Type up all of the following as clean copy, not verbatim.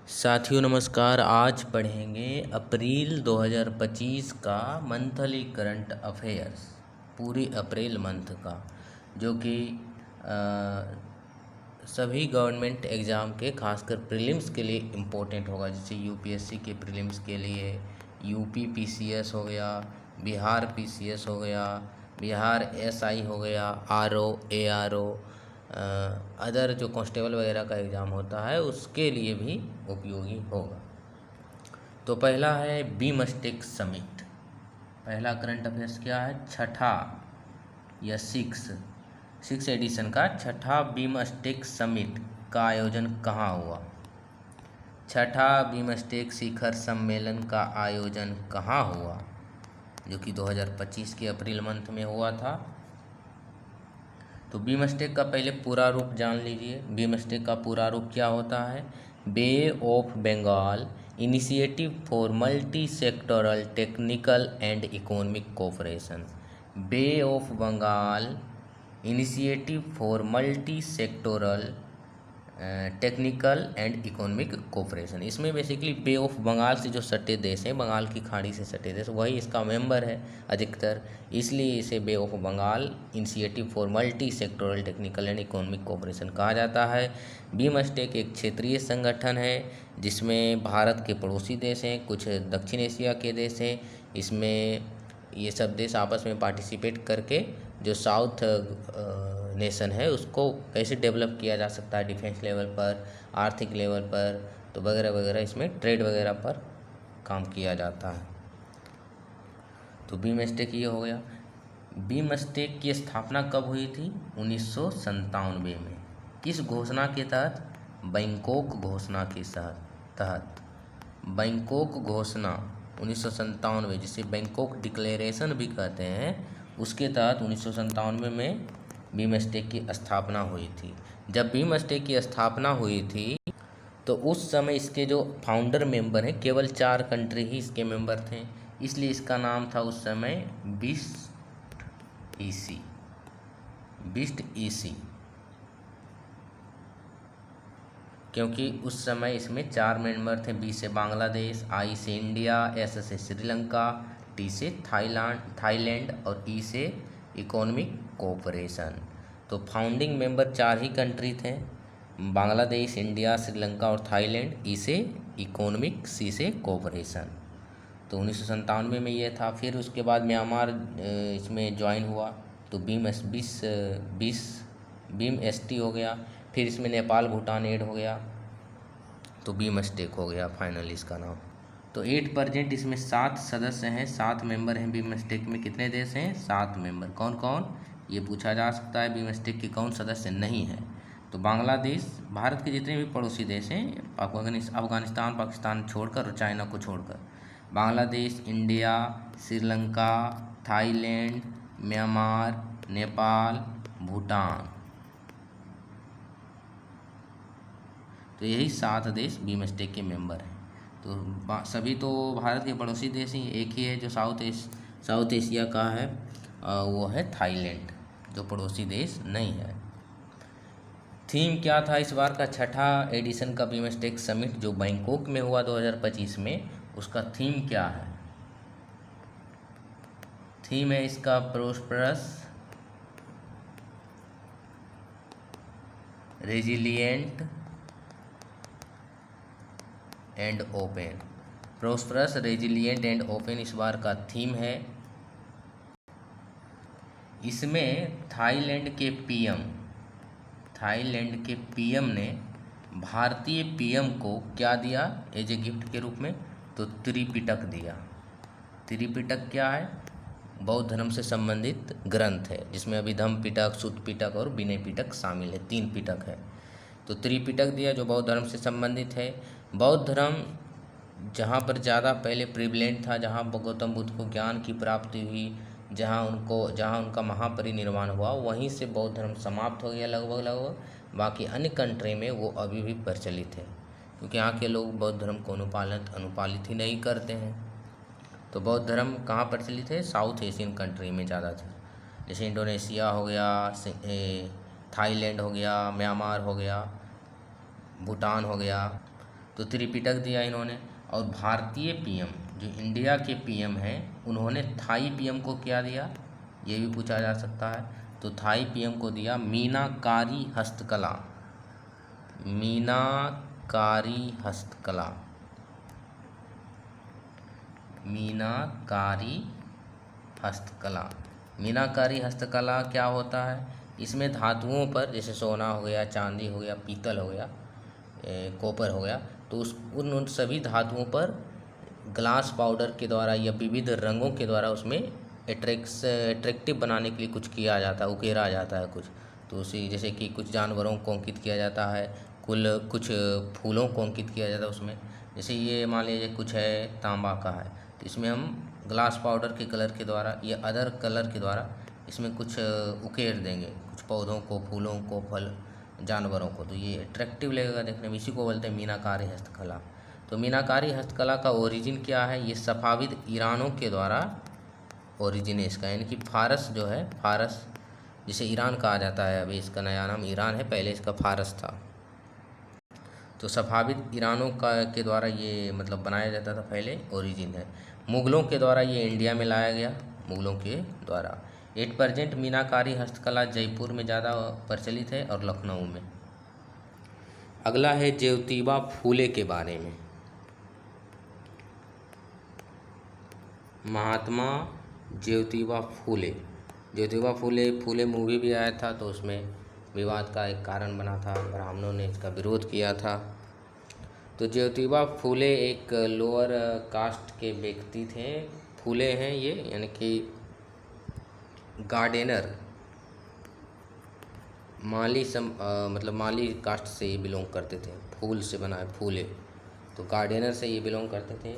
साथियों नमस्कार। आज पढ़ेंगे अप्रैल 2025 का मंथली करंट अफेयर्स, पूरी अप्रैल मंथ का, जो कि सभी गवर्नमेंट एग्ज़ाम के खासकर प्रीलिम्स के लिए इम्पोर्टेंट होगा। जैसे यूपीएससी के प्रीलिम्स के लिए यूपी पीसीएस हो गया, बिहार पीसीएस हो गया, बिहार एसआई हो गया, आरओ एआरओ, अदर जो कांस्टेबल वगैरह का एग्ज़ाम होता है उसके लिए भी उपयोगी होगा। तो पहला है बीमस्टेक समिट। पहला करंट अफेयर्स क्या है? छठा या सिक्स एडिशन का छठा बीमस्टेक समिट का आयोजन कहाँ हुआ? छठा बीमस्टेक शिखर सम्मेलन का आयोजन कहाँ हुआ, जो कि 2025 के अप्रैल मंथ में हुआ था। तो बीमस्टेक का पहले पूरा रूप जान लीजिए। बीमस्टेक का पूरा रूप क्या होता है? Bay of Bengal initiative for multi sectoral technical and economic cooperation. Bay of Bengal initiative for multi sectoral technical and economic cooperation. इसमें बेसिकली बे ऑफ बंगाल से जो सटे देश हैं, बंगाल की खाड़ी से सटे देश, वही इसका मेंबर है अधिकतर, इसलिए इसे bay of Bengal initiative for multi sectoral technical and economic cooperation कहा जाता है। बीमस्टेक एक क्षेत्रीय संगठन है जिसमें भारत के पड़ोसी देश हैं, कुछ दक्षिण एशिया के देश हैं। इसमें ये सब देश आपस में पार्टिसिपेट करके जो साउथ नेशन है उसको कैसे डेवलप किया जा सकता है डिफेंस लेवल पर, आर्थिक लेवल पर, तो वगैरह वगैरह, इसमें ट्रेड वगैरह पर काम किया जाता है। तो बीमस्टेक ये हो गया। बीमस्टेक की स्थापना कब हुई थी? 1997 में। किस घोषणा के तहत? बैंकॉक घोषणा के तहत। बैंकॉक घोषणा 1997, जिसे बैंकॉक डिक्लेरेशन भी कहते हैं, उसके तहत 1997 में बीमस्टेक की स्थापना हुई थी। जब बीमस्टेक की स्थापना हुई थी तो उस समय इसके जो फाउंडर मेंबर हैं, केवल 4 कंट्री ही इसके मेंबर थे, इसलिए इसका नाम था उस समय बिस्ट ईसी, क्योंकि उस समय इसमें 4 मेंबर थे। बी से बांग्लादेश, आई से इंडिया, एस से श्रीलंका, टी से थाईलैंड और ई से इकोनॉमिक कोऑपरेशन। तो फाउंडिंग मेंबर 4 ही कंट्री थे, बांग्लादेश, इंडिया, श्रीलंका और थाईलैंड। ई से इकोनॉमिक, सी से कोऑपरेशन। तो 1997 में ये था। फिर उसके बाद म्यांमार इसमें ज्वाइन हुआ, तो बीम एसटी हो गया। फिर इसमें नेपाल भूटान ऐड हो गया, तो बीमस्टेक हो गया फाइनली इसका नाम। तो 8% इसमें 7 सदस्य हैं, 7 मेंबर हैं। बीमस्टेक में कितने देश हैं? 7 मेंबर। कौन कौन, ये पूछा जा सकता है। बीमस्टेक के कौन सदस्य नहीं है? तो बांग्लादेश, भारत के जितने भी पड़ोसी देश हैं, अफगानिस्तान पाकिस्तान छोड़कर और चाइना को छोड़कर, Bangladesh, India, Sri Lanka, Thailand, Myanmar, Nepal, Bhutan, तो यही 7 देश बीमस्टेक के मेंबर हैं। तो सभी तो भारत के पड़ोसी देश ही, एक ही है जो साउथ एशिया का है, वो है थाईलैंड, जो पड़ोसी देश नहीं है। थीम क्या था इस बार का छठा एडिशन का बीमस्टेक समिट जो बैंकॉक में हुआ 2025 में, उसका थीम क्या है? थीम है इसका prosperous, resilient and open. Prosperous, resilient and open इस बार का थीम है। इसमें थाईलैंड के पीएम ने भारतीय पीएम को क्या दिया एज ए गिफ्ट के रूप में? तो त्रिपिटक दिया। त्रिपिटक क्या है? बौद्ध धर्म से संबंधित ग्रंथ है, जिसमें अभिधम्म पिटक, सुत्त पिटक और विनय पिटक शामिल है, 3 पिटक है। तो त्रिपिटक दिया जो बौद्ध धर्म से संबंधित है। बौद्ध धर्म जहाँ पर ज़्यादा पहले प्रिवलेंट था, जहाँ गौतम बुद्ध को ज्ञान की प्राप्ति हुई, जहाँ उनका महापरिनिर्वाण हुआ, वहीं से बौद्ध धर्म समाप्त हो गया लगभग। बाकी अन्य कंट्री में वो अभी भी प्रचलित है, क्योंकि यहाँ के लोग बौद्ध धर्म को अनुपालित ही नहीं करते हैं। तो बौद्ध धर्म कहाँ प्रचलित है? साउथ एशियन कंट्री में ज़्यादातर, जैसे इंडोनेशिया हो गया, थाईलैंड हो गया, म्यांमार हो गया, भूटान हो गया। तो त्रिपिटक दिया इन्होंने। और भारतीय पीएम, जो इंडिया के पीएम हैं, उन्होंने थाई पीएम को क्या दिया, ये भी पूछा जा सकता है। तो थाई पीएम को दिया मीनाकारी हस्तकला। मीनाकारी हस्तकला। मीनाकारी हस्तकला। मीनाकारी हस्तकला क्या होता है, इसमें धातुओं पर, जैसे सोना हो गया, चांदी हो गया, पीतल हो गया, कॉपर हो गया, तो उन सभी धातुओं पर ग्लास पाउडर के द्वारा या विविध रंगों के द्वारा उसमें एट्रैक्टिव बनाने के लिए कुछ किया जाता है, उकेरा जाता है कुछ। तो उसी जैसे कि कुछ जानवरों को अंकित किया जाता है, कुछ फूलों को अंकित किया जाता है उसमें। जैसे ये मान लीजिए कुछ है तांबा का है, तो इसमें हम ग्लास पाउडर के कलर के द्वारा या अदर कलर के द्वारा इसमें कुछ उकेर देंगे, कुछ पौधों को, फूलों को, फल, जानवरों को, तो ये अट्रैक्टिव लगेगा देखने में। इसी को बोलते हैं मीनाकारी हस्तकला। तो मीनाकारी हस्तकला का ओरिजिन क्या है, ये सफ़ाविद ईरानों के द्वारा ओरिजिन है इसका, यानी कि फारस जो है, फारस जिसे ईरान कहा जाता है, अभी इसका नया नाम ईरान है, पहले इसका फारस था। तो सफ़ाविद ईरानों के द्वारा ये मतलब बनाया जाता था, पहले ओरिजिन है। मुग़लों के द्वारा ये इंडिया में लाया गया, मुग़लों के द्वारा। एट परसेंट मीनाकारी हस्तकला जयपुर में ज़्यादा प्रचलित है और लखनऊ में। अगला है ज्योतिबा फूले के बारे में। महात्मा ज्योतिबा फूले। ज्योतिबा फूले मूवी भी आया था, तो उसमें विवाद का एक कारण बना था, ब्राह्मणों ने इसका विरोध किया था। तो ज्योतिबा फूले एक लोअर कास्ट के व्यक्ति थे। फूले हैं ये, यानी कि गार्डनर, मतलब माली कास्ट से ये बिलोंग करते थे, फूल से बना है फूले, तो गार्डनर से ये बिलोंग करते थे।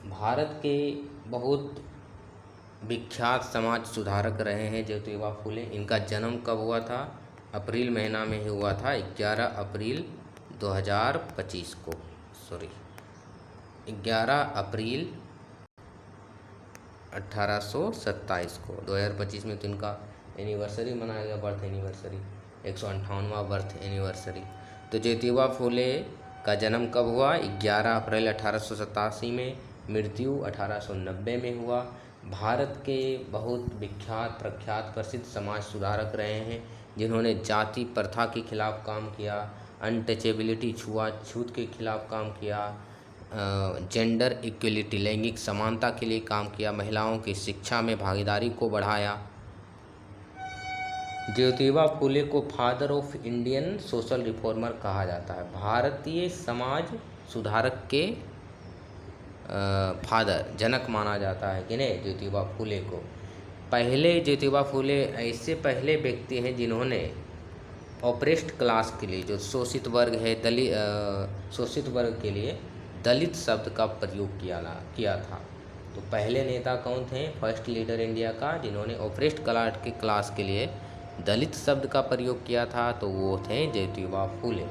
भारत के बहुत विख्यात समाज सुधारक रहे हैं ज्योतिबा फूले। इनका जन्म कब हुआ था, अप्रैल महीना में ही हुआ था, 11 अप्रैल 2025 को, 11 अप्रैल 1827 को। 2025 में तो इनका एनिवर्सरी मनाया गया, बर्थ एनिवर्सरी, 158वां बर्थ एनिवर्सरी। तो ज्योतिबा फूले का जन्म कब हुआ, 11 अप्रैल 1887 में, मृत्यु 1890 में हुआ। भारत के बहुत विख्यात, प्रख्यात, प्रसिद्ध समाज सुधारक रहे हैं, जिन्होंने जाति प्रथा के खिलाफ काम किया, अनटचेबिलिटी, छुआछूत के खिलाफ काम किया, जेंडर इक्वलिटी, लैंगिक समानता के लिए काम किया, महिलाओं की शिक्षा में भागीदारी को बढ़ाया। ज्योतिबा फूले को father of Indian social reformer कहा जाता है। भारतीय समाज सुधारक के फादर, जनक माना जाता है कि नहीं, ज्योतिबा फूले को। पहले ज्योतिबा फूले ऐसे पहले व्यक्ति हैं जिन्होंने ऑप्रेस्ड क्लास के लिए, जो शोषित वर्ग है, शोषित वर्ग के लिए दलित शब्द का प्रयोग किया था। तो पहले नेता कौन थे, फर्स्ट लीडर इंडिया का, जिन्होंने ऑप्रेस्ड क्लास के लिए दलित शब्द का प्रयोग किया था, तो वो थे Jyotiba Phule.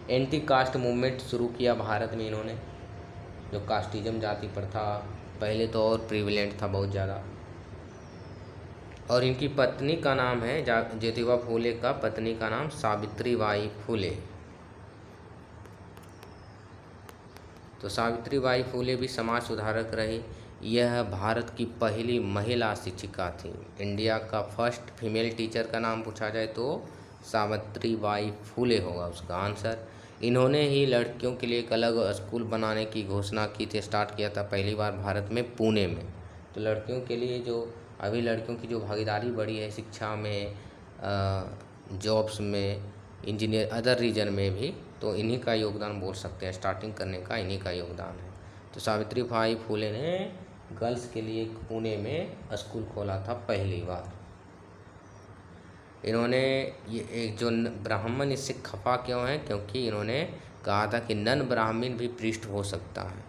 Anti caste movement शुरू किया भारत में इन्होंने, जो कास्टिज्म, जाति प्रथा पहले तो और प्रिविलेंट था बहुत ज़्यादा। और इनकी पत्नी का नाम है, ज्योतिबा फूले का पत्नी का नाम सावित्रीबाई फूले। तो सावित्रीबाई फूले भी समाज सुधारक रही। यह भारत की पहली महिला शिक्षिका थी। इंडिया का फर्स्ट फीमेल टीचर का नाम पूछा जाए तो सावित्रीबाई फूले होगा उसका आंसर। इन्होंने ही लड़कियों के लिए एक अलग स्कूल बनाने की घोषणा की थी, स्टार्ट किया था पहली बार भारत में, पुणे में। तो लड़कियों के लिए जो अभी लड़कियों की जो भागीदारी बढ़ी है शिक्षा में, जॉब्स में, इंजीनियर, अदर रीजन में भी, तो इन्हीं का योगदान बोल सकते हैं, स्टार्टिंग करने का इन्हीं का योगदान है। तो सावित्रीबाई फूले ने गर्ल्स के लिए पुणे में स्कूल खोला था पहली बार। इन्होंने ये एक जो ब्राह्मण, इससे खफा क्यों है, क्योंकि इन्होंने कहा था कि नन ब्राह्मण भी प्रीस्ट हो सकता है,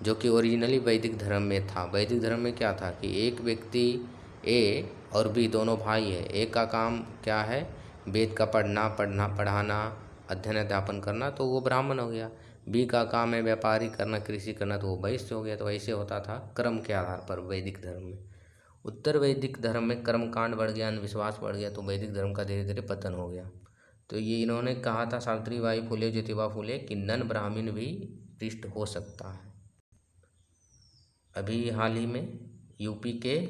जो कि ओरिजिनली वैदिक धर्म में था। वैदिक धर्म में क्या था कि एक व्यक्ति ए और बी दोनों भाई है, ए का काम क्या है, वेद का पढ़ाना, अध्ययन अध्यापन करना, तो वो ब्राह्मण हो गया। बी का काम है व्यापारी करना, कृषि करना, तो वो वैश्य हो गया। तो ऐसे होता था क्रम के आधार पर वैदिक धर्म में। उत्तर वैदिक धर्म में कर्मकांड बढ़ गया, अंधविश्वास बढ़ गया, तो वैदिक धर्म का धीरे धीरे पतन हो गया। तो ये इन्होंने कहा था सावित्रीबाई फुले ज्योतिबा फुले कि नन ब्राह्मण भी पृष्ठ हो सकता है। अभी हाल ही में यूपी के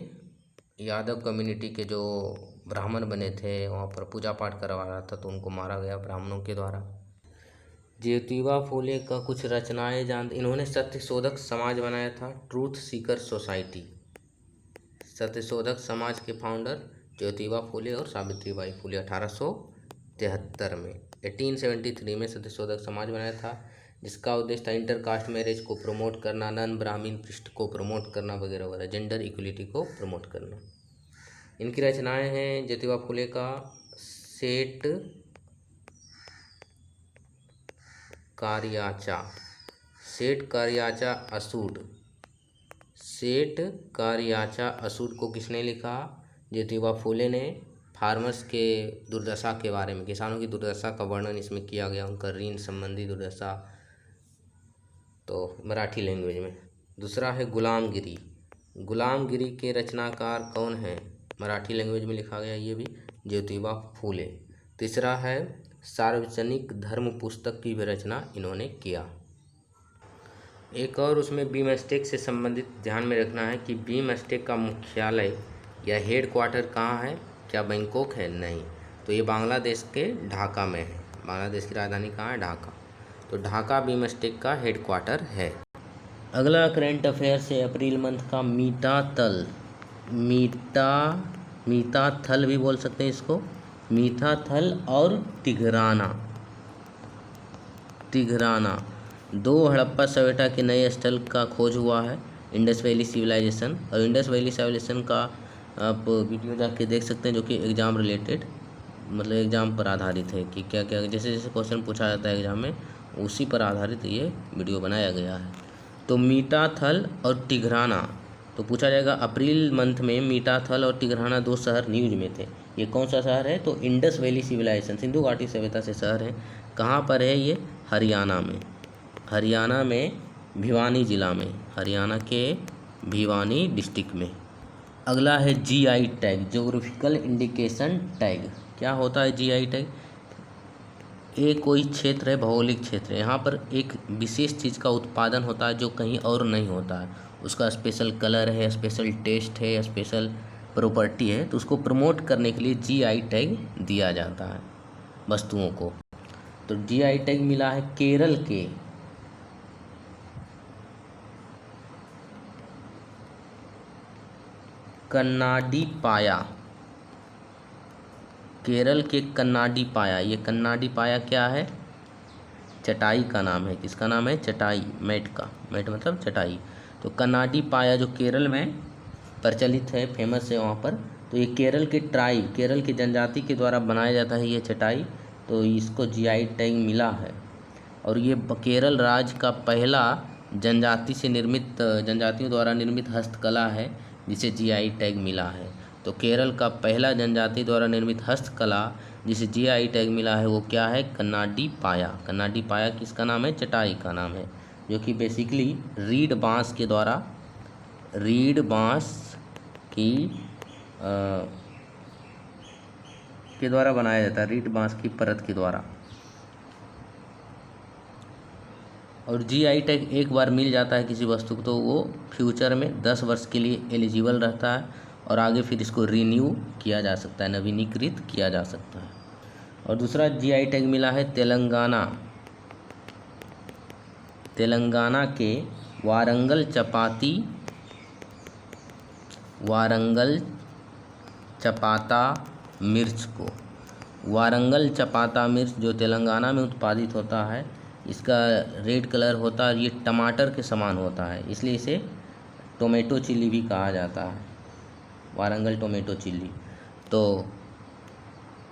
यादव कम्युनिटी के जो ब्राह्मण बने थे वहाँ पर पूजा पाठ करवा रहा था तो उनको मारा गया ब्राह्मणों के द्वारा। ज्योतिबा फुले का कुछ रचनाएं इन्होंने सत्यशोधक समाज बनाया था, ट्रूथ सीकर सोसाइटी। सत्यशोधक समाज के फाउंडर ज्योतिबा फुले और सावित्रीबाई फुले 1873 में 1873 में सत्यशोधक समाज बनाया था, जिसका उद्देश्य था इंटर कास्ट मैरिज को प्रमोट करना, नन ब्राह्मण पृष्ठ को प्रमोट करना वगैरह वगैरह, जेंडर इक्वलिटी को प्रमोट करना। इनकी रचनाएं हैं ज्योतिबा फुले का सेठ कार्याचा, सेठ कार्याचा असूड। सेठ कार्याचा असूड को किसने लिखा? ज्योतिबा फुले ने। फार्मर्स के दुर्दशा के बारे में, किसानों की दुर्दशा का वर्णन इसमें किया गया, उनका ऋण संबंधी दुर्दशा, तो मराठी लैंग्वेज में। दूसरा है गुलामगिरी। गुलामगिरी के रचनाकार कौन हैं? मराठी लैंग्वेज में लिखा गया, ये भी ज्योतिबा फुले। तीसरा है सार्वजनिक धर्म पुस्तक की भी रचना इन्होंने किया। एक और उसमें बीमस्टेक से संबंधित ध्यान में रखना है कि बीमस्टेक का मुख्यालय या हेड क्वार्टर कहाँ है? क्या बैंकॉक है? नहीं, तो ये बांग्लादेश के ढाका में है। बांग्लादेश की राजधानी कहाँ है? ढाका। तो ढाका बीमस्टेक का हेड क्वार्टर है। अगला करंट अफेयर से अप्रैल मंथ का मीठा थल भी बोल सकते हैं इसको, मीठा थल और तिघराना 2 हड़प्पा सभ्यता के नए स्थल का खोज हुआ है, इंडस वैली सिविलाइजेशन। और इंडस वैली सिविलाइजेशन का आप वीडियो जाके देख सकते हैं, जो कि एग्ज़ाम रिलेटेड, मतलब एग्ज़ाम पर आधारित है कि क्या क्या जैसे जैसे क्वेश्चन पूछा जाता है एग्ज़ाम में, उसी पर आधारित ये वीडियो बनाया गया है। तो मीठा थल और तिघराना, तो पूछा जाएगा अप्रैल मंथ में मीठा थल और तिघराना 2 शहर न्यूज में थे। ये कौन सा शहर है? तो इंडस वैली सिविलाइजेशन, सिंधु घाटी सभ्यता से शहर है। कहाँ पर है ये? हरियाणा में। हरियाणा में भिवानी जिला में, हरियाणा के भिवानी डिस्ट्रिक्ट में। अगला है GI tag, geographical indication tag. क्या होता है जीआई टैग? ये कोई क्षेत्र है, भौगोलिक क्षेत्र है, यहाँ पर एक विशेष चीज़ का उत्पादन होता है जो कहीं और नहीं होता है, उसका स्पेशल कलर है, स्पेशल टेस्ट है, स्पेशल प्रॉपर्टी है, तो उसको प्रमोट करने के लिए जीआई टैग दिया जाता है वस्तुओं को। तो जीआई टैग मिला है केरल के कन्नाडी पाया। केरल के कन्नाडी पाया, ये कन्नाडी पाया क्या है? चटाई का नाम है। किसका नाम है? चटाई, मैट का, मैट मतलब चटाई। तो कन्नाडी पाया जो केरल में प्रचलित है, फेमस है वहाँ पर, तो ये केरल के ट्राइब, केरल की जनजाति के द्वारा बनाया जाता है ये चटाई, तो इसको जीआई टैग मिला है। और ये केरल राज्य का पहला जनजातियों द्वारा निर्मित हस्तकला है जिसे जीआई टैग मिला है। तो केरल का पहला जनजाति द्वारा निर्मित हस्तकला जिसे जीआई टैग मिला है वो क्या है? कन्नाडी पाया। कन्नाडी पाया किसका नाम है? चटाई का नाम है, जो कि बेसिकली रीड बांस के द्वारा बनाया जाता है, रीड बांस की परत के द्वारा। और जीआई टैग एक बार मिल जाता है किसी वस्तु को तो वो फ्यूचर में 10 वर्ष के लिए एलिजिबल रहता है और आगे फिर इसको रिन्यू किया जा सकता है, नवीनीकृत किया जा सकता है। और दूसरा जीआई टैग मिला है तेलंगाना के वारंगल चपाता मिर्च को। वारंगल चपाता मिर्च जो तेलंगाना में उत्पादित होता है, इसका रेड कलर होता है, ये टमाटर के समान होता है, इसलिए इसे टोमेटो चिल्ली भी कहा जाता है, वारंगल टोमेटो चिल्ली। तो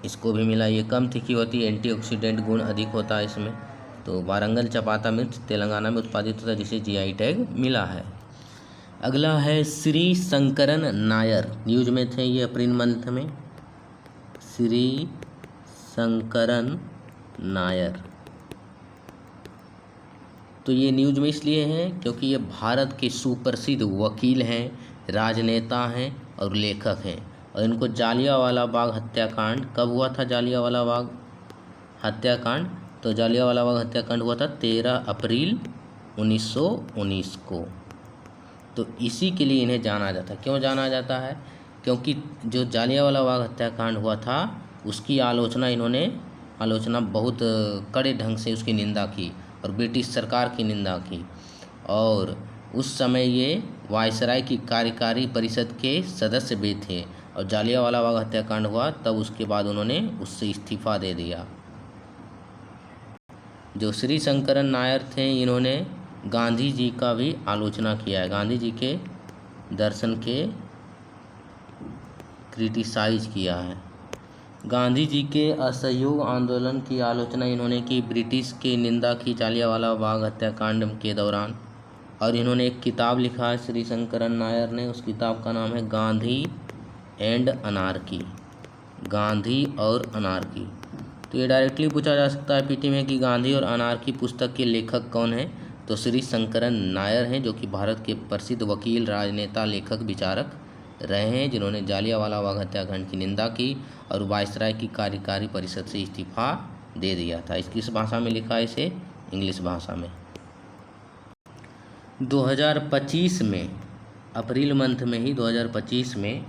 इसको भी मिला, ये कम तीखी होती है, एंटीऑक्सीडेंट गुण अधिक होता है इसमें। तो वारंगल चपाता मिर्च तेलंगाना में उत्पादित होता है जिसे जीआई टैग मिला है। अगला है श्री शंकरन नायर, न्यूज में थे ये अप्रैल मंथ में, श्री शंकरन नायर। तो ये न्यूज में इसलिए है क्योंकि ये भारत के सुप्रसिद्ध वकील हैं, राजनेता हैं और लेखक हैं। और इनको जालियांवाला बाग हत्याकांड कब हुआ था? जालियांवाला बाग हत्याकांड, तो जालियांवाला बाग हत्याकांड हुआ था 13 अप्रैल 1919 को। तो इसी के लिए इन्हें जाना जाता है। क्यों जाना जाता है? क्योंकि जो जालियांवाला बाग हत्याकांड हुआ था उसकी आलोचना बहुत कड़े ढंग से उसकी निंदा की और ब्रिटिश सरकार की निंदा की। और उस समय ये वायसराय की कार्यकारी परिषद के सदस्य भी थे और जालियांवाला बाग हत्याकांड हुआ तब उसके बाद उन्होंने उससे इस्तीफा दे दिया। जो श्री शंकरन नायर थे इन्होंने गांधी जी का भी आलोचना किया है, गांधी जी के दर्शन के क्रिटिसाइज किया है। गांधी जी के असहयोग आंदोलन की आलोचना इन्होंने की, ब्रिटिश की निंदा की जालियांवाला बाग हत्याकांड के दौरान। और इन्होंने एक किताब लिखा है श्री शंकरन नायर ने, उस किताब का नाम है गांधी एंड अनार्की, गांधी और अनार्की। तो ये डायरेक्टली पूछा जा सकता है पीटी में कि गांधी और अनार्की पुस्तक के लेखक कौन हैं? तो श्री शंकरन नायर हैं, जो कि भारत के प्रसिद्ध वकील, राजनेता, लेखक, विचारक रहे हैं, जिन्होंने जालियांवाला बाग हत्याकांड की निंदा की और वायसराय की कार्यकारी परिषद से इस्तीफा दे दिया था। इस किस भाषा में लिखा है इसे? इंग्लिश भाषा में। 2025 में, अप्रैल मंथ में ही 2025 में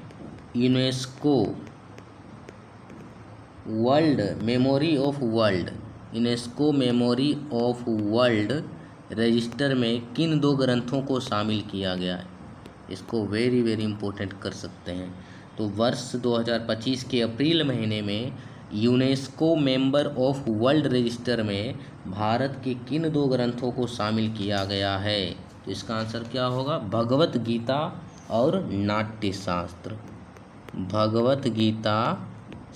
UNESCO UNESCO memory of world register में किन 2 ग्रंथों को शामिल किया गया है? इसको वेरी इंपॉर्टेंट कर सकते हैं। तो वर्ष 2025 के अप्रैल महीने में UNESCO member of world register में भारत के किन 2 ग्रंथों को शामिल किया गया है? तो इसका आंसर क्या होगा? भगवत गीता और नाट्यशास्त्र। भगवत गीता,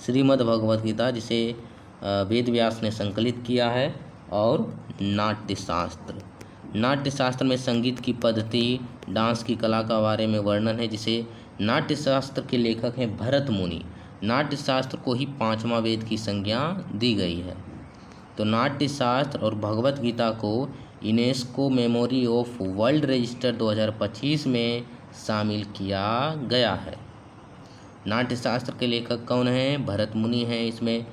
श्रीमद् भगवत गीता, जिसे वेद व्यास ने संकलित किया है, और नाट्यशास्त्र। नाट्यशास्त्र में संगीत की पद्धति, डांस की कला का बारे में वर्णन है, जिसे नाट्यशास्त्र के लेखक हैं भरत मुनि। नाट्यशास्त्र को ही 5वां वेद की संज्ञा दी गई है। तो नाट्यशास्त्र और भगवत गीता को UNESCO memory of world register 2025 में शामिल किया गया है। नाट्यशास्त्र के लेखक कौन हैं? भरत मुनि हैं। इसमें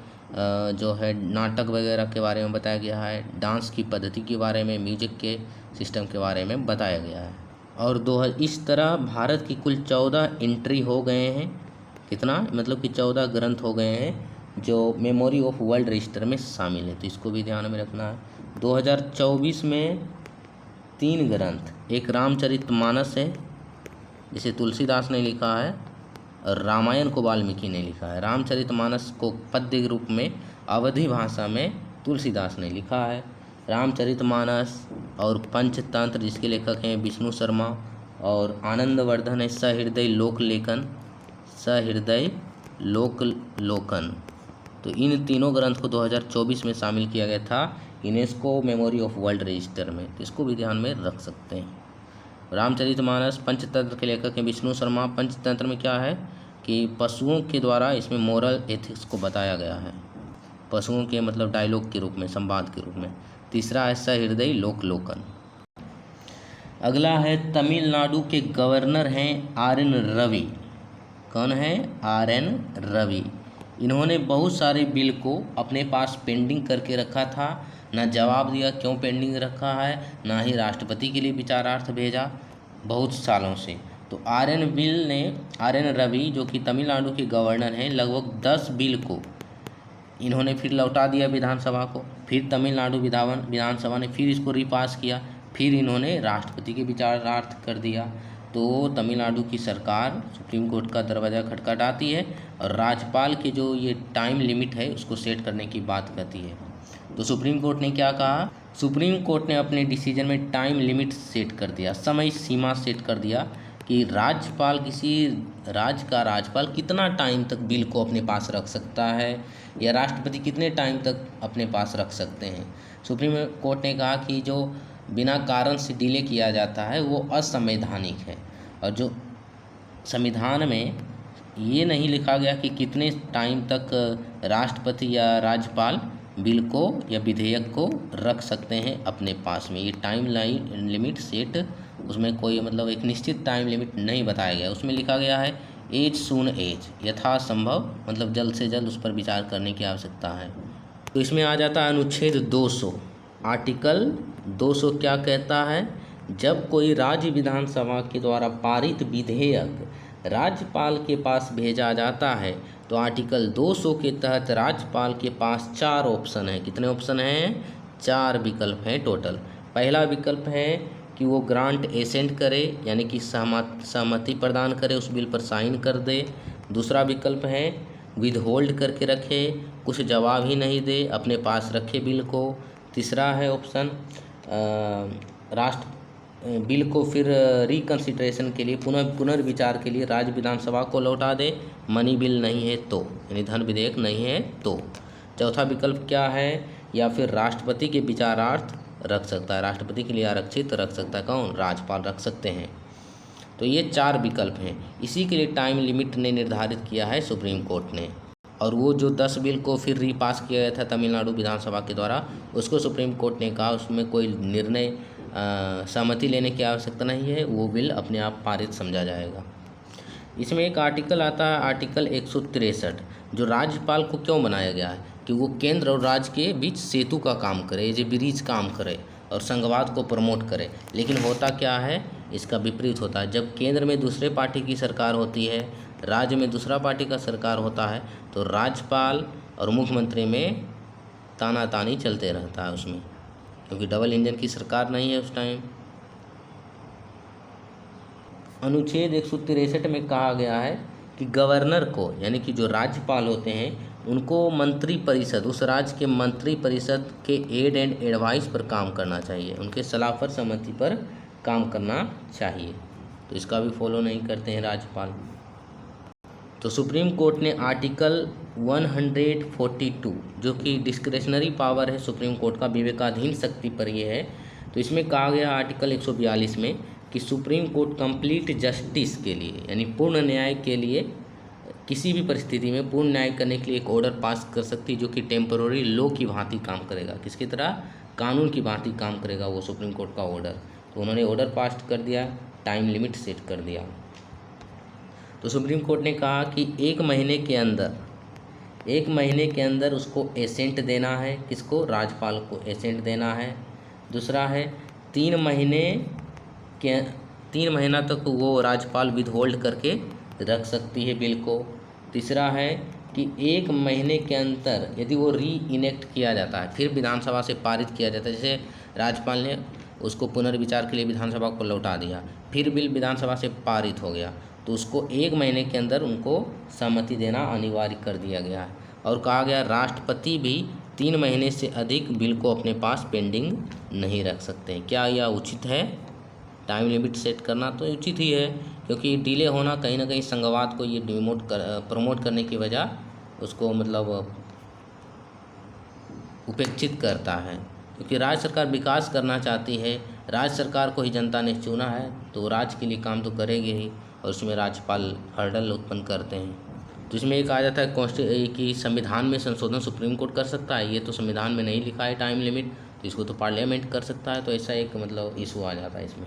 जो है नाटक वगैरह के बारे में बताया गया है, डांस की पद्धति के बारे में, म्यूजिक के सिस्टम के बारे में बताया गया है। और इस तरह भारत की कुल 14 एंट्री हो गए हैं। कितना? मतलब कि 14 ग्रंथ हो गए हैं जो मेमोरी ऑफ वर्ल्ड रजिस्टर में शामिल है। तो इसको भी ध्यान में रखना है। 2024 में 3 ग्रंथ, एक रामचरितमानस है जिसे तुलसीदास ने लिखा है, और रामायण को वाल्मीकि ने लिखा है। रामचरितमानस को पद्य रूप में अवधी भाषा में तुलसीदास ने लिखा है। रामचरितमानस और पंचतंत्र, जिसके लेखक हैं विष्णु शर्मा, और आनंदवर्धन है सहृदय लोकलोकन। तो इन तीनों ग्रंथ को 2024 में शामिल किया गया था UNESCO memory of world register में। तो इसको भी ध्यान में रख सकते हैं। रामचरितमानस पंचतंत्र के लेखक हैं विष्णु शर्मा। पंचतंत्र में क्या है कि पशुओं के द्वारा इसमें मोरल एथिक्स को बताया गया है, पशुओं के मतलब डायलॉग के रूप में, संवाद के रूप में। तीसरा है सहृदय लोकलोकन। अगला है तमिलनाडु के गवर्नर हैं RN रवि। कौन है? RN रवि। इन्होंने बहुत सारे बिल को अपने पास पेंडिंग करके रखा था, ना जवाब दिया क्यों पेंडिंग रखा है, ना ही राष्ट्रपति के लिए विचारार्थ भेजा बहुत सालों से। तो RN रवि, जो कि तमिलनाडु के गवर्नर हैं, लगभग 10 बिल को इन्होंने फिर लौटा दिया विधानसभा को। फिर तमिलनाडु विधानसभा ने फिर इसको रिपास किया, फिर इन्होंने राष्ट्रपति के विचारार्थ कर दिया। तो तमिलनाडु की सरकार सुप्रीम कोर्ट का दरवाज़ा खटखटाती है और राज्यपाल के जो ये टाइम लिमिट है उसको सेट करने की बात कहती है। तो सुप्रीम कोर्ट ने क्या कहा? सुप्रीम कोर्ट ने अपने डिसीजन में टाइम लिमिट सेट कर दिया, समय सीमा सेट कर दिया कि राज्यपाल, किसी राज्य का राज्यपाल कितना टाइम तक बिल को अपने पास रख सकता है, या राष्ट्रपति कितने टाइम तक अपने पास रख सकते हैं। सुप्रीम कोर्ट ने कहा कि जो बिना कारण से डिले किया जाता है वो असंवैधानिक है, और जो संविधान में ये नहीं लिखा गया कि कितने टाइम तक राष्ट्रपति या राज्यपाल बिल को या विधेयक को रख सकते हैं अपने पास में, ये टाइम लाइन लिमिट सेट, उसमें कोई मतलब एक निश्चित टाइम लिमिट नहीं बताया गया। उसमें लिखा गया है एज सून एज, यथासंभव, मतलब जल्द से जल्द उस पर विचार करने की आवश्यकता है। तो इसमें आ जाता है अनुच्छेद 200। आर्टिकल 200 क्या कहता है? जब कोई राज्य विधानसभा के द्वारा पारित विधेयक राज्यपाल के पास भेजा जाता है तो आर्टिकल 200 के तहत राज्यपाल के पास 4 ऑप्शन हैं। कितने ऑप्शन हैं? 4 विकल्प हैं टोटल। पहला विकल्प है कि वो ग्रांट एसेंट करे, यानी कि सहमति प्रदान करे, उस बिल पर साइन कर दे। दूसरा विकल्प है विद होल्ड करके रखे, कुछ जवाब ही नहीं दे, अपने पास रखे बिल को। तीसरा है ऑप्शन बिल को फिर रिकंसिडरेशन के लिए, पुनर्विचार के लिए राज्य विधानसभा को लौटा दे, मनी बिल नहीं है तो, यानी धन विधेयक नहीं है तो। चौथा विकल्प क्या है? या फिर राष्ट्रपति के विचारार्थ रख सकता है, राष्ट्रपति के लिए आरक्षित रख सकता है। कौन? राज्यपाल रख सकते हैं। तो ये 4 विकल्प हैं। इसी के लिए टाइम लिमिट ने निर्धारित किया है सुप्रीम कोर्ट ने। और वो जो 10 बिल को फिर रीपास किया गया था तमिलनाडु विधानसभा के द्वारा, उसको सुप्रीम कोर्ट ने कहा उसमें कोई निर्णय सहमति लेने की आवश्यकता नहीं है, वो बिल अपने आप पारित समझा जाएगा। इसमें एक आर्टिकल आता है आर्टिकल 163, जो राज्यपाल को क्यों बनाया गया है कि वो केंद्र और राज्य के बीच सेतु का काम करे, जो ब्रिज काम करे और संघवाद को प्रमोट करे। लेकिन होता क्या है? इसका विपरीत होता है। जब केंद्र में दूसरे पार्टी की सरकार होती है, राज्य में दूसरा पार्टी का सरकार होता है, तो राज्यपाल और मुख्यमंत्री में तानातानी चलते रहता है उसमें, क्योंकि डबल इंजन की सरकार नहीं है उस टाइम। अनुच्छेद 163 में कहा गया है कि गवर्नर को, यानी कि जो राज्यपाल होते हैं, उनको मंत्री परिषद, उस राज्य के मंत्री परिषद के एड एंड एडवाइस पर काम करना चाहिए, उनके सलाह पर सहमति पर काम करना चाहिए। तो इसका भी फॉलो नहीं करते हैं राज्यपाल। तो सुप्रीम कोर्ट ने आर्टिकल 142, जो कि डिस्क्रेशनरी पावर है सुप्रीम कोर्ट का, विवेकाधीन शक्ति पर यह है, तो इसमें कहा गया आर्टिकल 142 में कि सुप्रीम कोर्ट कंप्लीट जस्टिस के लिए, यानी पूर्ण न्याय के लिए, किसी भी परिस्थिति में पूर्ण न्याय करने के लिए एक ऑर्डर पास कर सकती है, जो कि टेम्पररी लॉ की भांति काम करेगा। किसकी तरह? कानून की भांति काम करेगा वो सुप्रीम कोर्ट का ऑर्डर। तो उन्होंने ऑर्डर पास कर दिया, टाइम लिमिट सेट कर दिया। तो सुप्रीम कोर्ट ने कहा कि 1 महीने के अंदर उसको एसेंट देना है। किसको? राज्यपाल को एसेंट देना है। दूसरा है 3 महीना तक वो राज्यपाल विद होल्ड करके रख सकती है बिल को। तीसरा है कि 1 महीने के अंदर यदि वो री इनेक्ट किया जाता है, फिर विधानसभा से पारित किया जाता है, जैसे राज्यपाल ने उसको पुनर्विचार के लिए विधानसभा को लौटा दिया, फिर बिल विधानसभा से पारित हो गया, तो उसको 1 महीने के अंदर उनको सहमति देना अनिवार्य कर दिया गया है। और कहा गया राष्ट्रपति भी 3 महीने से अधिक बिल को अपने पास पेंडिंग नहीं रख सकते। क्या यह उचित है? टाइम लिमिट सेट करना तो उचित ही है, क्योंकि डिले होना कहीं ना कहीं संघवाद को ये प्रमोट करने की वजह उसको मतलब उपेक्षित करता है। क्योंकि राज्य सरकार विकास करना चाहती है, राज्य सरकार को ही जनता ने चुना है, तो राज्य के लिए काम तो करेगी ही, और उसमें राज्यपाल हर्डल उत्पन्न करते हैं। तो इसमें एक आ जाता है कि संविधान में संशोधन सुप्रीम कोर्ट कर सकता है। ये तो संविधान में नहीं लिखा है टाइम लिमिट, तो इसको तो पार्लियामेंट कर सकता है। तो ऐसा एक मतलब इशू आ जाता है इसमें।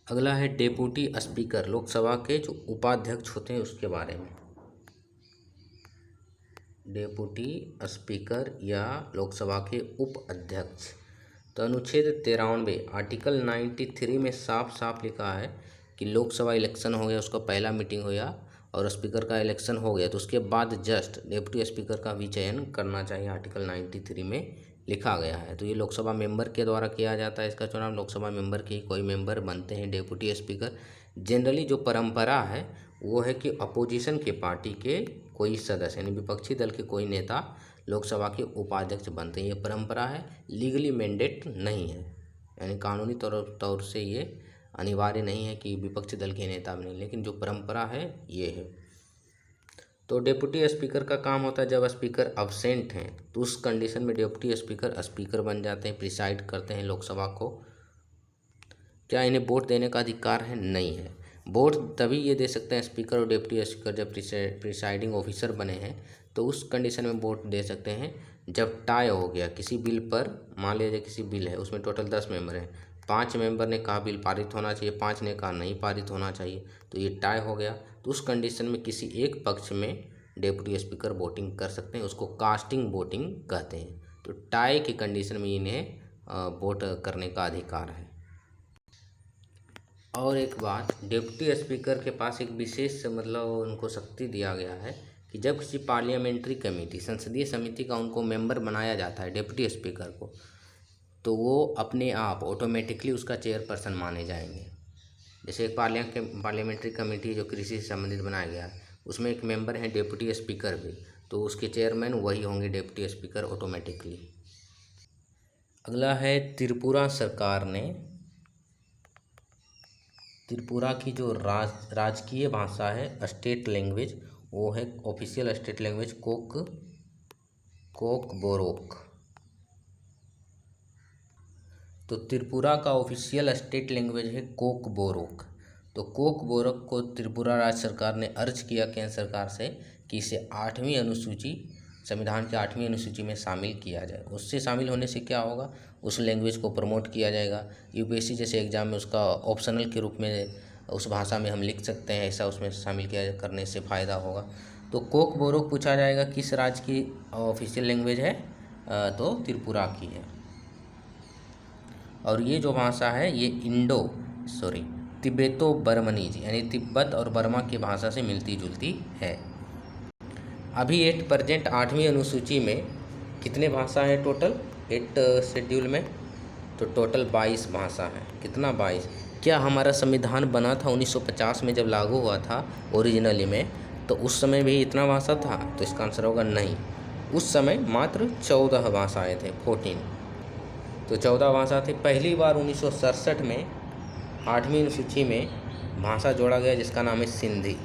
अगला है डेप्यूटी स्पीकर, लोकसभा के जो उपाध्यक्ष होते हैं उसके बारे में। डेप्यूटी स्पीकर या लोकसभा के उप अध्यक्ष। तो अनुच्छेद 93 आर्टिकल 93 में साफ साफ लिखा है कि लोकसभा इलेक्शन हो गया, उसका पहला मीटिंग हो गया और स्पीकर का इलेक्शन हो गया, तो उसके बाद जस्ट डेप्यूटी स्पीकर का भी चयन करना चाहिए, आर्टिकल 93 में लिखा गया है। तो ये लोकसभा मेंबर के द्वारा किया जाता है इसका चुनाव, लोकसभा मेंबर के ही कोई मेंबर बनते हैं डेप्यूटी स्पीकर। जनरली जो परंपरा है वो है कि अपोजिशन के पार्टी के कोई सदस्य, यानी विपक्षी दल के कोई नेता लोकसभा के उपाध्यक्ष बनते हैं। ये परंपरा है, लीगली मैंडेट नहीं है, यानी कानूनी तौर से ये अनिवार्य नहीं है कि विपक्षी दल के नेता बने, लेकिन जो परंपरा है ये है। तो डेप्यूटी स्पीकर का काम होता है जब स्पीकर अब्सेंट हैं तो उस कंडीशन में डेप्यूटी स्पीकर स्पीकर बन जाते हैं, प्रिसाइड करते हैं लोकसभा को। क्या इन्हें वोट देने का अधिकार है? नहीं है। वोट तभी ये दे सकते हैं स्पीकर और डेप्यूटी स्पीकर जब प्रिसाइडिंग ऑफिसर बने हैं, तो उस कंडीशन में वोट दे सकते हैं जब टाई हो गया किसी बिल पर। मान लीजिए किसी बिल है उसमें टोटल 10 मेंबर हैं, 5 मेंबर ने कहा बिल पारित होना चाहिए, 5 ने कहा नहीं पारित होना चाहिए, तो ये टाई हो गया। तो उस कंडीशन में किसी एक पक्ष में डेप्यूटी स्पीकर वोटिंग कर सकते हैं, उसको कास्टिंग वोटिंग कहते हैं। तो टाई की कंडीशन में इन्हें वोट करने का अधिकार है। और एक बात, डिप्टी स्पीकर के पास एक विशेष मतलब उनको शक्ति दिया गया है कि जब किसी पार्लियामेंट्री कमेटी, संसदीय समिति का उनको मेंबर बनाया जाता है डिप्टी स्पीकर को, तो वो अपने आप ऑटोमेटिकली उसका चेयरपर्सन माने जाएंगे। जैसे एक पार्लियामेंट्री कमेटी जो कृषि से संबंधित बनाया गया है, उसमें एक मेंबर है डिप्टी स्पीकर भी, तो उसके चेयरमैन वही होंगे डिप्टी स्पीकर ऑटोमेटिकली। अगला है त्रिपुरा सरकार ने त्रिपुरा की जो राजकीय भाषा है, स्टेट लैंग्वेज, वो है ऑफिशियल स्टेट लैंग्वेज कोकबोरोक। तो त्रिपुरा का ऑफिशियल स्टेट लैंग्वेज है कोकबोरोक। तो कोकबोरोक को त्रिपुरा राज्य सरकार ने अर्ज किया केंद्र सरकार से कि इसे 8वीं अनुसूची, संविधान की 8वीं अनुसूची में शामिल किया जाए। उससे शामिल होने से क्या होगा, उस लैंग्वेज को प्रमोट किया जाएगा। यूपीएससी जैसे एग्ज़ाम में उसका ऑप्शनल के रूप में उस भाषा में हम लिख सकते हैं, ऐसा उसमें शामिल किया करने से फ़ायदा होगा। तो कोकबोरोक पूछा जाएगा किस राज्य की ऑफिशियल लैंग्वेज है, तो त्रिपुरा की है। और ये जो भाषा है ये तिब्बतो बर्मनीज यानी तिब्बत और बर्मा की भाषा से मिलती जुलती है। अभी 8वीं अनुसूची में कितने भाषा है टोटल 8 शेड्यूल में, तो टोटल 22 भाषा है। कितना 22? क्या हमारा संविधान बना था 1950 में जब लागू हुआ था ओरिजिनली में, तो उस समय भी इतना भाषा था? तो इसका आंसर होगा नहीं। उस समय मात्र 14 भाषाएँ थे, 14। तो 14 भाषा थे। पहली बार 1967 में 8वीं अनुसूची में भाषा जोड़ा गया जिसका नाम है सिंधी,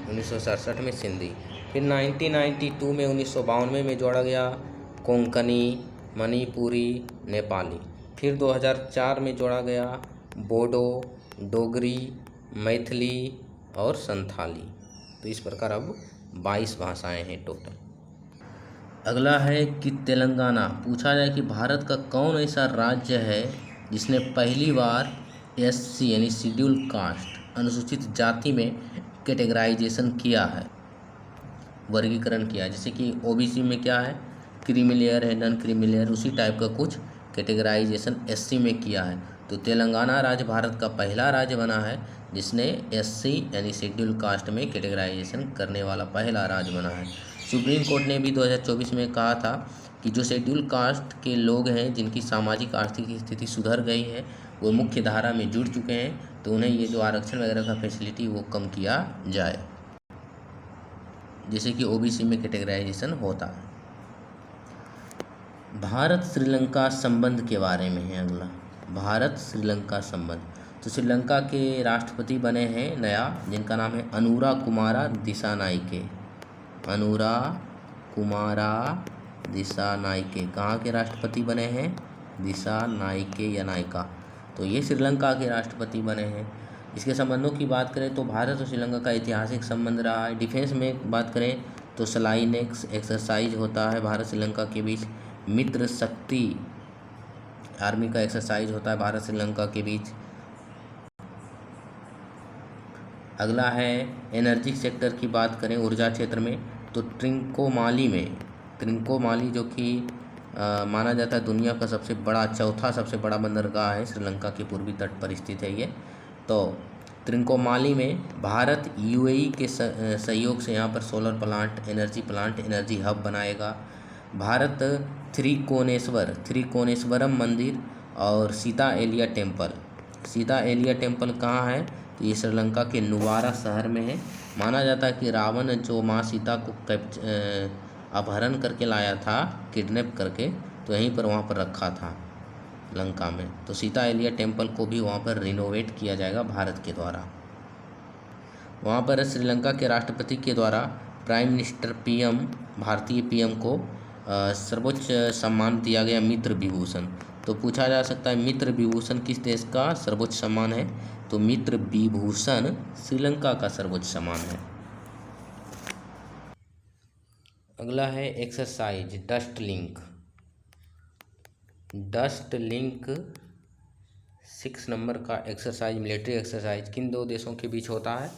1967 में सिंधी। फिर 1992 में 1992 में जोड़ा गया कोंकणी, मणिपुरी, नेपाली। फिर 2004 में जोड़ा गया बोडो, डोगरी, मैथिली और संथाली। तो इस प्रकार अब 22 भाषाएं हैं टोटल। अगला है कि तेलंगाना, पूछा जाए कि भारत का कौन ऐसा राज्य है जिसने पहली बार एससी यानी शेड्यूल कास्ट, अनुसूचित जाति में कैटेगराइजेशन किया है, वर्गीकरण किया है। जैसे कि ओबीसी में क्या है, क्रीमी लेयर है, नॉन क्रीमी लेयर, उसी टाइप का कुछ कैटेगराइजेशन एससी में किया है। तो तेलंगाना राज्य भारत का पहला राज्य बना है जिसने एससी यानी शेड्यूल कास्ट में कैटेगराइजेशन करने वाला पहला राज्य बना है। सुप्रीम कोर्ट ने भी 2024 में कहा था कि जो शेड्यूल कास्ट के लोग हैं जिनकी सामाजिक आर्थिक स्थिति सुधर गई है, वो मुख्य धारा में जुड़ चुके हैं, तो उन्हें ये जो आरक्षण वगैरह का फैसिलिटी वो कम किया जाए, जैसे कि ओबीसी में कैटेगराइजेशन होता है। भारत श्रीलंका संबंध के बारे में है अगला, भारत श्रीलंका संबंध। तो श्रीलंका के राष्ट्रपति बने हैं नया, जिनका नाम है अनुरा कुमारा दिसानाइके। अनुरा कुमारा दिसानाइके कहाँ के राष्ट्रपति बने हैं? दिसानाइके या नायका। तो ये श्रीलंका के राष्ट्रपति बने हैं। इसके संबंधों की बात करें तो भारत और श्रीलंका का ऐतिहासिक संबंध रहा है। डिफेंस में बात करें तो सलाइनेक्स एक्सरसाइज होता है भारत श्रीलंका के बीच। मित्र शक्ति आर्मी का एक्सरसाइज होता है भारत श्रीलंका के बीच। अगला है एनर्जी सेक्टर की बात करें, ऊर्जा क्षेत्र में, तो ट्रिंकोमाली जो कि माना जाता है दुनिया का चौथा सबसे बड़ा बंदरगाह है, श्रीलंका के पूर्वी तट पर स्थित है ये। तो ट्रिंकोमाली में भारत यूएई के सहयोग से यहाँ पर सोलर प्लांट, एनर्जी हब बनाएगा। भारत त्रिकोणेश्वरम मंदिर और सीता एलिया टेम्पल कहाँ है? तो ये श्रीलंका के नुवारा शहर में है। माना जाता है कि रावण जो माँ सीता को अपहरण करके लाया था, किडनैप करके, तो यहीं पर वहाँ पर रखा था लंका में। तो सीता एलिया टेम्पल को भी वहाँ पर रिनोवेट किया जाएगा भारत के द्वारा। वहाँ पर श्रीलंका के राष्ट्रपति के द्वारा प्राइम मिनिस्टर भारतीय पीएम को सर्वोच्च सम्मान दिया गया मित्र विभूषण। तो पूछा जा सकता है मित्र विभूषण किस देश का सर्वोच्च सम्मान है? तो मित्र विभूषण श्रीलंका का सर्वोच्च सम्मान है। अगला है एक्सरसाइज डस्ट लिंक 6 नंबर का एक्सरसाइज, मिलिट्री एक्सरसाइज किन दो देशों के बीच होता है?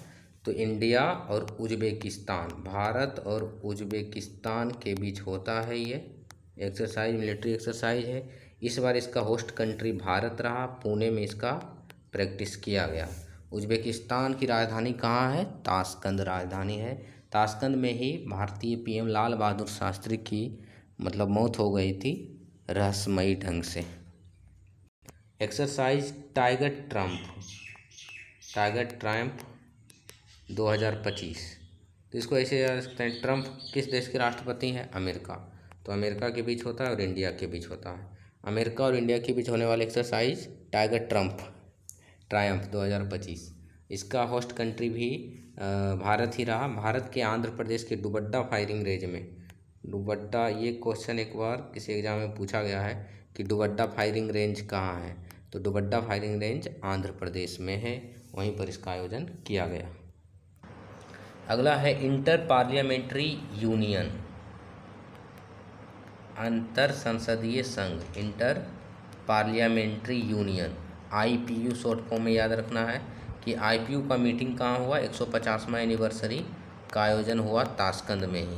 तो इंडिया और उज्बेकिस्तान, भारत और उज्बेकिस्तान के बीच होता है ये एक्सरसाइज, मिलिट्री एक्सरसाइज है। इस बार इसका होस्ट कंट्री भारत रहा, पुणे में इसका प्रैक्टिस किया गया। उज्बेकिस्तान की राजधानी कहाँ है? ताशकंद राजधानी है। ताशकंद में ही भारतीय पीएम लाल बहादुर शास्त्री की मौत हो गई थी रहस्यमयी ढंग से। Exercise tiger Trump 2025। तो इसको ऐसे याद रख सकते हैं, ट्रम्प किस देश के राष्ट्रपति हैं? अमेरिका। तो अमेरिका के बीच होता है और इंडिया के बीच होता है। अमेरिका और इंडिया के बीच होने वाला एक्सरसाइज टाइगर ट्रायम्फ 2025। इसका होस्ट कंट्री भी भारत ही रहा। भारत के आंध्र प्रदेश के डुबड्डा फायरिंग रेंज में, डुबड्डा, ये क्वेश्चन एक बार किसी एग्जाम में पूछा गया है कि डुबड्डा फायरिंग रेंज कहाँ है? तो डुबड्डा फायरिंग रेंज आंध्र प्रदेश में है, वहीं पर इसका आयोजन किया गया। अगला है इंटर पार्लियामेंट्री यूनियन, अंतर संसदीय संघ, inter parliamentary union, IPU short form में याद रखना है कि IPU का मीटिंग कहाँ हुआ? 150वां एनिवर्सरी का आयोजन हुआ ताशकंद में ही।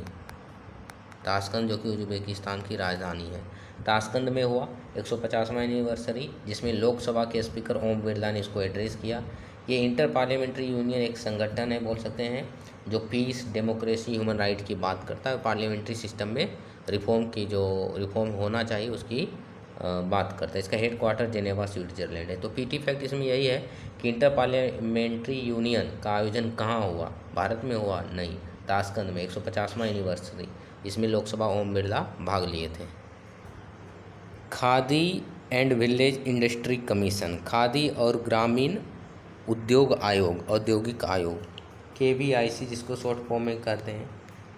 ताशकंद जो कि उज्बेकिस्तान की राजधानी है, ताशकंद में हुआ 150वां एनिवर्सरी, जिसमें लोकसभा के स्पीकर ओम बिरला ने इसको एड्रेस किया। ये इंटर पार्लियामेंट्री यूनियन एक संगठन है, बोल सकते हैं, जो पीस, डेमोक्रेसी, ह्यूमन राइट की बात करता है। पार्लियामेंट्री सिस्टम में रिफॉर्म होना चाहिए उसकी बात करता है। इसका हेड क्वार्टर जेनेवा, स्विट्जरलैंड है। तो PT फैक्ट इसमें यही है कि इंटर पार्लियामेंट्री यूनियन का आयोजन कहाँ हुआ? भारत में हुआ? नहीं, ताशकंद में 150वां एनिवर्सरी, इसमें लोकसभा ओम बिरला भाग लिए थे। Khadi and village industry commission, khadi और ग्रामीण उद्योग आयोग, औद्योगिक आयोग, KVIC जिसको शॉर्ट फॉर्म में कहते हैं,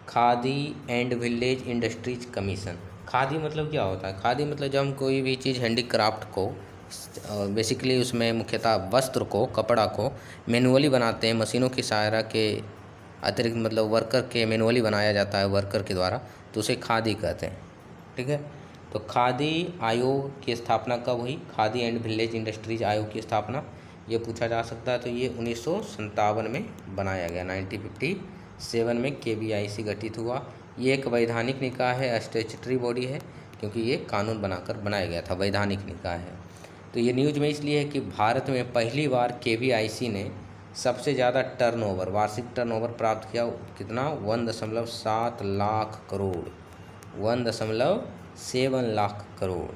khadi and village industries commission. Khadi मतलब क्या होता है? खादी मतलब जब हम कोई भी चीज़ हैंडीक्राफ्ट को, बेसिकली उसमें मुख्यतः वस्त्र को, कपड़ा को मैनुअली बनाते हैं, मशीनों की सहायता के अतिरिक्त, वर्कर के मैनुअली बनाया जाता है वर्कर के द्वारा, तो उसे खादी कहते हैं। ठीक है, तो खादी आयोग की स्थापना कब हुई? खादी एंड विलेज इंडस्ट्रीज आयोग की स्थापना, ये पूछा जा सकता है। तो ये 1957 में बनाया गया, 1957 में KVIC गठित हुआ। ये एक वैधानिक निकाय है, स्टैट्यूटरी बॉडी है, क्योंकि ये कानून बनाकर बनाया गया था, वैधानिक निकाय है। तो ये न्यूज में इसलिए है कि भारत में पहली बार KVIC ने सबसे ज़्यादा टर्नओवर, वार्षिक टर्नओवर प्राप्त किया। कितना? 1.7 लाख करोड़, 1.7 लाख करोड़।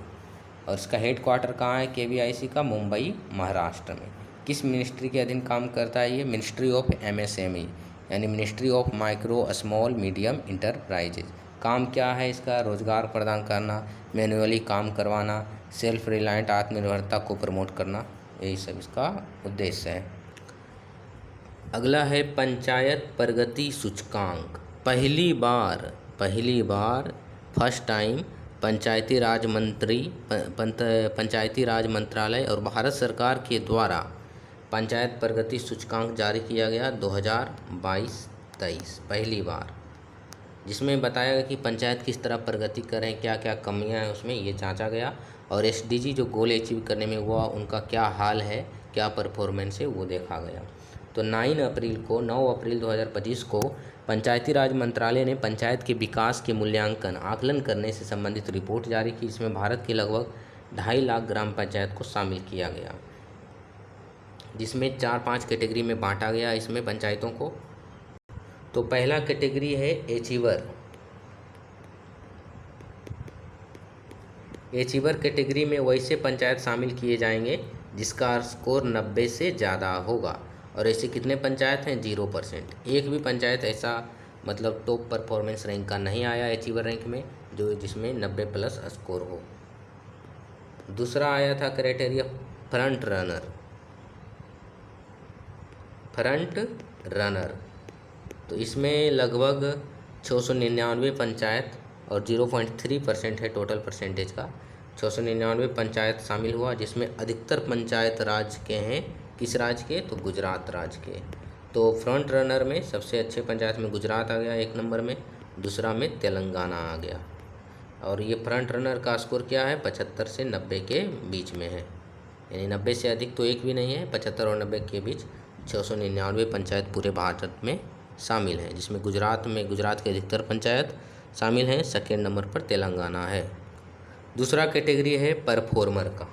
और इसका हेड क्वार्टर कहाँ है KVIC का? मुंबई, महाराष्ट्र में। किस मिनिस्ट्री के अधीन काम करता है ये? मिनिस्ट्री ऑफ MSME, यानी ministry of micro small medium enterprises. काम क्या है इसका? रोजगार प्रदान करना, मैन्युअली काम करवाना, सेल्फ रिलायंट आत्मनिर्भरता को प्रमोट करना, यही सब इसका उद्देश्य है। अगला है पंचायत प्रगति सूचकांक। पहली बार फर्स्ट टाइम पंचायती राज मंत्रालय और भारत सरकार के द्वारा पंचायत प्रगति सूचकांक जारी किया गया 2022-23, पहली बार, जिसमें बताया गया कि पंचायत किस तरह प्रगति कर रहे हैं, क्या क्या कमियां हैं उसमें, ये जांचा गया। और SDG जो गोल अचीव करने में हुआ, उनका क्या हाल है, क्या परफॉर्मेंस है, वो देखा गया। तो 9 अप्रैल 2025 को पंचायती राज मंत्रालय ने पंचायत के विकास के मूल्यांकन, आकलन करने से संबंधित रिपोर्ट जारी की। इसमें भारत के लगभग 2.5 लाख ग्राम पंचायत को शामिल किया गया, जिसमें 4-5 कैटेगरी में बांटा गया इसमें पंचायतों को। तो पहला कैटेगरी है एचीवर कैटेगरी में वैसे पंचायत शामिल किए जाएंगे जिसका स्कोर 90 से ज़्यादा होगा। और ऐसे कितने पंचायत हैं? 0%। एक भी पंचायत ऐसा टॉप परफॉर्मेंस रैंक का नहीं आया एचीवर रैंक में जिसमें 90+ स्कोर हो। दूसरा आया था क्राइटेरिया फ्रंट रनर। तो इसमें लगभग 699 पंचायत और 0.3% है टोटल परसेंटेज का। 699 पंचायत शामिल हुआ, जिसमें अधिकतर पंचायत राज्य के हैं। किस राज्य के? तो गुजरात राज्य के। तो फ्रंट रनर में सबसे अच्छे पंचायत में गुजरात आ गया 1 नंबर में, दूसरा में तेलंगाना आ गया। और ये फ्रंट रनर का स्कोर क्या है? 75 से 90 के बीच में है, यानी 90 से अधिक तो एक भी नहीं है, 75 और 90 के बीच 699 पंचायत पूरे भारत में शामिल हैं, जिसमें गुजरात की अधिकतर पंचायत शामिल हैं। सेकेंड नंबर पर तेलंगाना है। दूसरा कैटेगरी है परफॉर्मर का।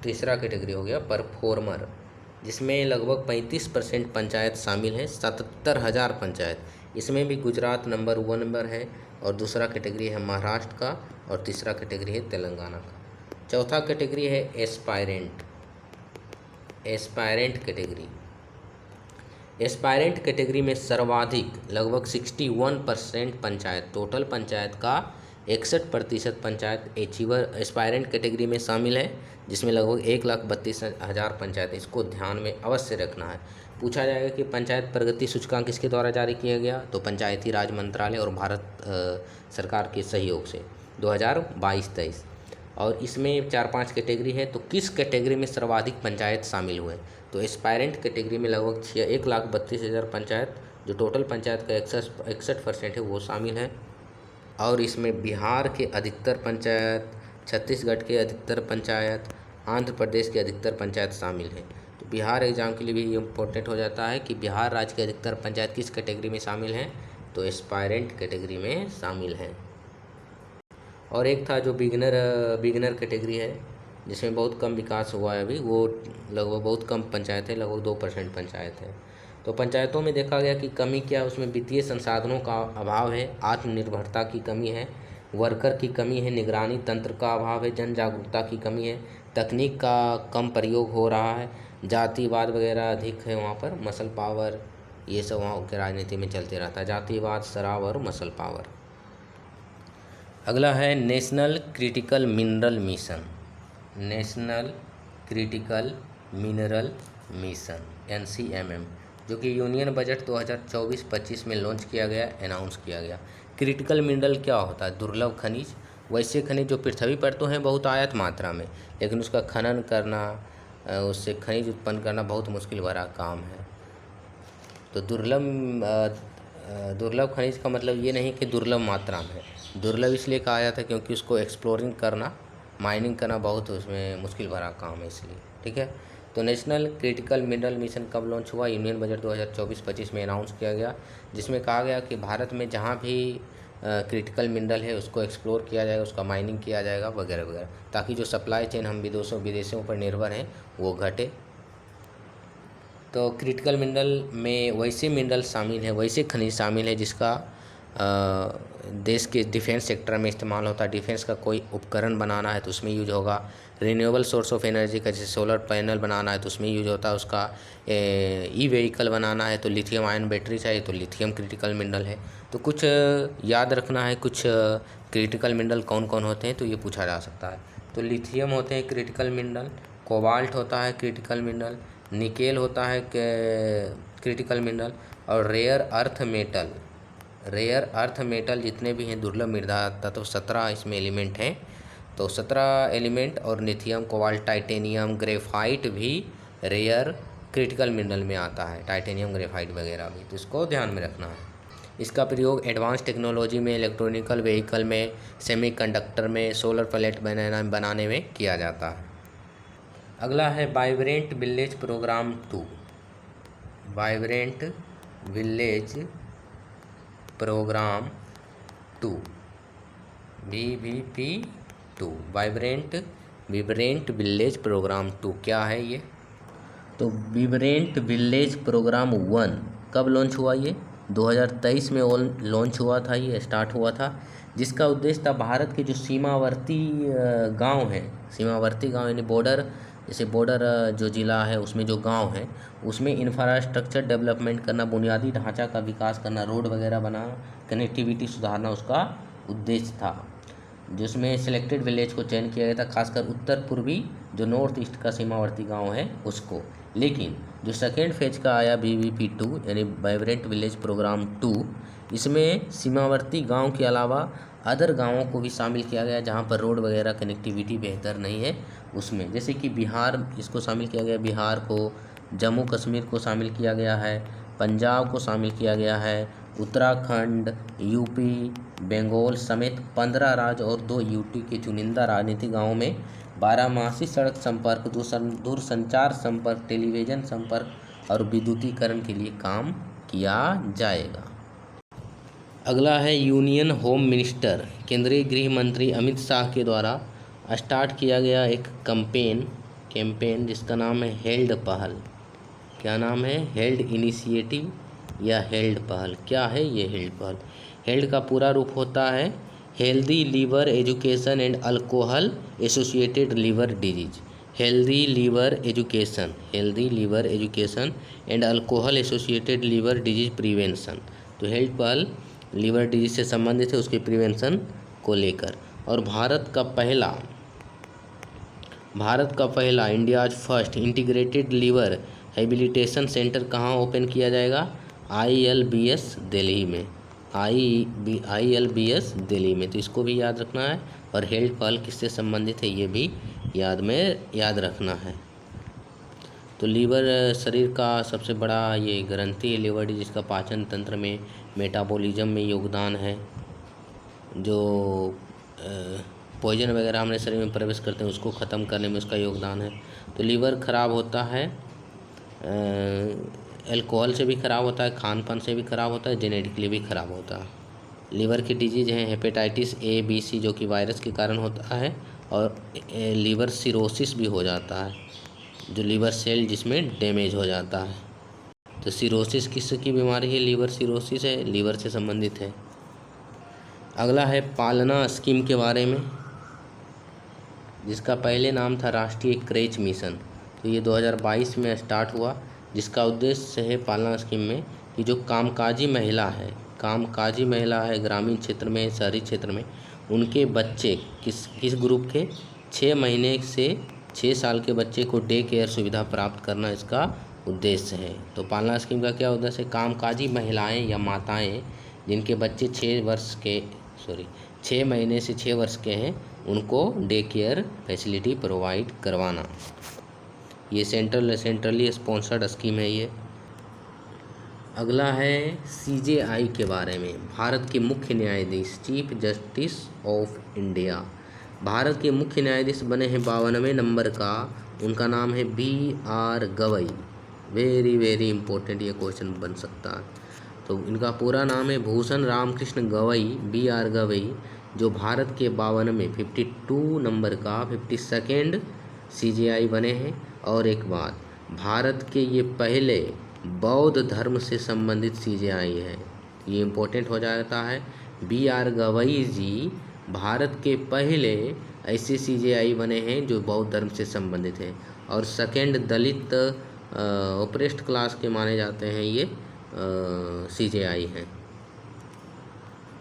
तीसरा कैटेगरी हो गया परफॉर्मर, जिसमें लगभग 35% पंचायत शामिल हैं, 77,000 पंचायत। इसमें भी गुजरात नंबर 1 है, और दूसरा कैटेगरी है महाराष्ट्र का, और तीसरा कैटेगरी है तेलंगाना का। चौथा कैटेगरी है एस्पायरेंट कैटेगरी। एस्पायरेंट कैटेगरी में सर्वाधिक लगभग 61% पंचायत, टोटल पंचायत का 61% पंचायत एस्पायरेंट कैटेगरी में शामिल है, जिसमें लगभग 1,32,000 पंचायत। इसको ध्यान में अवश्य रखना है। पूछा जाएगा कि पंचायत प्रगति सूचकांक किसके द्वारा जारी किया गया, तो पंचायती राज मंत्रालय और भारत सरकार के सहयोग से 2022-23। और इसमें 4-5 कैटेगरी है। तो किस कैटेगरी में सर्वाधिक पंचायत शामिल हुए, तो एस्पायरेंट कैटेगरी में लगभग 1,32,000 पंचायत, जो टोटल पंचायत का 61% है, वो शामिल है। और इसमें बिहार के अधिकतर पंचायत, छत्तीसगढ़ के अधिकतर पंचायत, आंध्र प्रदेश के अधिकतर पंचायत शामिल है। तो बिहार एग्जाम के लिए भी इम्पोर्टेंट हो जाता है कि बिहार राज्य के अधिकतर पंचायत किस कैटेगरी में शामिल हैं, तो एस्पायरेंट कैटेगरी में शामिल हैं। और एक था जो बिगिनर कैटेगरी है, जिसमें बहुत कम विकास हुआ है अभी, वो लगभग बहुत कम पंचायत है, लगभग 2% पंचायत है। तो पंचायतों में देखा गया कि कमी क्या है, उसमें वित्तीय संसाधनों का अभाव है, आत्मनिर्भरता की कमी है, वर्कर की कमी है, निगरानी तंत्र का अभाव है, जन जागरूकता की कमी है, तकनीक का कम प्रयोग हो रहा है, जातिवाद वगैरह अधिक है वहाँ पर, मसल पावर, ये सब वहाँ के राजनीति में चलते रहता है, जातिवाद, शराब और मसल पावर। अगला है national critical mineral mission. National critical mineral mission NCMM, जो कि यूनियन बजट 2024-25 में लॉन्च किया गया, अनाउंस किया गया। क्रिटिकल मिनरल क्या होता है, दुर्लभ खनिज, वैसे खनिज जो पृथ्वी पर तो हैं बहुत आयत मात्रा में, लेकिन उसका खनन करना, उससे खनिज उत्पन्न करना बहुत मुश्किल भरा काम है। तो दुर्लभ खनिज का मतलब ये नहीं कि दुर्लभ मात्रा में, दुर्लभ इसलिए कहा जाता है क्योंकि उसको एक्सप्लोरिंग करना, माइनिंग करना बहुत उसमें मुश्किल भरा काम है, इसलिए। ठीक है। तो नेशनल क्रिटिकल मिनरल मिशन कब लॉन्च हुआ, यूनियन बजट 2024-25 में अनाउंस किया गया, जिसमें कहा गया कि भारत में जहाँ भी क्रिटिकल मिनरल है उसको एक्सप्लोर किया जाएगा, उसका माइनिंग किया जाएगा वगैरह वगैरह, ताकि जो सप्लाई चेन हम विदेशों पर निर्भर हैं वो घटे। तो क्रिटिकल मिनरल में वैसे मिनरल शामिल है, वैसे खनिज शामिल है जिसका देश के डिफेंस सेक्टर में इस्तेमाल होता है। डिफेंस का कोई उपकरण बनाना है तो उसमें यूज होगा। रिन्यूएबल सोर्स ऑफ एनर्जी का, जैसे सोलर पैनल बनाना है तो उसमें यूज होता है। उसका व्हीकल बनाना है तो लिथियम आयन बैटरी चाहिए, तो लिथियम क्रिटिकल मिनरल है। तो कुछ याद रखना है, कुछ क्रिटिकल मिनरल कौन कौन होते हैं, तो ये पूछा जा सकता है। तो लिथियम होते हैं क्रिटिकल मिनरल, कोबाल्ट होता है क्रिटिकल मिनरल, निकेल होता है क्रिटिकल मिनरल, और रेयर अर्थ मेटल जितने भी हैं दुर्लभ मृदा तत्व, 17 इसमें एलिमेंट हैं। तो 17 एलिमेंट, और लिथियम, कोबाल्ट, टाइटेनियम, ग्रेफाइट भी रेयर क्रिटिकल मिनरल में आता है, टाइटेनियम, ग्रेफाइट वगैरह भी, तो इसको ध्यान में रखना है। इसका प्रयोग एडवांस टेक्नोलॉजी में, इलेक्ट्रॉनिकल व्हीकल में, सेमीकंडक्टर में, सोलर प्लेट बनाने में किया जाता है। अगला है vibrant village programme 2। Vibrant village programme 2, VVP2, vibrant village programme 2 क्या है ये, तो वाइब्रेंट विलेज प्रोग्राम 1 कब लॉन्च हुआ, ये 2023 में लॉन्च हुआ था, ये स्टार्ट हुआ था, जिसका उद्देश्य था भारत के जो सीमावर्ती गांव हैं, सीमावर्ती गांव यानी बॉर्डर, जैसे बॉर्डर जो ज़िला है उसमें जो गांव है उसमें इंफ्रास्ट्रक्चर डेवलपमेंट करना, बुनियादी ढांचा का विकास करना, रोड वगैरह बनाना, कनेक्टिविटी सुधारना उसका उद्देश्य था। जिसमें सिलेक्टेड विलेज को चयन किया गया था, खासकर उत्तर पूर्वी जो नॉर्थ ईस्ट का सीमावर्ती गांव है उसको। लेकिन जो सेकेंड फेज का आया VVP2 यानी वाइब्रेंट विलेज प्रोग्राम 2, इसमें सीमावर्ती गांव के अलावा अदर गांवों को भी शामिल किया गया जहां पर रोड वगैरह कनेक्टिविटी बेहतर नहीं है उसमें, जैसे कि बिहार, इसको शामिल किया गया, बिहार को, जम्मू कश्मीर को शामिल किया गया है, पंजाब को शामिल किया गया है, उत्तराखंड, यूपी, बंगाल समेत 15 राज्य और 2 यूटी के चुनिंदा राजनीतिक गांवों में बारहमासी सड़क संपर्क, दूरसंचार संपर्क, टेलीविजन संपर्क और विद्युतीकरण के लिए काम किया जाएगा। अगला है यूनियन होम मिनिस्टर, केंद्रीय गृह मंत्री अमित शाह के द्वारा स्टार्ट किया गया एक कैंपेन जिसका नाम है हेल्ड पहल। क्या नाम है? हेल्ड इनिशिएटिव या हेल्ड पहल। क्या है ये हेल्ड पहल? हेल्ड का पूरा रूप होता है healthy liver education and alcohol associated liver disease. Healthy liver education and alcohol associated liver disease prevention. तो हेल्ड पहल लीवर डिजीज से संबंधित है, उसके प्रिवेंशन को लेकर। और भारत का पहला India's first integrated liver habilitation centre कहाँ ओपन किया जाएगा? ILBS दिल्ली में। ILBS दिल्ली में। तो इसको भी याद रखना है। और हेल्थ पहल किससे संबंधित है ये भी याद रखना है। तो लीवर शरीर का सबसे बड़ा ये ग्रंथि है लीवर, जिसका पाचन तंत्र में, मेटाबॉलिज्म में योगदान है। जो पॉइजन वगैरह हमारे शरीर में प्रवेश करते हैं उसको ख़त्म करने में उसका योगदान है। तो लीवर खराब होता है, अल्कोहल से भी खराब होता है, खान पान से भी खराब होता है, जेनेटिकली भी खराब होता है। लीवर की डिजीज़ हैं हेपेटाइटिस A, B, C जो कि वायरस के कारण होता है, और लीवर सिरोसिस भी हो जाता है, जो लीवर सेल जिसमें डैमेज हो जाता है। तो सिरोसिस किसकी बीमारी है? लीवर सिरोसिस है, लीवर से संबंधित है। अगला है पालना स्कीम के बारे में, जिसका पहले नाम था राष्ट्रीय क्रेच मिशन। तो ये 2022 में स्टार्ट हुआ, जिसका उद्देश्य है पालना स्कीम में कि जो कामकाजी महिला है ग्रामीण क्षेत्र में, शहरी क्षेत्र में, उनके बच्चे किस ग्रुप के 6 महीने से 6 साल के बच्चे को डे केयर सुविधा प्राप्त करना इसका उद्देश्य है। तो पालना स्कीम का क्या उद्देश्य है? कामकाजी महिलाएं या माताएं जिनके बच्चे 6 महीने से 6 वर्ष के हैं उनको डे केयर फैसिलिटी प्रोवाइड करवाना। ये सेंट्रली स्पॉन्सर्ड स्कीम है ये। अगला है CJI के बारे में, भारत के मुख्य न्यायाधीश, chief justice of India. Bharat के मुख्य न्यायाधीश बने हैं 52वें नंबर का, उनका नाम है BR गवई। वेरी इंपॉर्टेंट ये क्वेश्चन बन सकता है। तो इनका पूरा नाम है भूषण रामकृष्ण गवई, BR गवई, जो भारत के 52वें 52 नंबर का 52nd CJI बने हैं। और एक बात, भारत के ये पहले बौद्ध धर्म से संबंधित CJI है, ये इम्पोर्टेंट हो जाता है। BR गवई जी भारत के पहले ऐसे CJI बने हैं जो बौद्ध धर्म से संबंधित है, और सेकंड दलित ओप्रेस्ड क्लास के माने जाते हैं ये CJI हैं।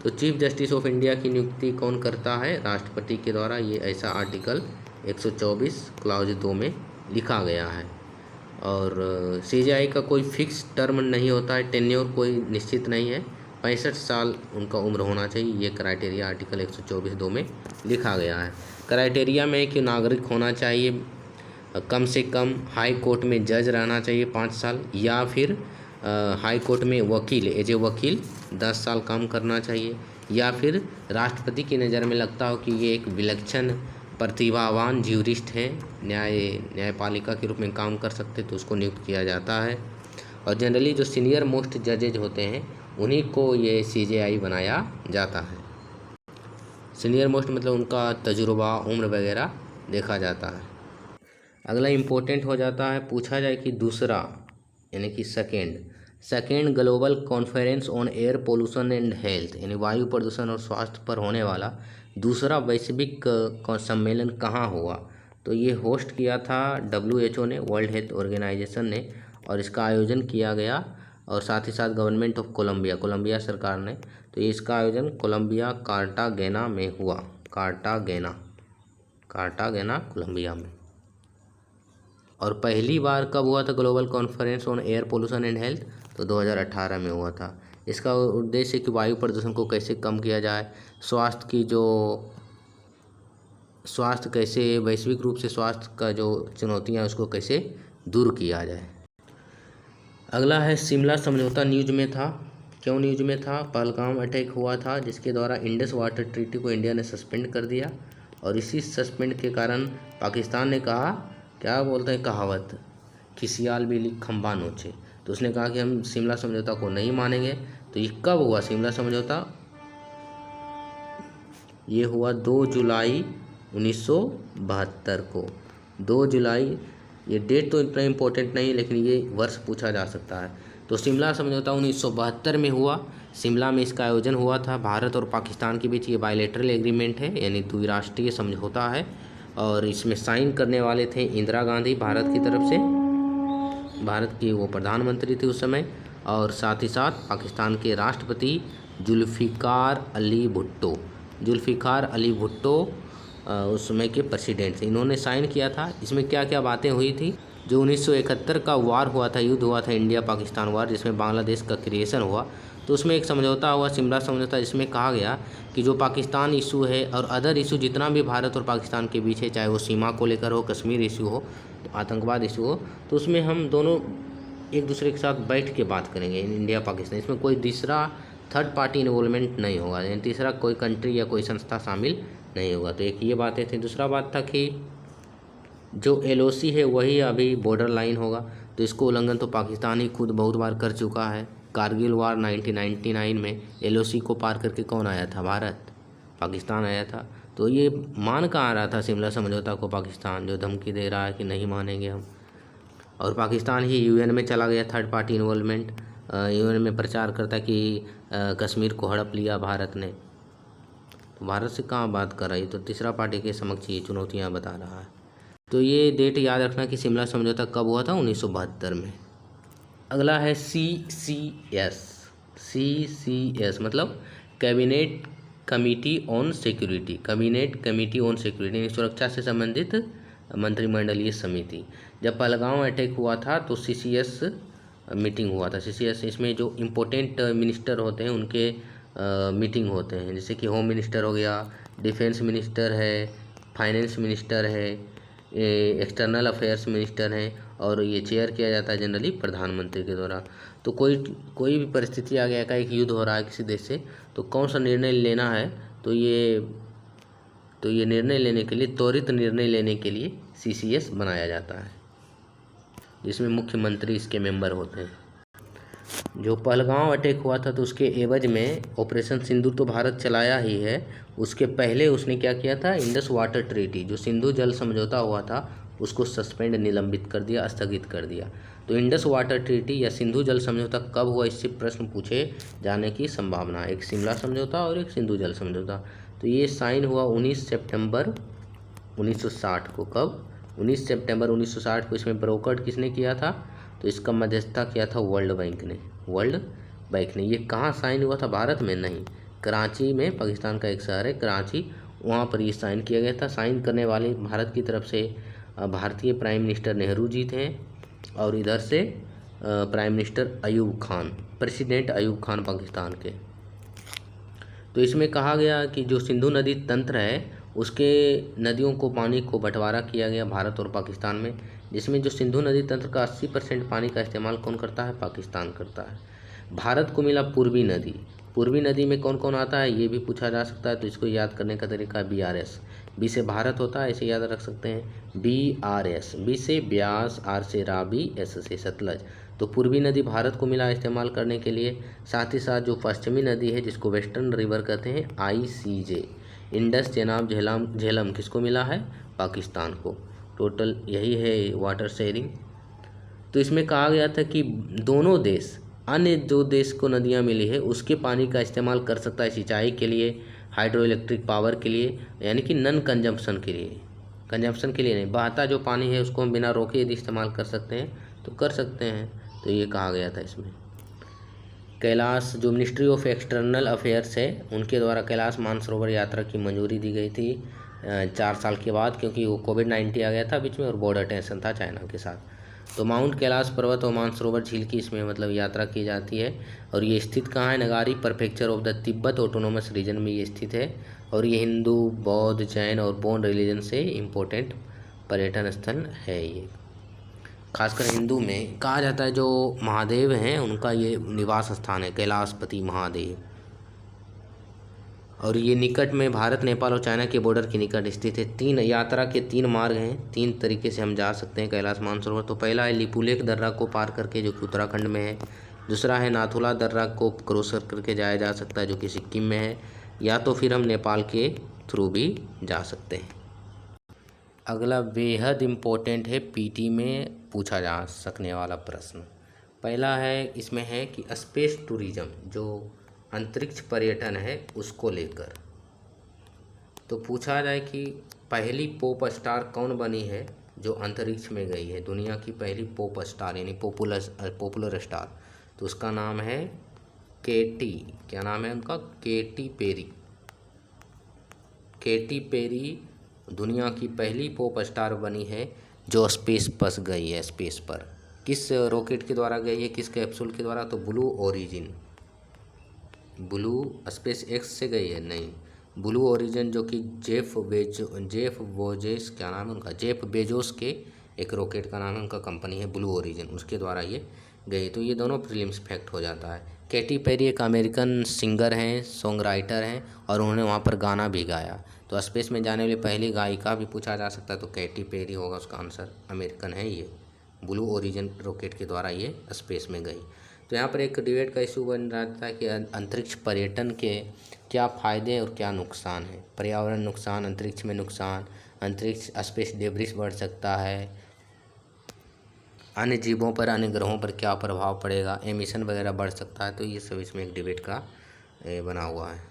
तो चीफ जस्टिस ऑफ इंडिया की नियुक्ति कौन करता है? राष्ट्रपति के द्वारा। ये ऐसा आर्टिकल 124 क्लाउज 2 में लिखा गया है। और CJI का कोई फिक्स टर्म नहीं होता है, टेन्योर कोई निश्चित नहीं है, 65 साल उनका उम्र होना चाहिए, ये क्राइटेरिया आर्टिकल 124(2) में लिखा गया है। क्राइटेरिया में कि नागरिक होना चाहिए, कम से कम हाई कोर्ट में जज रहना चाहिए 5 साल, या फिर हाई कोर्ट में वकील एज ए वकील 10 साल काम करना चाहिए, या फिर राष्ट्रपति की नज़र में लगता हो कि ये एक विलक्षण प्रतिभावान ज्यूरिस्ट है, न्यायपालिका के रूप में काम कर सकते, तो उसको नियुक्त किया जाता है। और जनरली जो सीनियर मोस्ट जजेज होते हैं उन्हीं को ये CJI बनाया जाता है। सीनियर मोस्ट मतलब उनका तजुर्बा, उम्र वगैरह देखा जाता है। अगला इम्पोर्टेंट हो जाता है, पूछा जाए कि दूसरा यानी कि second global conference on air pollution and health, यानी वायु प्रदूषण और स्वास्थ्य पर होने वाला दूसरा वैश्विक सम्मेलन कहाँ हुआ? तो ये होस्ट किया था WHO ने, वर्ल्ड हेल्थ ऑर्गेनाइजेशन ने, और इसका आयोजन किया गया, और साथ ही साथ गवर्नमेंट ऑफ कोलंबिया सरकार ने। तो इसका आयोजन कोलंबिया कार्टागेना में हुआ, कार्टागेना कोलंबिया में। और पहली बार कब हुआ था global conference on air pollution and health? तो 2018 में हुआ था। इसका उद्देश्य कि वायु प्रदूषण को कैसे कम किया जाए, स्वास्थ्य कैसे, वैश्विक रूप से स्वास्थ्य का जो चुनौतियां उसको कैसे दूर किया जाए। अगला है शिमला समझौता न्यूज में था। क्यों न्यूज में था? पहलगाम अटैक हुआ था जिसके द्वारा इंडस वाटर ट्रीटी को इंडिया ने सस्पेंड कर दिया, और इसी सस्पेंड के कारण पाकिस्तान ने कहा, क्या बोलते हैं कहावत, खिसियाल बिल्ली खंबा नोचे। तो उसने कहा कि हम शिमला समझौता को नहीं मानेंगे। तो ये कब हुआ शिमला समझौता? ये हुआ 2 जुलाई 1972 को। 2 जुलाई, ये डेट तो इतना इम्पोर्टेंट नहीं है लेकिन ये वर्ष पूछा जा सकता है। तो शिमला समझौता 1972 में हुआ। शिमला में इसका आयोजन हुआ था। भारत और पाकिस्तान के बीच ये बायलैटरल एग्रीमेंट है, यानी द्विराष्ट्रीय समझौता है। और इसमें साइन करने वाले थे इंदिरा गांधी भारत की तरफ से, भारत की वो प्रधानमंत्री थी उस समय, और साथ ही साथ पाकिस्तान के राष्ट्रपति जुल्फ़िकार अली भुट्टो। जुल्फ़िकार अली भुट्टो उस समय के प्रेसिडेंट थे, इन्होंने साइन किया था। इसमें क्या क्या बातें हुई थी? जो 1971 का वार हुआ था, युद्ध हुआ था इंडिया पाकिस्तान वार, जिसमें बांग्लादेश का क्रिएशन हुआ, तो उसमें एक समझौता हुआ शिमला समझौता, जिसमें कहा गया कि जो पाकिस्तान इशू है और अदर इशू जितना भी भारत और पाकिस्तान के बीच है, चाहे वो सीमा को लेकर हो, कश्मीर इशू हो, आतंकवाद इशू हो, तो उसमें हम दोनों एक दूसरे के साथ बैठ के बात करेंगे, इंडिया पाकिस्तान। इसमें कोई तीसरा थर्ड पार्टी इन्वॉल्वमेंट नहीं होगा, यानी तीसरा कोई कंट्री या कोई संस्था शामिल नहीं होगा। तो एक ये बातें थी। दूसरा बात था कि जो LOC है वही अभी बॉर्डर लाइन होगा, तो इसको उल्लंघन तो पाकिस्तान ही खुद बहुत बार कर चुका है। कारगिल वार 1999 में LOC को पार करके कौन आया था? भारत, पाकिस्तान आया था। तो ये मान कहाँ रहा था शिमला समझौता को पाकिस्तान, जो धमकी दे रहा है कि नहीं मानेंगे हम। और पाकिस्तान ही UN में चला गया, थर्ड पार्टी इन्वॉल्वमेंट, UN में प्रचार करता कि कश्मीर को हड़प लिया भारत ने। तो भारत से कहाँ बात कर रही, तो तीसरा पार्टी के समक्ष ये चुनौतियाँ बता रहा है। तो ये डेट याद रखना कि शिमला समझौता कब हुआ था, 1972 में। अगला है CCS। CCS मतलब cabinet committee on security, cabinet committee on security, सुरक्षा से संबंधित मंत्रिमंडलीय समिति। जब पहलगांव अटैक हुआ था तो CCS मीटिंग हुआ था। CCS, इसमें जो इम्पोर्टेंट मिनिस्टर होते हैं उनके मीटिंग होते हैं, जैसे कि होम मिनिस्टर हो गया, डिफेंस मिनिस्टर है, फाइनेंस मिनिस्टर है, एक्सटर्नल अफेयर्स मिनिस्टर हैं, और ये चेयर किया जाता है जनरली प्रधानमंत्री के द्वारा। तो कोई भी परिस्थिति आ गया, का एक युद्ध हो रहा है किसी देश से, तो कौन सा निर्णय लेना है, तो ये निर्णय लेने के लिए, त्वरित निर्णय लेने के लिए CCS बनाया जाता है, जिसमें मुख्यमंत्री इसके मेंबर होते हैं। जो पहलगांव अटैक हुआ था तो उसके एवज में ऑपरेशन सिंदूर तो भारत चलाया ही है, उसके पहले उसने क्या किया था, इंडस वाटर ट्रीटी, जो सिंधु जल समझौता हुआ था, उसको सस्पेंड, निलंबित कर दिया, स्थगित कर दिया। तो इंडस वाटर ट्रीटी या सिंधु जल समझौता कब हुआ, इससे प्रश्न पूछे जाने की संभावना है। एक शिमला समझौता और एक सिंधु जल समझौता। तो ये साइन हुआ 19 सितंबर 1960 को। कब? 19 सितंबर 1960 को। इसमें ब्रोकर्ड किसने किया था, तो इसका मध्यस्थता किया था वर्ल्ड बैंक ने। वर्ल्ड बैंक ने। ये कहाँ साइन हुआ था, भारत में नहीं, कराची में, पाकिस्तान का एक शहर है कराची, वहाँ पर ये साइन किया गया था। साइन करने वाले भारत की तरफ से भारतीय प्राइम मिनिस्टर नेहरू जी थे, और इधर से prime minister Ayub Khan, president Ayub Khan Pakistan के। तो इसमें कहा गया कि जो सिंधु नदी तंत्र है उसके नदियों को, पानी को बंटवारा किया गया भारत और पाकिस्तान में, जिसमें जो सिंधु नदी तंत्र का 80% पानी का इस्तेमाल कौन करता है, पाकिस्तान करता है। भारत को मिला पूर्वी नदी। पूर्वी नदी में कौन कौन आता है ये भी पूछा जा सकता है, तो इसको याद करने का तरीका BRS। बी से भारत होता है, इसे याद रख सकते हैं, BRS। बी से ब्यास, R से रावी, S से सतलज। तो पूर्वी नदी भारत को मिला इस्तेमाल करने के लिए। साथ ही साथ जो पश्चिमी नदी है जिसको वेस्टर्न रिवर कहते हैं, ICJ, इंडस, चेनाब, झेलम किसको मिला है, पाकिस्तान को। टोटल यही है वाटर शेयरिंग। तो इसमें कहा गया था कि दोनों देश, अन्य जो देश को नदियाँ मिली है उसके पानी का इस्तेमाल कर सकता है सिंचाई के लिए, हाइड्रो इलेक्ट्रिक पावर के लिए, यानी कि नन कंजम्पशन के लिए, कंजम्पशन के लिए नहीं, बहता जो पानी है उसको हम बिना रोके यदि इस्तेमाल कर सकते हैं तो कर सकते हैं। तो ये कहा गया था इसमें। कैलाश, जो मिनिस्ट्री ऑफ एक्सटर्नल अफेयर्स है उनके द्वारा कैलाश मानसरोवर यात्रा की मंजूरी दी गई थी 4 साल के बाद, क्योंकि वो कोविड-19 आ गया था बीच में और बॉर्डर टेंशन था चाइना के साथ। तो माउंट कैलाश पर्वत और मानसरोवर झील की इसमें मतलब यात्रा की जाती है। और ये स्थित कहाँ है, Ngari prefecture of the Tibet autonomous region में ये स्थित है। और ये हिंदू, बौद्ध, जैन और बोन रिलीजन से इम्पोर्टेंट पर्यटन स्थल है। ये खासकर हिंदू में कहा जाता है जो महादेव हैं उनका ये निवास स्थान है, कैलाशपति महादेव। और ये निकट में भारत, नेपाल और चाइना के बॉर्डर के निकट स्थित है। तीन यात्रा के तीन मार्ग हैं, तीन तरीके से हम जा सकते हैं कैलाश मानसरोवर। तो पहला है लिपुलेख दर्रा को पार करके, जो कि उत्तराखंड में है। दूसरा है नाथुला दर्रा को क्रॉस करके जाया जा सकता है, जो कि सिक्किम में है। या तो फिर हम नेपाल के थ्रू भी जा सकते हैं। अगला बेहद इम्पोर्टेंट है, पीटी में पूछा जा सकने वाला प्रश्न। पहला है, इसमें है कि स्पेस टूरिज्म, जो अंतरिक्ष पर्यटन है उसको लेकर तो पूछा जाए कि पहली पॉप स्टार कौन बनी है जो अंतरिक्ष में गई है, दुनिया की पहली पॉप स्टार यानी पॉपुलर स्टार। तो उसका नाम है केटी, क्या नाम है उनका, केटी पेरी। केटी पेरी दुनिया की पहली पॉप स्टार बनी है जो स्पेस पर गई है। स्पेस पर किस रॉकेट के द्वारा गई है, किस कैप्सूल के द्वारा, तो blue origin, blue space x से गई है, नहीं, ब्लू ओरिजिन, जो कि जेफ बोजेस, क्या नाम है उनका, जेफ बेजोस के एक रॉकेट का नाम है, उनका कंपनी है ब्लू ओरिजिन, उसके द्वारा ये गई। तो ये दोनों प्रीलिम्स फैक्ट हो जाता है। कैटी पेरी एक अमेरिकन सिंगर हैं, सॉन्ग राइटर हैं, और उन्होंने वहाँ पर गाना भी गाया। तो स्पेस में जाने वाली पहली गायिका भी पूछा जा सकता है, तो कैटी पेरी होगा उसका आंसर, अमेरिकन है ये, ब्लू ओरिजिन रॉकेट के द्वारा ये स्पेस में गई। तो यहाँ पर एक डिबेट का इशू बन रहा था कि अंतरिक्ष पर्यटन के क्या फ़ायदे और क्या नुकसान है। पर्यावरण नुकसान, अंतरिक्ष में नुकसान, अंतरिक्ष स्पेस डेब्रिस बढ़ सकता है, अन्य जीवों पर, अन्य ग्रहों पर क्या प्रभाव पड़ेगा, एमिशन वगैरह बढ़ सकता है। तो ये सब इसमें एक डिबेट का बना हुआ है।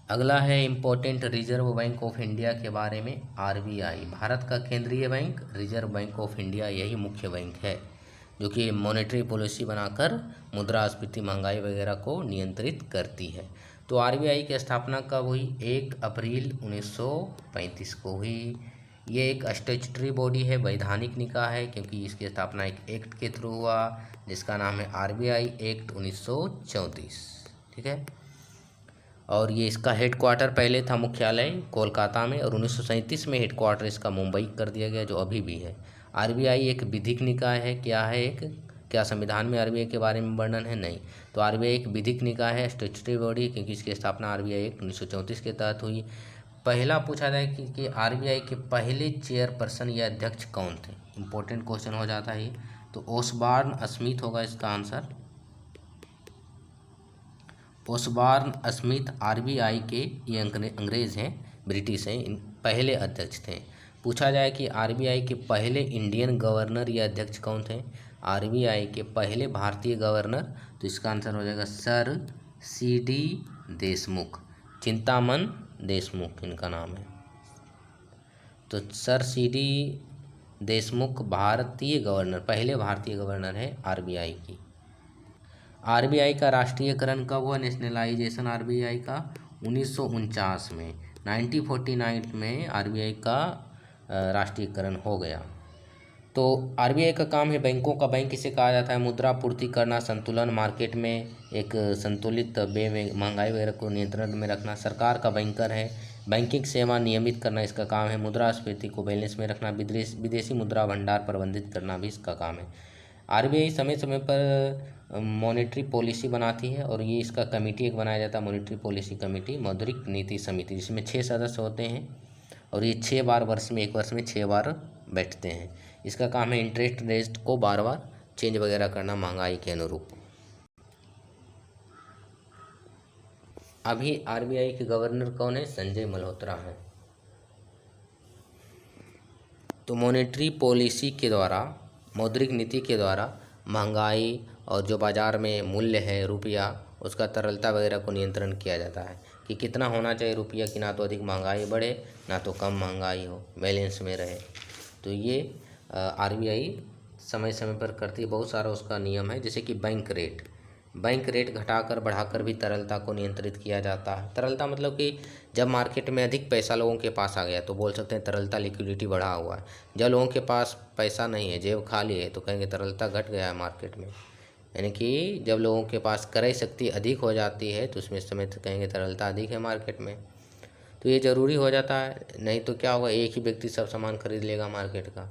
अगला है important, reserve bank of India के बारे में। आरबीआई भारत का केंद्रीय bank, reserve bank of India यही मुख्य बैंक है, जो कि मॉनेटरी पॉलिसी बनाकर मुद्रास्फीति, महंगाई वगैरह को नियंत्रित करती है। तो आरबीआई की स्थापना कब हुई, 1 अप्रैल 1935 को हुई। ये एक स्टैट्यूटरी बॉडी है, वैधानिक निकाय है, क्योंकि इसकी स्थापना एक एक्ट के थ्रू हुआ जिसका नाम है आरबीआई एक्ट 1934, ठीक है। और ये इसका हेडक्वार्टर पहले था मुख्यालय कोलकाता में, और 1937 में हेडक्वार्टर इसका मुंबई कर दिया गया, जो अभी भी है। आरबीआई एक विधिक निकाय है, क्या है एक, क्या संविधान में आरबीआई के बारे में वर्णन है, नहीं। तो आरबीआई एक विधिक निकाय है, स्टैट्यूटरी बॉडी, क्योंकि इसकी स्थापना आरबीआई एक्ट 1934 के तहत हुई। पहला पूछा जाए कि आरबीआई के पहले चेयरपर्सन या अध्यक्ष कौन थे, इंपॉर्टेंट क्वेश्चन हो जाता है ये। तो ओसबॉर्न स्मिथ होगा इसका आंसर। ओसबॉर्न स्मिथ आरबीआई के, ये अंग्रेज़ हैं, ब्रिटिश हैं, पहले अध्यक्ष थे। पूछा जाए कि आरबीआई के पहले इंडियन गवर्नर या अध्यक्ष कौन थे, आरबीआई के पहले भारतीय गवर्नर, तो इसका आंसर हो जाएगा सर सीडी देशमुख, चिंतामन देशमुख इनका नाम है। तो सर सीडी देशमुख भारतीय गवर्नर, पहले भारतीय गवर्नर है आरबीआई की। आरबीआई का राष्ट्रीयकरण कब हुआ, नेशनलाइजेशन आरबीआई का 1949 में, 1949 में आरबीआई का राष्ट्रीयकरण हो गया। तो आरबीआई का काम है बैंकों का बैंक इसे कहा जाता है, मुद्रा पूर्ति करना, संतुलन मार्केट में एक संतुलित वे में महंगाई वगैरह को नियंत्रण में रखना, सरकार का बैंकर है, बैंकिंग सेवा नियमित करना इसका काम है, मुद्रास्फीति को बैलेंस में रखना, विदेशी मुद्रा भंडार प्रबंधित करना भी इसका काम है। आरबीआई समय समय पर मॉनेटरी पॉलिसी बनाती है, और ये इसका कमेटी एक बनाया जाता है, मॉनेटरी पॉलिसी कमेटी, मौद्रिक नीति समिति, जिसमें 6 सदस्य होते हैं, और ये 6 बार वर्ष में, एक वर्ष में 6 बार बैठते हैं। इसका काम है इंटरेस्ट रेट को बार बार चेंज वगैरह करना महंगाई के अनुरूप। अभी आरबीआई के गवर्नर कौन है, संजय मल्होत्रा हैं। तो मॉनेटरी पॉलिसी के द्वारा, मौद्रिक नीति के द्वारा महंगाई और जो बाज़ार में मूल्य है रुपया, उसका तरलता वगैरह को नियंत्रण किया जाता है कि कितना होना चाहिए रुपया, कि ना तो अधिक महंगाई बढ़े ना तो कम महंगाई हो, बैलेंस में रहे। तो ये आरबीआई समय समय पर करती है, बहुत सारा उसका नियम है, जैसे कि बैंक रेट घटाकर बढ़ाकर भी तरलता को नियंत्रित किया जाता है। तरलता मतलब कि जब मार्केट में अधिक पैसा लोगों के पास आ गया तो बोल सकते हैं तरलता, लिक्विडिटी बढ़ा हुआ है। जब लोगों के पास पैसा नहीं है, जेब खाली है, तो कहेंगे तरलता घट गया है मार्केट में। यानी कि जब लोगों के पास क्रय शक्ति अधिक हो जाती है तो उसमें समय तो कहेंगे तरलता अधिक है मार्केट में। तो ये ज़रूरी हो जाता है, नहीं तो क्या होगा, एक ही व्यक्ति सब सामान खरीद लेगा मार्केट का।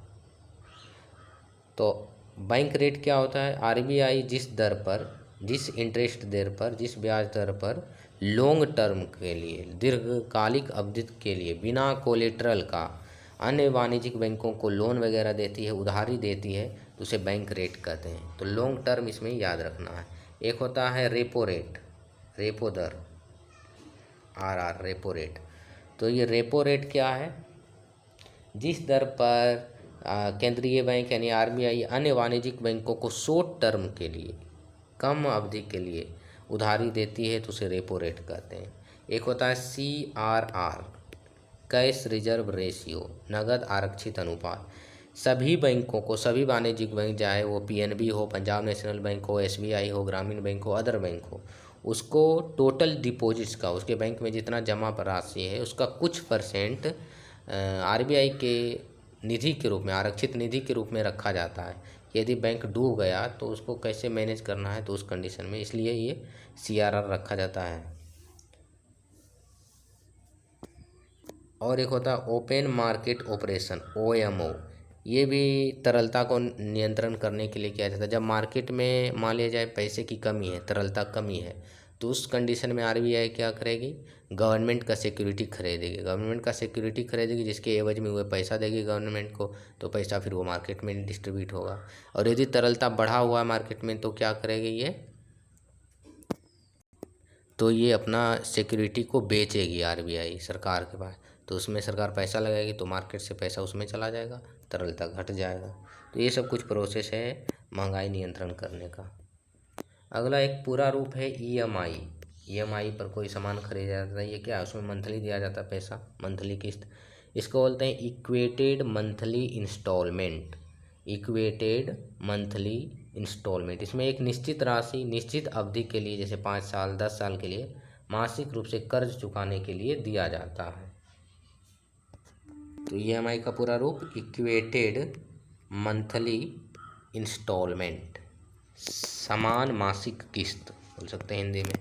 तो बैंक रेट क्या होता है, आरबीआई जिस दर पर, जिस इंटरेस्ट दर पर, जिस ब्याज दर पर लॉन्ग टर्म के लिए, दीर्घकालिक अवधि के लिए बिना कोलेटरल का अन्य वाणिज्यिक बैंकों को लोन वगैरह देती है, उधारी देती है, तो उसे बैंक रेट कहते हैं। तो लॉन्ग टर्म इसमें याद रखना है। एक होता है रेपो रेट, रेपो दर, आर रेपो रेट। तो ये रेपो रेट क्या है? जिस दर पर केंद्रीय बैंक यानी आरबीआई अन्य वाणिज्यिक बैंकों को शॉर्ट टर्म के लिए, कम अवधि के लिए उधारी देती है, तो उसे रेपो रेट कहते हैं। एक होता है CRR, कैश रिजर्व रेशियो, नगद आरक्षित अनुपात। सभी बैंकों को, सभी वाणिज्यिक बैंक, चाहे वो PNB हो, पंजाब नेशनल बैंक हो, SBI हो, ग्रामीण बैंक हो, अदर बैंक हो, उसको टोटल डिपॉजिट्स का, उसके बैंक में जितना जमा राशि है उसका कुछ परसेंट RBI के निधि के रूप में, आरक्षित निधि के रूप में रखा जाता है। यदि बैंक डूब गया तो उसको कैसे मैनेज करना है, तो उस कंडीशन में, इसलिए ये CRR रखा जाता है। और एक होता है ओपन मार्केट ऑपरेशन, OMO। ये भी तरलता को नियंत्रण करने के लिए किया जाता है। जब मार्केट में मान लिया जाए पैसे की कमी है, तरलता कमी है, तो उस कंडीशन में RBI क्या करेगी? गवर्नमेंट का सिक्योरिटी खरीदेगी, गवर्नमेंट का सिक्योरिटी खरीदेगी, जिसके एवज में वह पैसा देगी गवर्नमेंट को, तो पैसा फिर वो मार्केट में डिस्ट्रीब्यूट होगा। और यदि तरलता बढ़ा हुआ है मार्केट में, तो क्या करेगी ये? तो ये अपना सिक्योरिटी को बेचेगी RBI सरकार के पास, तो उसमें सरकार पैसा लगाएगी, तो मार्केट से पैसा उसमें चला जाएगा, तरलता घट जाएगा। तो ये सब कुछ प्रोसेस है महंगाई नियंत्रण करने का। अगला एक पूरा रूप है EMI पर कोई सामान खरीदा जाता है। ये क्या है? उसमें मंथली दिया जाता है पैसा, मंथली किस्त। इसको बोलते हैं equated monthly instalment, equated monthly instalment. इसमें एक निश्चित राशि निश्चित अवधि के लिए, जैसे 5 साल 10 साल के लिए, मासिक रूप से कर्ज चुकाने के लिए दिया जाता है। तो EMI का पूरा रूप इक्वेटेड मंथली इंस्टॉलमेंट, समान मासिक किस्त बोल सकते हैं हिंदी में।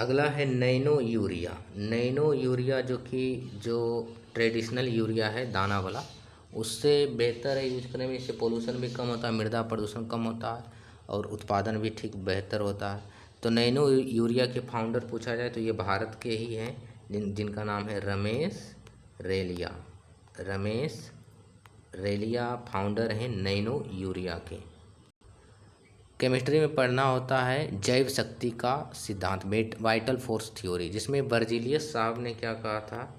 अगला है नैनो यूरिया। नैनो यूरिया जो ट्रेडिशनल यूरिया है दाना वाला, उससे बेहतर है यूज करने में। इससे पोल्यूशन भी कम होता है, मृदा प्रदूषण कम होता है, और उत्पादन भी ठीक बेहतर होता है। तो नैनो यूरिया के फाउंडर पूछा जाए तो ये भारत के ही हैं, जिनका नाम है रमेश रेलिया। रमेश रेलिया फाउंडर हैं नैनो यूरिया के। केमिस्ट्री में पढ़ना होता है जैव शक्ति का सिद्धांत, वाइटल फोर्स थ्योरी, जिसमें बर्जीलियस साहब ने क्या कहा था?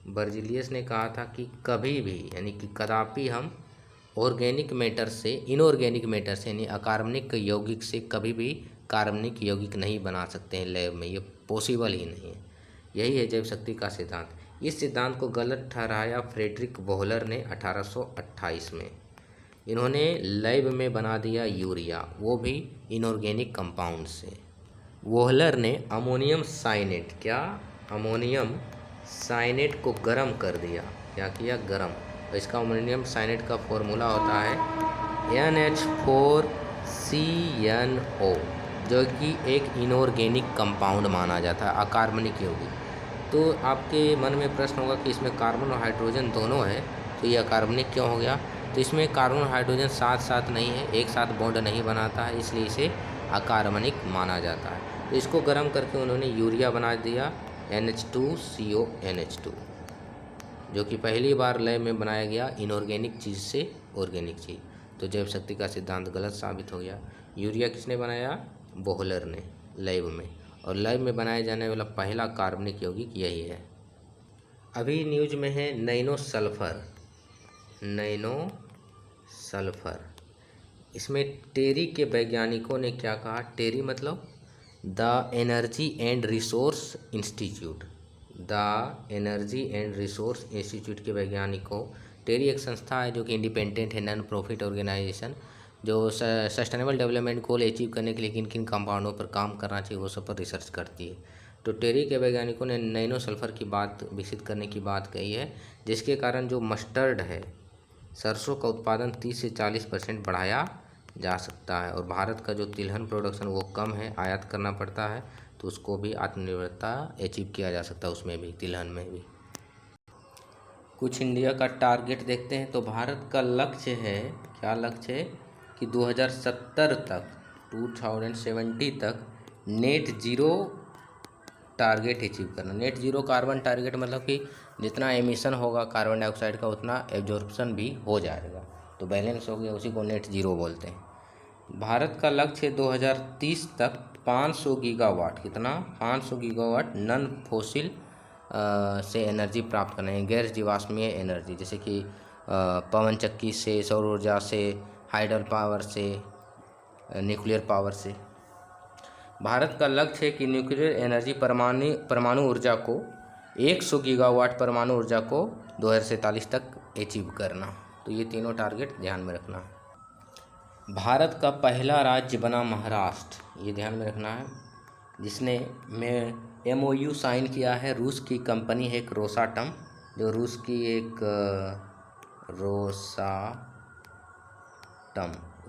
बर्जीलियस ने कहा था कि कभी भी, यानी कि कदापि हम ऑर्गेनिक मैटर से, इनऑर्गेनिक मैटर से, यानी अकार्बनिक यौगिक से कभी भी कार्बनिक यौगिक नहीं बना सकते हैं लैब में, ये पॉसिबल ही नहीं है। यही है जैव शक्ति का सिद्धांत। इस सिद्धांत को गलत ठहराया फ्रेडरिक वोहलर ने 1828 में। इन्होंने लैब में बना दिया यूरिया, वो भी इनऑर्गेनिक कंपाउंड से। वोहलर ने अमोनियम साइनेट, क्या? अमोनियम साइनेट को गर्म कर दिया। क्या किया? गर्म। तो इसका अमोनियम साइनेट का फॉर्मूला होता है NH4CnO, जो कि एक इनऑर्गेनिक कंपाउंड माना जाता है, अकार्बनिक यौगिक। तो आपके मन में प्रश्न होगा कि इसमें कार्बन और हाइड्रोजन दोनों है, तो ये अकार्बनिक क्यों हो गया? तो इसमें कार्बन और हाइड्रोजन साथ साथ नहीं है, एक साथ बॉन्ड नहीं बनाता है, इसलिए इसे अकार्बनिक माना जाता है। तो इसको गर्म करके उन्होंने यूरिया बना दिया, NH2CONH2, जो कि पहली बार लैब में बनाया गया इनऑर्गेनिक चीज़ से ऑर्गेनिक चीज़। तो जैव शक्ति का सिद्धांत गलत साबित हो गया। यूरिया किसने बनाया? बोहलर ने, लैब में। और लैब में बनाया जाने वाला पहला कार्बनिक यौगिक यही है। अभी न्यूज में है नैनो सल्फर। नैनो सल्फर, इसमें टेरी के वैज्ञानिकों ने क्या कहा? टेरी मतलब the energy and resource institute, the energy and resource institute के वैज्ञानिकों। टेरी एक संस्था है जो कि इंडिपेंडेंट है, नॉन प्रॉफिट ऑर्गेनाइजेशन, जो सस्टेनेबल डेवलपमेंट गोल अचीव करने के लिए किन किन कंपाउंडों पर काम करना चाहिए वो सब पर रिसर्च करती है। तो टेरी के वैज्ञानिकों ने नैनो सल्फर की बात विकसित करने की बात कही है, जिसके कारण जो मस्टर्ड है, सरसों का उत्पादन 30 से 40% बढ़ाया जा सकता है। और भारत का जो तिलहन प्रोडक्शन वो कम है, आयात करना पड़ता है, तो उसको भी आत्मनिर्भरता अचीव किया जा सकता है, उसमें भी, तिलहन में भी। कुछ इंडिया का टारगेट देखते हैं। तो भारत का लक्ष्य है, क्या लक्ष्य है? कि 2070 तक, 2070 तक नेट जीरो टारगेट अचीव करना। नेट जीरो कार्बन टारगेट मतलब कि जितना एमिशन होगा कार्बन डाइऑक्साइड का उतना एब्जॉर्प्शन भी हो जाएगा, तो बैलेंस हो गया, उसी को नेट जीरो बोलते हैं। भारत का लक्ष्य 2030 तक 500 गीगावाट, कितना 500 गीगावाट नॉन फॉसिल से एनर्जी प्राप्त करना है, गैर जीवाश्मीय एनर्जी, जैसे कि पवन चक्की से, सौर ऊर्जा से, हाइडल पावर से, न्यूक्लियर पावर से। भारत का लक्ष्य है कि न्यूक्लियर एनर्जी परमाणु ऊर्जा को 100 गीगावाट परमाणु ऊर्जा को 2047 तक अचीव करना। तो ये तीनों टारगेट ध्यान में रखना है। भारत का पहला राज्य बना महाराष्ट्र, ये ध्यान में रखना है, जिसने MOU साइन किया है। रूस की कंपनी है एक रोसाटम, जो रूस की एक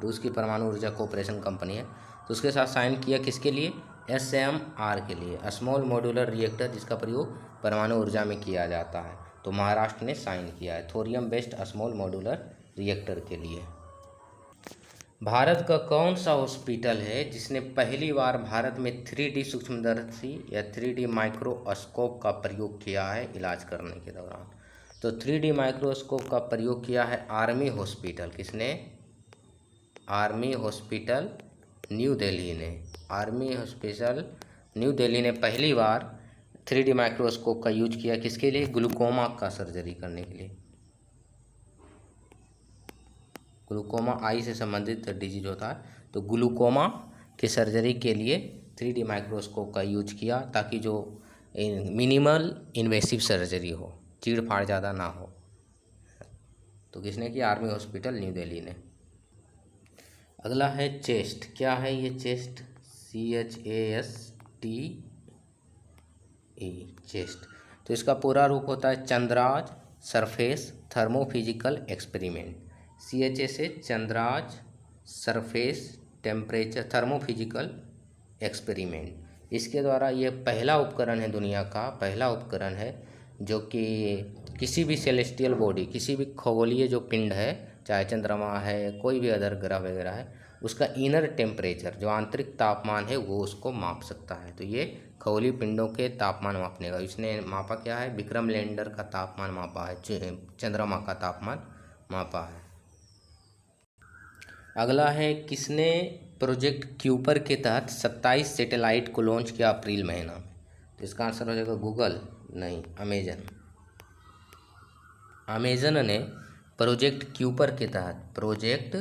रूस की परमाणु ऊर्जा कोऑपरेशन कंपनी है, तो उसके साथ साइन किया। किसके लिए? SMR के लिए, स्मॉल मॉड्यूलर रिएक्टर, जिसका प्रयोग परमाणु ऊर्जा में किया जाता है। तो महाराष्ट्र ने साइन किया है thorium based small modular reactor के लिए। भारत का कौन सा हॉस्पिटल है जिसने पहली बार भारत में 3D सूक्ष्मदर्शी या 3D माइक्रोस्कोप का प्रयोग किया है इलाज करने के दौरान? तो 3D माइक्रोस्कोप का प्रयोग किया है आर्मी हॉस्पिटल। किसने? आर्मी हॉस्पिटल न्यू दिल्ली ने। आर्मी हॉस्पिटल न्यू दिल्ली ने पहली बार 3D माइक्रोस्कोप का यूज किया। किसके लिए? ग्लूकोमा का सर्जरी करने के लिए। ग्लूकोमा आई से संबंधित डिजीज होता है, तो ग्लूकोमा की सर्जरी के लिए 3D माइक्रोस्कोप का यूज किया, ताकि जो मिनिमल इन्वेसिव सर्जरी हो, चीड़ फाड़ ज़्यादा ना हो। तो किसने किया? आर्मी हॉस्पिटल न्यू दिल्ली ने। अगला है चेस्ट। क्या है ये चेस्ट? CHASTE, chest. तो इसका पूरा रूप होता है Chandra's surface thermophysical experiment. CHA से Chandra's surface temperature thermophysical experiment. इसके द्वारा ये पहला उपकरण है, दुनिया का पहला उपकरण है, जो कि किसी भी सेलेस्टियल बॉडी, किसी भी खगोलीय जो पिंड है, चाहे चंद्रमा है, कोई भी अदर ग्रह वगैरह है, उसका इनर टेम्परेचर, जो आंतरिक तापमान है, वो उसको माप सकता है। तो ये खगोलीय पिंडों के तापमान मापने का इसने मापा। क्या है? विक्रम लैंडर का तापमान मापा है, चंद्रमा का तापमान मापा है। अगला है किसने प्रोजेक्ट क्यूपर के तहत 27 सैटेलाइट को लॉन्च किया अप्रैल महीना में? तो इसका आंसर हो जाएगा गूगल, नहीं, अमेजन। अमेजन ने प्रोजेक्ट क्यूपर के तहत प्रोजेक्ट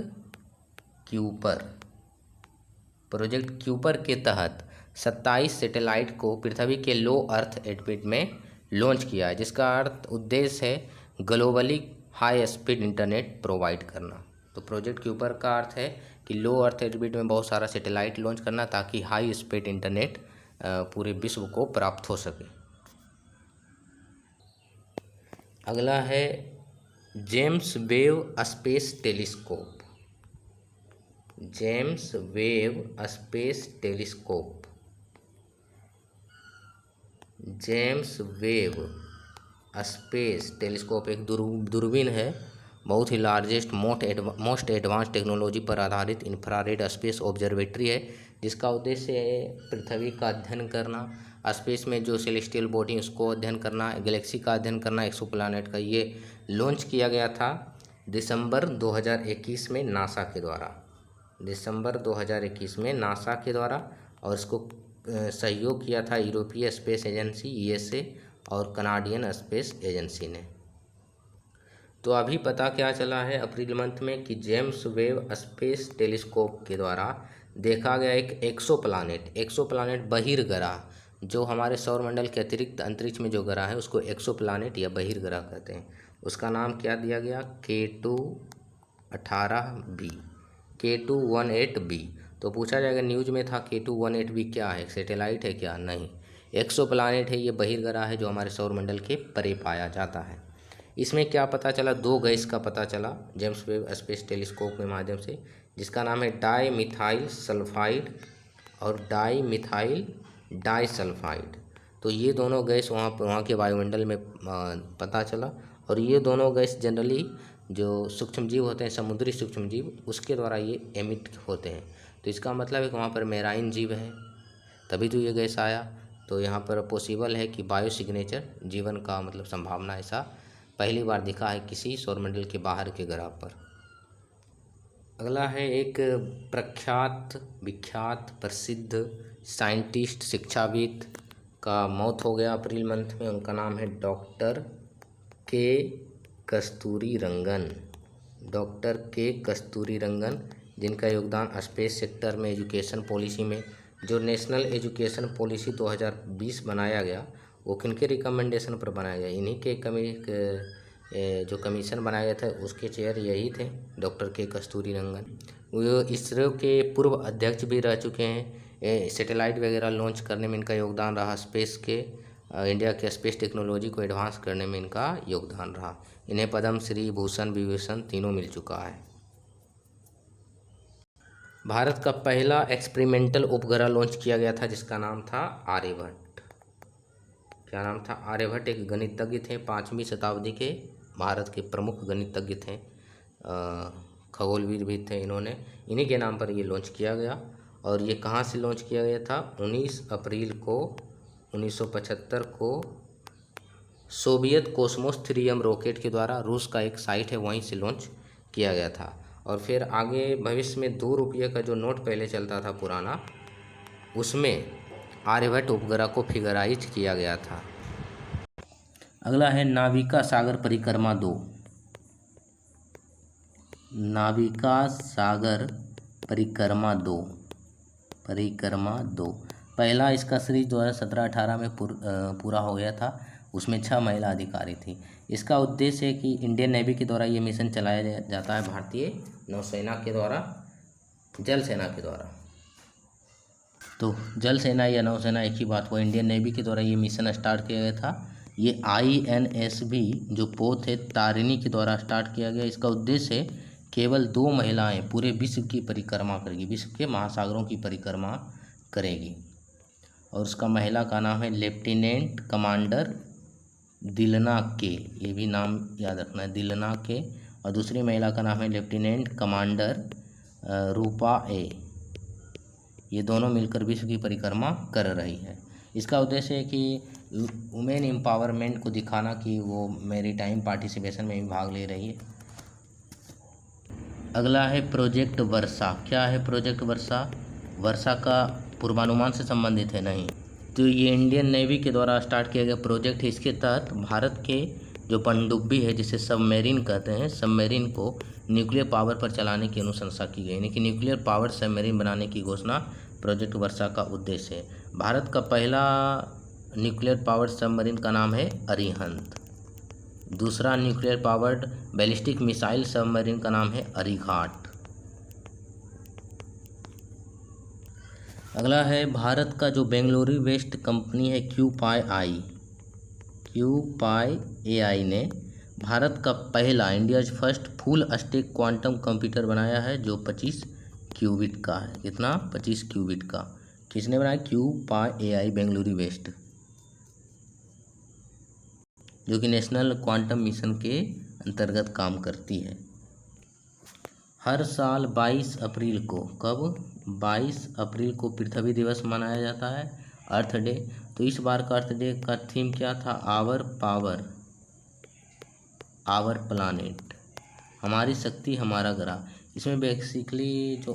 क्यूपर के तहत 27 सैटेलाइट को पृथ्वी के लो अर्थ ऑर्बिट में लॉन्च किया है, जिसका उद्देश्य है globally high speed internet provide करना। तो प्रोजेक्ट क्यूपर का अर्थ है कि लो अर्थ ऑर्बिट में बहुत सारा सैटेलाइट लॉन्च करना, ताकि हाई स्पीड इंटरनेट पूरे विश्व को प्राप्त हो सके। अगला है James Webb space telescope. James Webb space telescope, James Webb space telescope एक दूरबीन है, बहुत ही लार्जेस्ट मोस्ट एडवांस टेक्नोलॉजी पर आधारित इंफ्रारेड स्पेस ऑब्जर्वेटरी है, जिसका उद्देश्य है पृथ्वी का अध्ययन करना, स्पेस में जो सेलेस्टियल बॉडी उसको अध्ययन करना, गैलेक्सी का अध्ययन करना, एक्सोप्लैनेट का। ये लॉन्च किया गया था दिसंबर 2021 में नासा के द्वारा, दिसंबर 2021 में नासा के द्वारा, और इसको सहयोग किया था यूरोपीय स्पेस एजेंसी USA और कनाडियन स्पेस एजेंसी ने। तो अभी पता क्या चला है अप्रैल मंथ में कि जेम्स वेब स्पेस टेलीस्कोप के द्वारा देखा गया एक एक्सोप्लैनेट बहिर्ग्रह, जो हमारे सौरमंडल के अतिरिक्त अंतरिक्ष में जो ग्रह है उसको एक्सोप्लैनेट या बहिर्ग्रह कहते हैं। उसका नाम क्या दिया गया? K2-18b, K2-18b। तो पूछा जाएगा न्यूज में था K2-18b क्या है, सैटेलाइट है क्या? नहीं, एक्सोप्लैनेट है, ये बहिर्ग्रह है जो हमारे सौरमंडल के परे पाया जाता है। इसमें क्या पता चला? 2 गैस का पता चला जेम्स वेब स्पेस टेलीस्कोप के माध्यम से, जिसका नाम है डाईमिथाइल सल्फाइड और डाईमिथाइल डाईसल्फाइड। तो ये दोनों गैस वहाँ के वायुमंडल में पता चला, और ये दोनों गैस जनरली जो सूक्ष्मजीव होते हैं, समुद्री सूक्ष्मजीव, उसके द्वारा ये एमिट होते हैं। तो इसका मतलब है कि वहाँ पर मेराइन जीव है, तभी तो ये गैस आया। तो यहाँ पर पॉसिबल है कि बायो सिग्नेचर जीवन का मतलब संभावना ऐसा पहली बार दिखा है किसी सौरमंडल के बाहर के ग्रह पर। अगला है एक प्रख्यात विख्यात प्रसिद्ध साइंटिस्ट शिक्षाविद का मौत हो गया अप्रैल मंथ में। उनका नाम है डॉक्टर के कस्तूरीरंगन। डॉक्टर के कस्तूरीरंगन, जिनका योगदान स्पेस सेक्टर में एजुकेशन पॉलिसी में जो नेशनल एजुकेशन पॉलिसी 2020 बनाया गया वो किनके रिकमेंडेशन पर बनाया गया, इन्हीं के जो कमीशन बनाया गया था उसके चेयर यही थे डॉक्टर के कस्तूरीरंगन। वो इसरो के पूर्व अध्यक्ष भी रह चुके हैं। सैटेलाइट वगैरह लॉन्च करने में इनका योगदान रहा, स्पेस के इंडिया के स्पेस टेक्नोलॉजी को एडवांस करने में इनका योगदान रहा। इन्हें पद्म श्री, भूषण विभूषण तीनों मिल चुका है। भारत का पहला एक्सपेरिमेंटल उपग्रह लॉन्च किया गया था जिसका नाम था आर्यभट्ट। क्या नाम था? आर्यभट्ट। एक गणितज्ञ थे, 5वीं शताब्दी के भारत के प्रमुख गणितज्ञ थे, खगोलविद भी थे। इन्हीं के नाम पर ये लॉन्च किया गया। और ये कहाँ से लॉन्च किया गया था? 19 अप्रैल को 1975 को सोवियत कोसमोस 3M रॉकेट के द्वारा, रूस का एक साइट है वहीं से लॉन्च किया गया था। और फिर आगे भविष्य में 2 रुपये का जो नोट पहले चलता था पुराना, उसमें आर्यभट्ट उपग्रह को फिगराइज किया गया था। अगला है नाविका सागर परिक्रमा 2। नाविका सागर परिक्रमा 2 पहला इसका सीरीज 2017-18 में पूरा हो गया था। उसमें 6 महिला अधिकारी थी। इसका उद्देश्य है कि इंडियन नेवी के द्वारा ये मिशन चलाया जाता है, भारतीय नौसेना के द्वारा, जल सेना के द्वारा। तो जल सेना या नौसेना एक ही बात हुआ। इंडियन नेवी के द्वारा ये मिशन स्टार्ट किया गया था। ये INSV जो पोत है तारिणी के द्वारा स्टार्ट किया गया। इसका उद्देश्य है केवल 2 महिलाएं पूरे विश्व की परिक्रमा करेगी, विश्व के महासागरों की परिक्रमा करेगी। और उसका महिला का नाम है लेफ्टिनेंट कमांडर दिलना के, ये भी नाम याद रखना है, दिलना के। और दूसरी महिला का नाम है लेफ्टिनेंट कमांडर रूपा ए। ये दोनों मिलकर विश्व की परिक्रमा कर रही है। इसका उद्देश्य है कि वुमेन एम्पावरमेंट को दिखाना कि वो मैरीटाइम पार्टिसिपेशन में भी भाग ले रही है। अगला है प्रोजेक्ट वर्षा। क्या है प्रोजेक्ट वर्षा? वर्षा का पूर्वानुमान से संबंधित है? नहीं। तो ये इंडियन नेवी के द्वारा स्टार्ट किया गया प्रोजेक्ट है। इसके तहत भारत के जो पनडुब्बी है, जिसे सबमरीन कहते हैं, सबमरीन को न्यूक्लियर पावर पर चलाने की अनुशंसा की गई, यानी कि न्यूक्लियर पावर सबमरीन बनाने की घोषणा प्रोजेक्ट वर्षा का उद्देश्य है। भारत का पहला न्यूक्लियर पावर्ड सबमरीन का नाम है अरिहंत। दूसरा nuclear powered ballistic missile submarine का नाम है अरिघाट। अगला है भारत का जो बेंगलुरु वेस्ट कंपनी है QPI ने भारत का पहला India's first full stack quantum computer बनाया है जो 25 क्यूबिट का है। कितना? 25 क्यूबिट का। किसने बनाया? QPI बेंगलुरु वेस्ट, जो कि नेशनल क्वांटम मिशन के अंतर्गत काम करती है। हर साल 22 अप्रैल को, कब? 22 अप्रैल को पृथ्वी दिवस मनाया जाता है, अर्थ डे। तो इस बार का अर्थ डे का थीम क्या था? आवर पावर आवर प्लानेट, हमारी शक्ति हमारा ग्रह। इसमें बेसिकली जो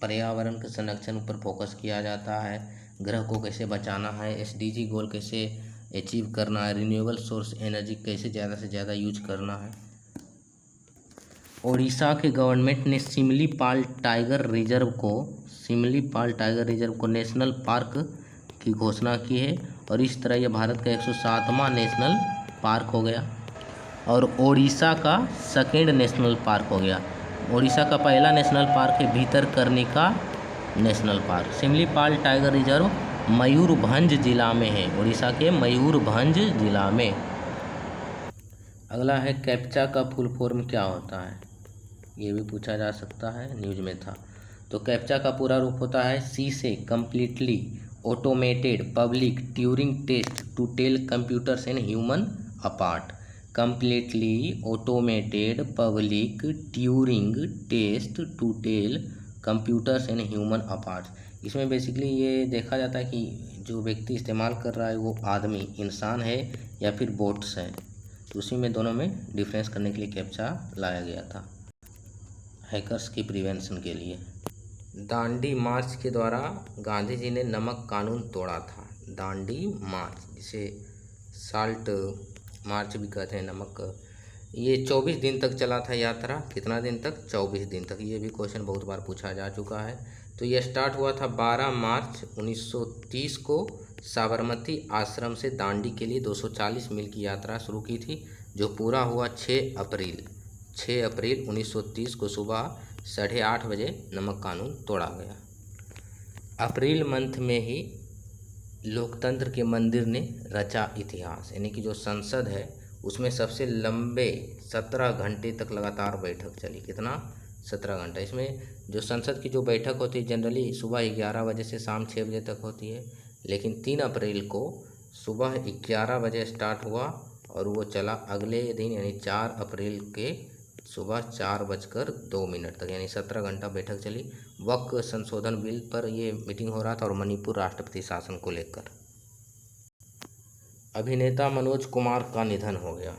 पर्यावरण के संरक्षण पर फोकस किया जाता है, ग्रह को कैसे बचाना है, SDG गोल कैसे अचीव करना है, रिन्यूएबल सोर्स एनर्जी कैसे ज़्यादा से ज़्यादा यूज करना है। ओडिशा के गवर्नमेंट ने सिमलीपाल टाइगर रिजर्व को नेशनल पार्क की घोषणा की है। और इस तरह यह भारत का 107वां नेशनल पार्क हो गया और ओडिशा का सेकेंड नेशनल पार्क हो गया। ओडिशा का पहला नेशनल पार्क है Bhitarkanika national park. Simlipal tiger reserve Mayurbhanj जिला में है, ओडिशा के मयूरभंज जिला में। अगला है कैप्चा का फुल फॉर्म क्या होता है? ये भी पूछा जा सकता है, न्यूज में था। तो कैप्चा का पूरा रूप होता है C से completely automated public Turing test to tell computers and human apart. Completely automated public Turing test to tell computers and human apart. इसमें बेसिकली ये देखा जाता है कि जो व्यक्ति इस्तेमाल कर रहा है वो आदमी इंसान है या फिर बोट्स है, तो उसी में दोनों में डिफरेंस करने के लिए कैप्चा लाया गया था हैकर्स की प्रिवेंशन के लिए। दांडी मार्च के द्वारा गांधी जी ने नमक कानून तोड़ा था। दांडी मार्च, जिसे साल्ट मार्च भी कहते हैं, नमक, ये 24 दिन तक चला था यात्रा। कितना दिन तक? 24 दिन तक। ये भी क्वेश्चन बहुत बार पूछा जा चुका है। तो ये स्टार्ट हुआ था 12 मार्च 1930 को साबरमती आश्रम से दांडी के लिए 240 मील की यात्रा शुरू की थी, जो पूरा हुआ 6 अप्रैल 1930 को सुबह 8:30 बजे नमक कानून तोड़ा गया। अप्रैल मंथ में ही लोकतंत्र के मंदिर ने रचा इतिहास, यानी कि जो संसद है उसमें सबसे लंबे 17 घंटे तक लगातार बैठक चली। कितना? 17 घंटा। इसमें जो संसद की जो बैठक होती है जनरली सुबह 11 बजे से शाम 6 बजे तक होती है, लेकिन 3 अप्रैल को सुबह 11 बजे स्टार्ट हुआ और वो चला अगले दिन यानी 4 अप्रैल के सुबह 4:02 तक, यानी 17 घंटा बैठक चली। वक्फ संशोधन बिल पर ये मीटिंग हो रहा था और मणिपुर राष्ट्रपति शासन को लेकर। अभिनेता मनोज कुमार का निधन हो गया।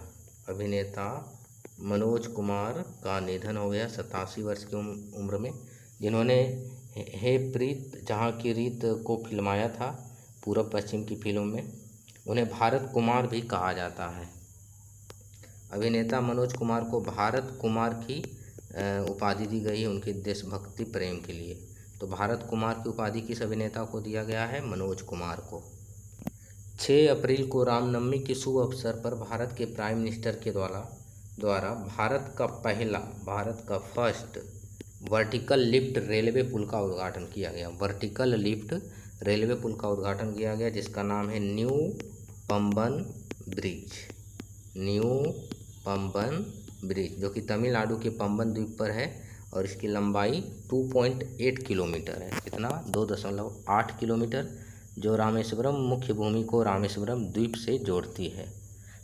अभिनेता मनोज कुमार का निधन हो गया 87 वर्ष की उम्र में, जिन्होंने हे प्रीत जहाँ की रीत को फिल्माया था पूर्व पश्चिम की फिल्म में। उन्हें भारत कुमार भी कहा जाता है। अभिनेता मनोज कुमार को भारत कुमार की उपाधि दी गई है उनके देशभक्ति प्रेम के लिए। तो भारत कुमार की उपाधि किस अभिनेता को दिया गया है? मनोज कुमार को। 6 अप्रैल को रामनवमी के शुभ अवसर पर भारत के प्राइम मिनिस्टर के द्वारा भारत का फर्स्ट वर्टिकल लिफ्ट रेलवे पुल का उद्घाटन किया गया। वर्टिकल लिफ्ट रेलवे पुल का उद्घाटन किया गया जिसका नाम है new Pamban bridge. New Pamban bridge, जो कि तमिलनाडु के पंबन द्वीप पर है और इसकी लंबाई 2.8 किलोमीटर है। कितना? 2.8 किलोमीटर, जो रामेश्वरम मुख्य भूमि को रामेश्वरम द्वीप से जोड़ती है।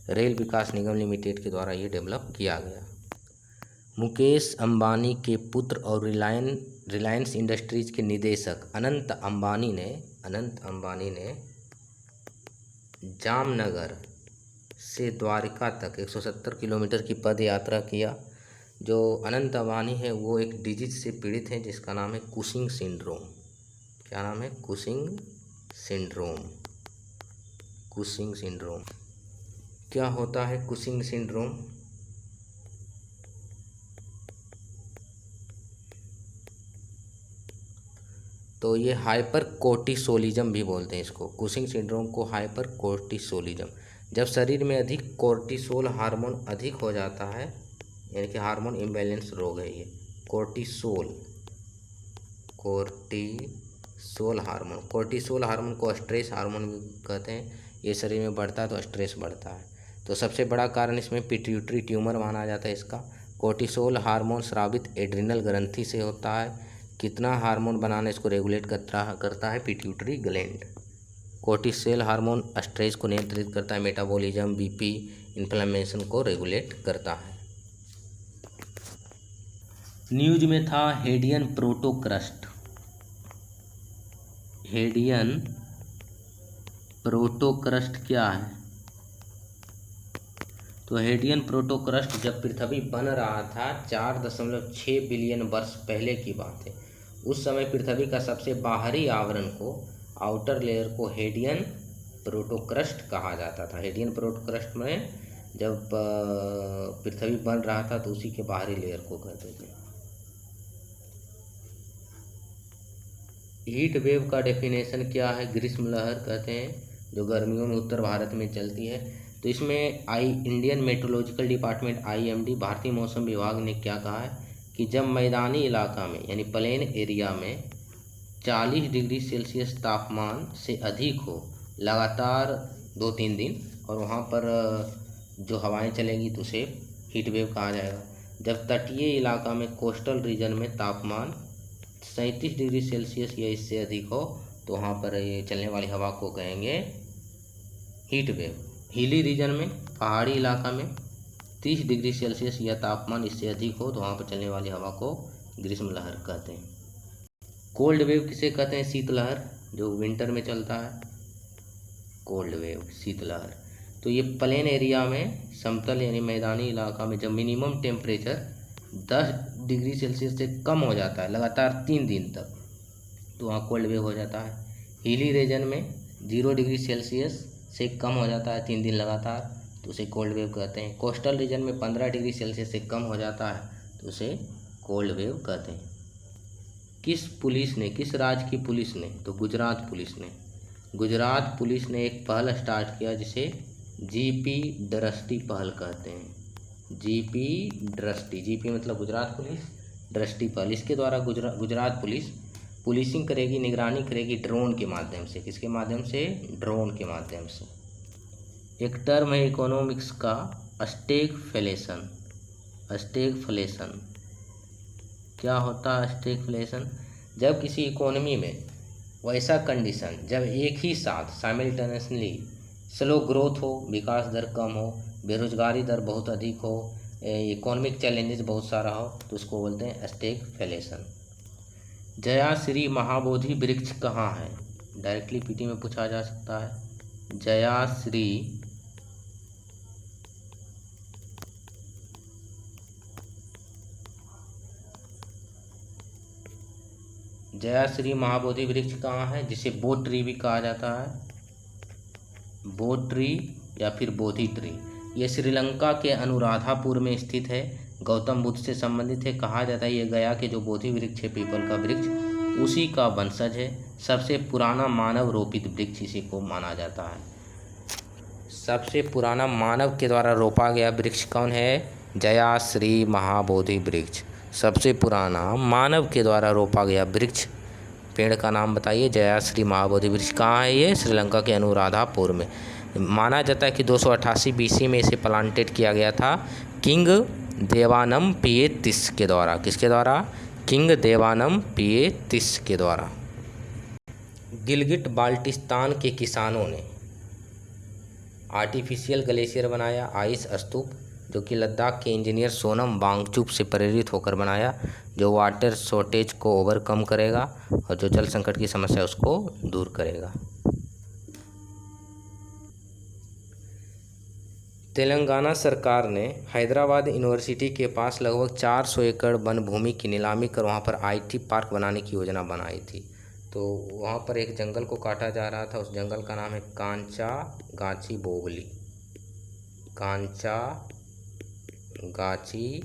रेल विकास निगम लिमिटेड के द्वारा ये डेवलप किया गया। मुकेश अंबानी के पुत्र और रिलायंस इंडस्ट्रीज के निदेशक अनंत अंबानी ने जामनगर से द्वारका तक 170 किलोमीटर की पद यात्रा किया। जो अनंत अंबानी है वो एक डिजीज से पीड़ित हैं जिसका नाम है कुशिंग सिंड्रोम। क्या नाम है? Cushing syndrome. क्या होता है कुशिंग सिंड्रोम? तो ये हाइपर कोर्टिसोलिज्म भी बोलते हैं इसको। कुशिंग सिंड्रोम को हाइपर कोर्टिसोलिज्म, जब शरीर में अधिक कोर्टिसोल हार्मोन अधिक हो जाता है, यानी कि हार्मोन इम्बैलेंस रोग है ये। कोर्टिसोल हार्मोन को स्ट्रेस हार्मोन भी कहते हैं। ये शरीर में बढ़ता है तो स्ट्रेस बढ़ता है। तो सबसे बड़ा कारण इसमें पिट्यूटरी ट्यूमर माना जाता है इसका। कोर्टिसोल हार्मोन स्रावित एड्रिनल ग्रंथि से होता है। कितना हार्मोन बनाना इसको रेगुलेट करता है? Pituitary gland. Cortisol hormone stress को नियंत्रित करता है, मेटाबॉलिज्म, बीपी, इन्फ्लेमेशन को रेगुलेट करता है। न्यूज में था हेडियन प्रोटोक्रस्ट। हेडियन प्रोटोक्रस्ट क्या है? तो हेडियन प्रोटोक्रस्ट जब पृथ्वी बन रहा था 4.6 बिलियन वर्ष पहले की बात है। उस समय पृथ्वी का सबसे बाहरी आवरण को, आउटर लेयर को हेडियन प्रोटोक्रस्ट कहा जाता था। हेडियन प्रोटोक्रस्ट में जब पृथ्वी बन रहा था तो उसी के बाहरी लेयर को कहते थे। हीट वेव का डेफिनेशन क्या है? ग्रीष्म लहर कहते हैं, जो गर्मियों में उत्तर भारत में चलती है। तो इसमें इंडियन मेट्रोलॉजिकल डिपार्टमेंट IMD भारतीय मौसम विभाग ने क्या कहा है कि जब मैदानी इलाका में यानी प्लेन एरिया में 40 डिग्री सेल्सियस तापमान से अधिक हो लगातार 2-3 दिन, और वहाँ पर जो हवाएं चलेंगी तो उसे हीट वेव कहा जाएगा। जब तटीय इलाका में कोस्टल रीजन में तापमान 37 डिग्री सेल्सियस या इससे अधिक हो तो वहाँ पर ये चलने वाली हवा को कहेंगे हीट वेव। हिली रीजन में, पहाड़ी इलाका में 30 डिग्री सेल्सियस या तापमान इससे अधिक हो तो वहाँ पर चलने वाली हवा को ग्रीष्म लहर कहते हैं। कोल्ड वेव किसे कहते हैं? शीतलहर, जो विंटर में चलता है, कोल्ड वेव, शीतलहर। तो ये प्लेन एरिया में, समतल यानी मैदानी इलाका में जब मिनिमम टेम्परेचर 10 डिग्री सेल्सियस से कम हो जाता है लगातार 3 दिन तक, तो वहाँ कोल्ड वेव हो जाता है। हिली रीजन में 0 डिग्री सेल्सियस से कम हो जाता है 3 दिन लगातार, तो उसे कोल्ड वेव कहते हैं। कोस्टल रीजन में 15 डिग्री सेल्सियस से कम हो जाता है, तो उसे कोल्ड वेव कहते हैं। किस पुलिस ने, किस राज्य की पुलिस ने? तो गुजरात पुलिस ने। गुजरात पुलिस ने एक पहल स्टार्ट किया जिसे जीपी दृष्टि पहल कहते हैं। जीपी दृष्टि, जीपी मतलब गुजरात पुलिस, दृष्टि पहल। इसके द्वारा गुजरात पुलिस पुलिसिंग करेगी, निगरानी करेगी ड्रोन के माध्यम से। किसके माध्यम से? ड्रोन के माध्यम से। एक टर्म है इकोनॉमिक्स का, स्टैगफ्लेशन। स्टैगफ्लेशन क्या होता है? स्टैगफ्लेशन जब किसी इकोनॉमी में वैसा कंडीशन, जब एक ही साथ साइमल्टेनियसली स्लो ग्रोथ हो, विकास दर कम हो, बेरोजगारी दर बहुत अधिक हो, इकोनॉमिक चैलेंजेस बहुत सारा हो, तो उसको बोलते हैं स्टैगफ्लेशन। जयाश्री महाबोधि वृक्ष कहाँ है? डायरेक्टली पीटी में पूछा जा सकता है। जयाश्री महाबोधि वृक्ष कहाँ है, जिसे बोध ट्री भी कहा जाता है। बोध ट्री या फिर बोधि ट्री। ये श्रीलंका के अनुराधापुर में स्थित है, गौतम बुद्ध से संबंधित है। कहा जाता है ये गया के जो बोधि वृक्ष है, पीपल का वृक्ष, उसी का वंशज है। सबसे पुराना मानव रोपित वृक्ष इसी को माना जाता है। सबसे पुराना मानव के द्वारा रोपा गया वृक्ष कौन है? जयाश्री महाबोधि वृक्ष। सबसे पुराना मानव के द्वारा रोपा गया वृक्ष, पेड़ का नाम बताइए। जयाश्री महाबोधि वृक्ष कहाँ है? ये श्रीलंका के अनुराधापुर में। माना जाता है कि 288 BC में इसे प्लांटेड किया गया था किंग देवानम पियेतिस के द्वारा। किसके द्वारा? किंग देवानम पियेतिस के द्वारा। गिलगिट बाल्टिस्तान के किसानों ने आर्टिफिशियल ग्लेशियर बनाया, आइस स्तूप, जो कि लद्दाख के इंजीनियर सोनम वांगचुक से प्रेरित होकर बनाया, जो वाटर शॉर्टेज को ओवरकम करेगा और जो जल संकट की समस्या उसको दूर करेगा। तेलंगाना सरकार ने हैदराबाद यूनिवर्सिटी के पास लगभग 400 एकड़ वन भूमि की नीलामी कर वहाँ पर IT पार्क बनाने की योजना बनाई थी। तो वहाँ पर एक जंगल को काटा जा रहा था, उस जंगल का नाम है कांचा गाची बोगली। कांचा गाची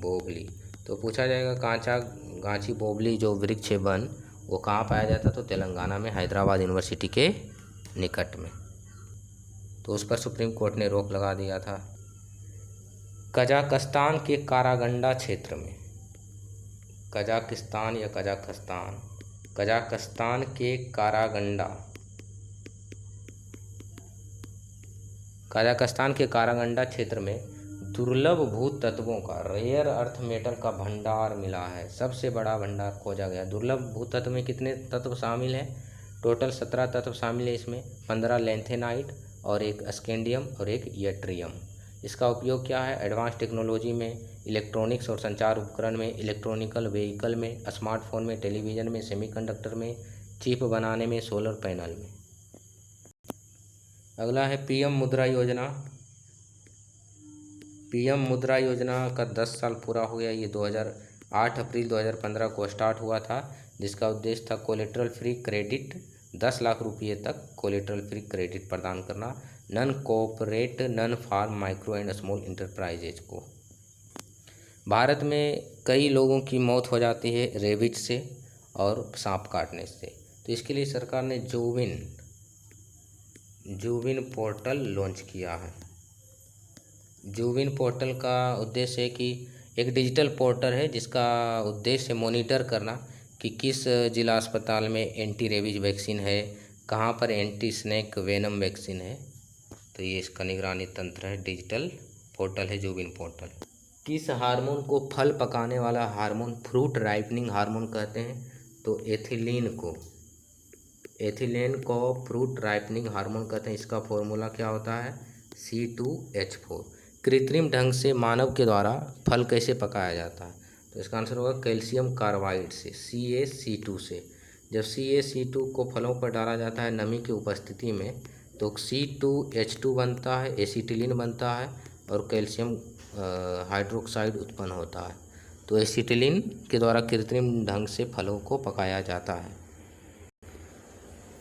बोगली। तो पूछा जाएगा कांचा गाची बोगली जो वृक्ष है वन, वो कहाँ पाया जाता? तो तेलंगाना में, हैदराबाद यूनिवर्सिटी के निकट में। तो उस पर सुप्रीम कोर्ट ने रोक लगा दिया था। कजाकिस्तान के कारागंडा क्षेत्र में, कजाकिस्तान या कजाकिस्तान, कजाकिस्तान के कजाकिस्तान के कारागंडा क्षेत्र में दुर्लभ भूत तत्वों का, रेयर अर्थ मेटल का भंडार मिला है। सबसे बड़ा भंडार खोजा गया। दुर्लभ भूत तत्व में कितने तत्व शामिल हैं? टोटल 17 तत्व शामिल है इसमें। 15 लेंथेनाइट और एक स्कैंडियम और एक यट्रियम। इसका उपयोग क्या है? एडवांस टेक्नोलॉजी में, इलेक्ट्रॉनिक्स और संचार उपकरण में, इलेक्ट्रॉनिकल व्हीकल में, स्मार्टफोन में, टेलीविज़न में, सेमीकंडक्टर में, चिप बनाने में, सोलर पैनल में। अगला है PM मुद्रा योजना। PM मुद्रा योजना का 10 साल पूरा हो गया। ये 8 अप्रैल 2015 को स्टार्ट हुआ था, जिसका उद्देश्य था कोलेटरल फ्री क्रेडिट, 10 लाख रुपये तक कोलेटरल फ्री क्रेडिट प्रदान करना non cooperate non farm micro and small enterprises को। भारत में कई लोगों की मौत हो जाती है रेबीज से और सांप काटने से, तो इसके लिए सरकार ने जूविन पोर्टल लॉन्च किया है। जूविन पोर्टल का उद्देश्य है कि एक डिजिटल पोर्टल है जिसका उद्देश्य मॉनिटर करना कि किस जिला अस्पताल में एंटी रेबीज वैक्सीन है, कहाँ पर एंटी स्नेक वेनम वैक्सीन है। तो ये इसका निगरानी तंत्र है, डिजिटल पोर्टल है जूविन पोर्टल। किस हार्मोन को फल पकाने वाला हार्मोन, फ्रूट राइपनिंग हार्मोन कहते हैं? तो एथिलीन को फ्रूट राइपनिंग हार्मोन कहते हैं। इसका फॉर्मूला क्या होता है? C2H4। कृत्रिम ढंग से मानव के द्वारा फल कैसे पकाया जाता है? तो इसका आंसर होगा कैल्शियम कार्बाइड से, CaC2 से। जब CaC2 को फलों पर डाला जाता है नमी की उपस्थिति में तो C2H2 बनता है, एसिटिलीन बनता है और कैल्शियम हाइड्रोक्साइड उत्पन्न होता है। तो एसिटिलीन के द्वारा कृत्रिम ढंग से फलों को पकाया जाता है।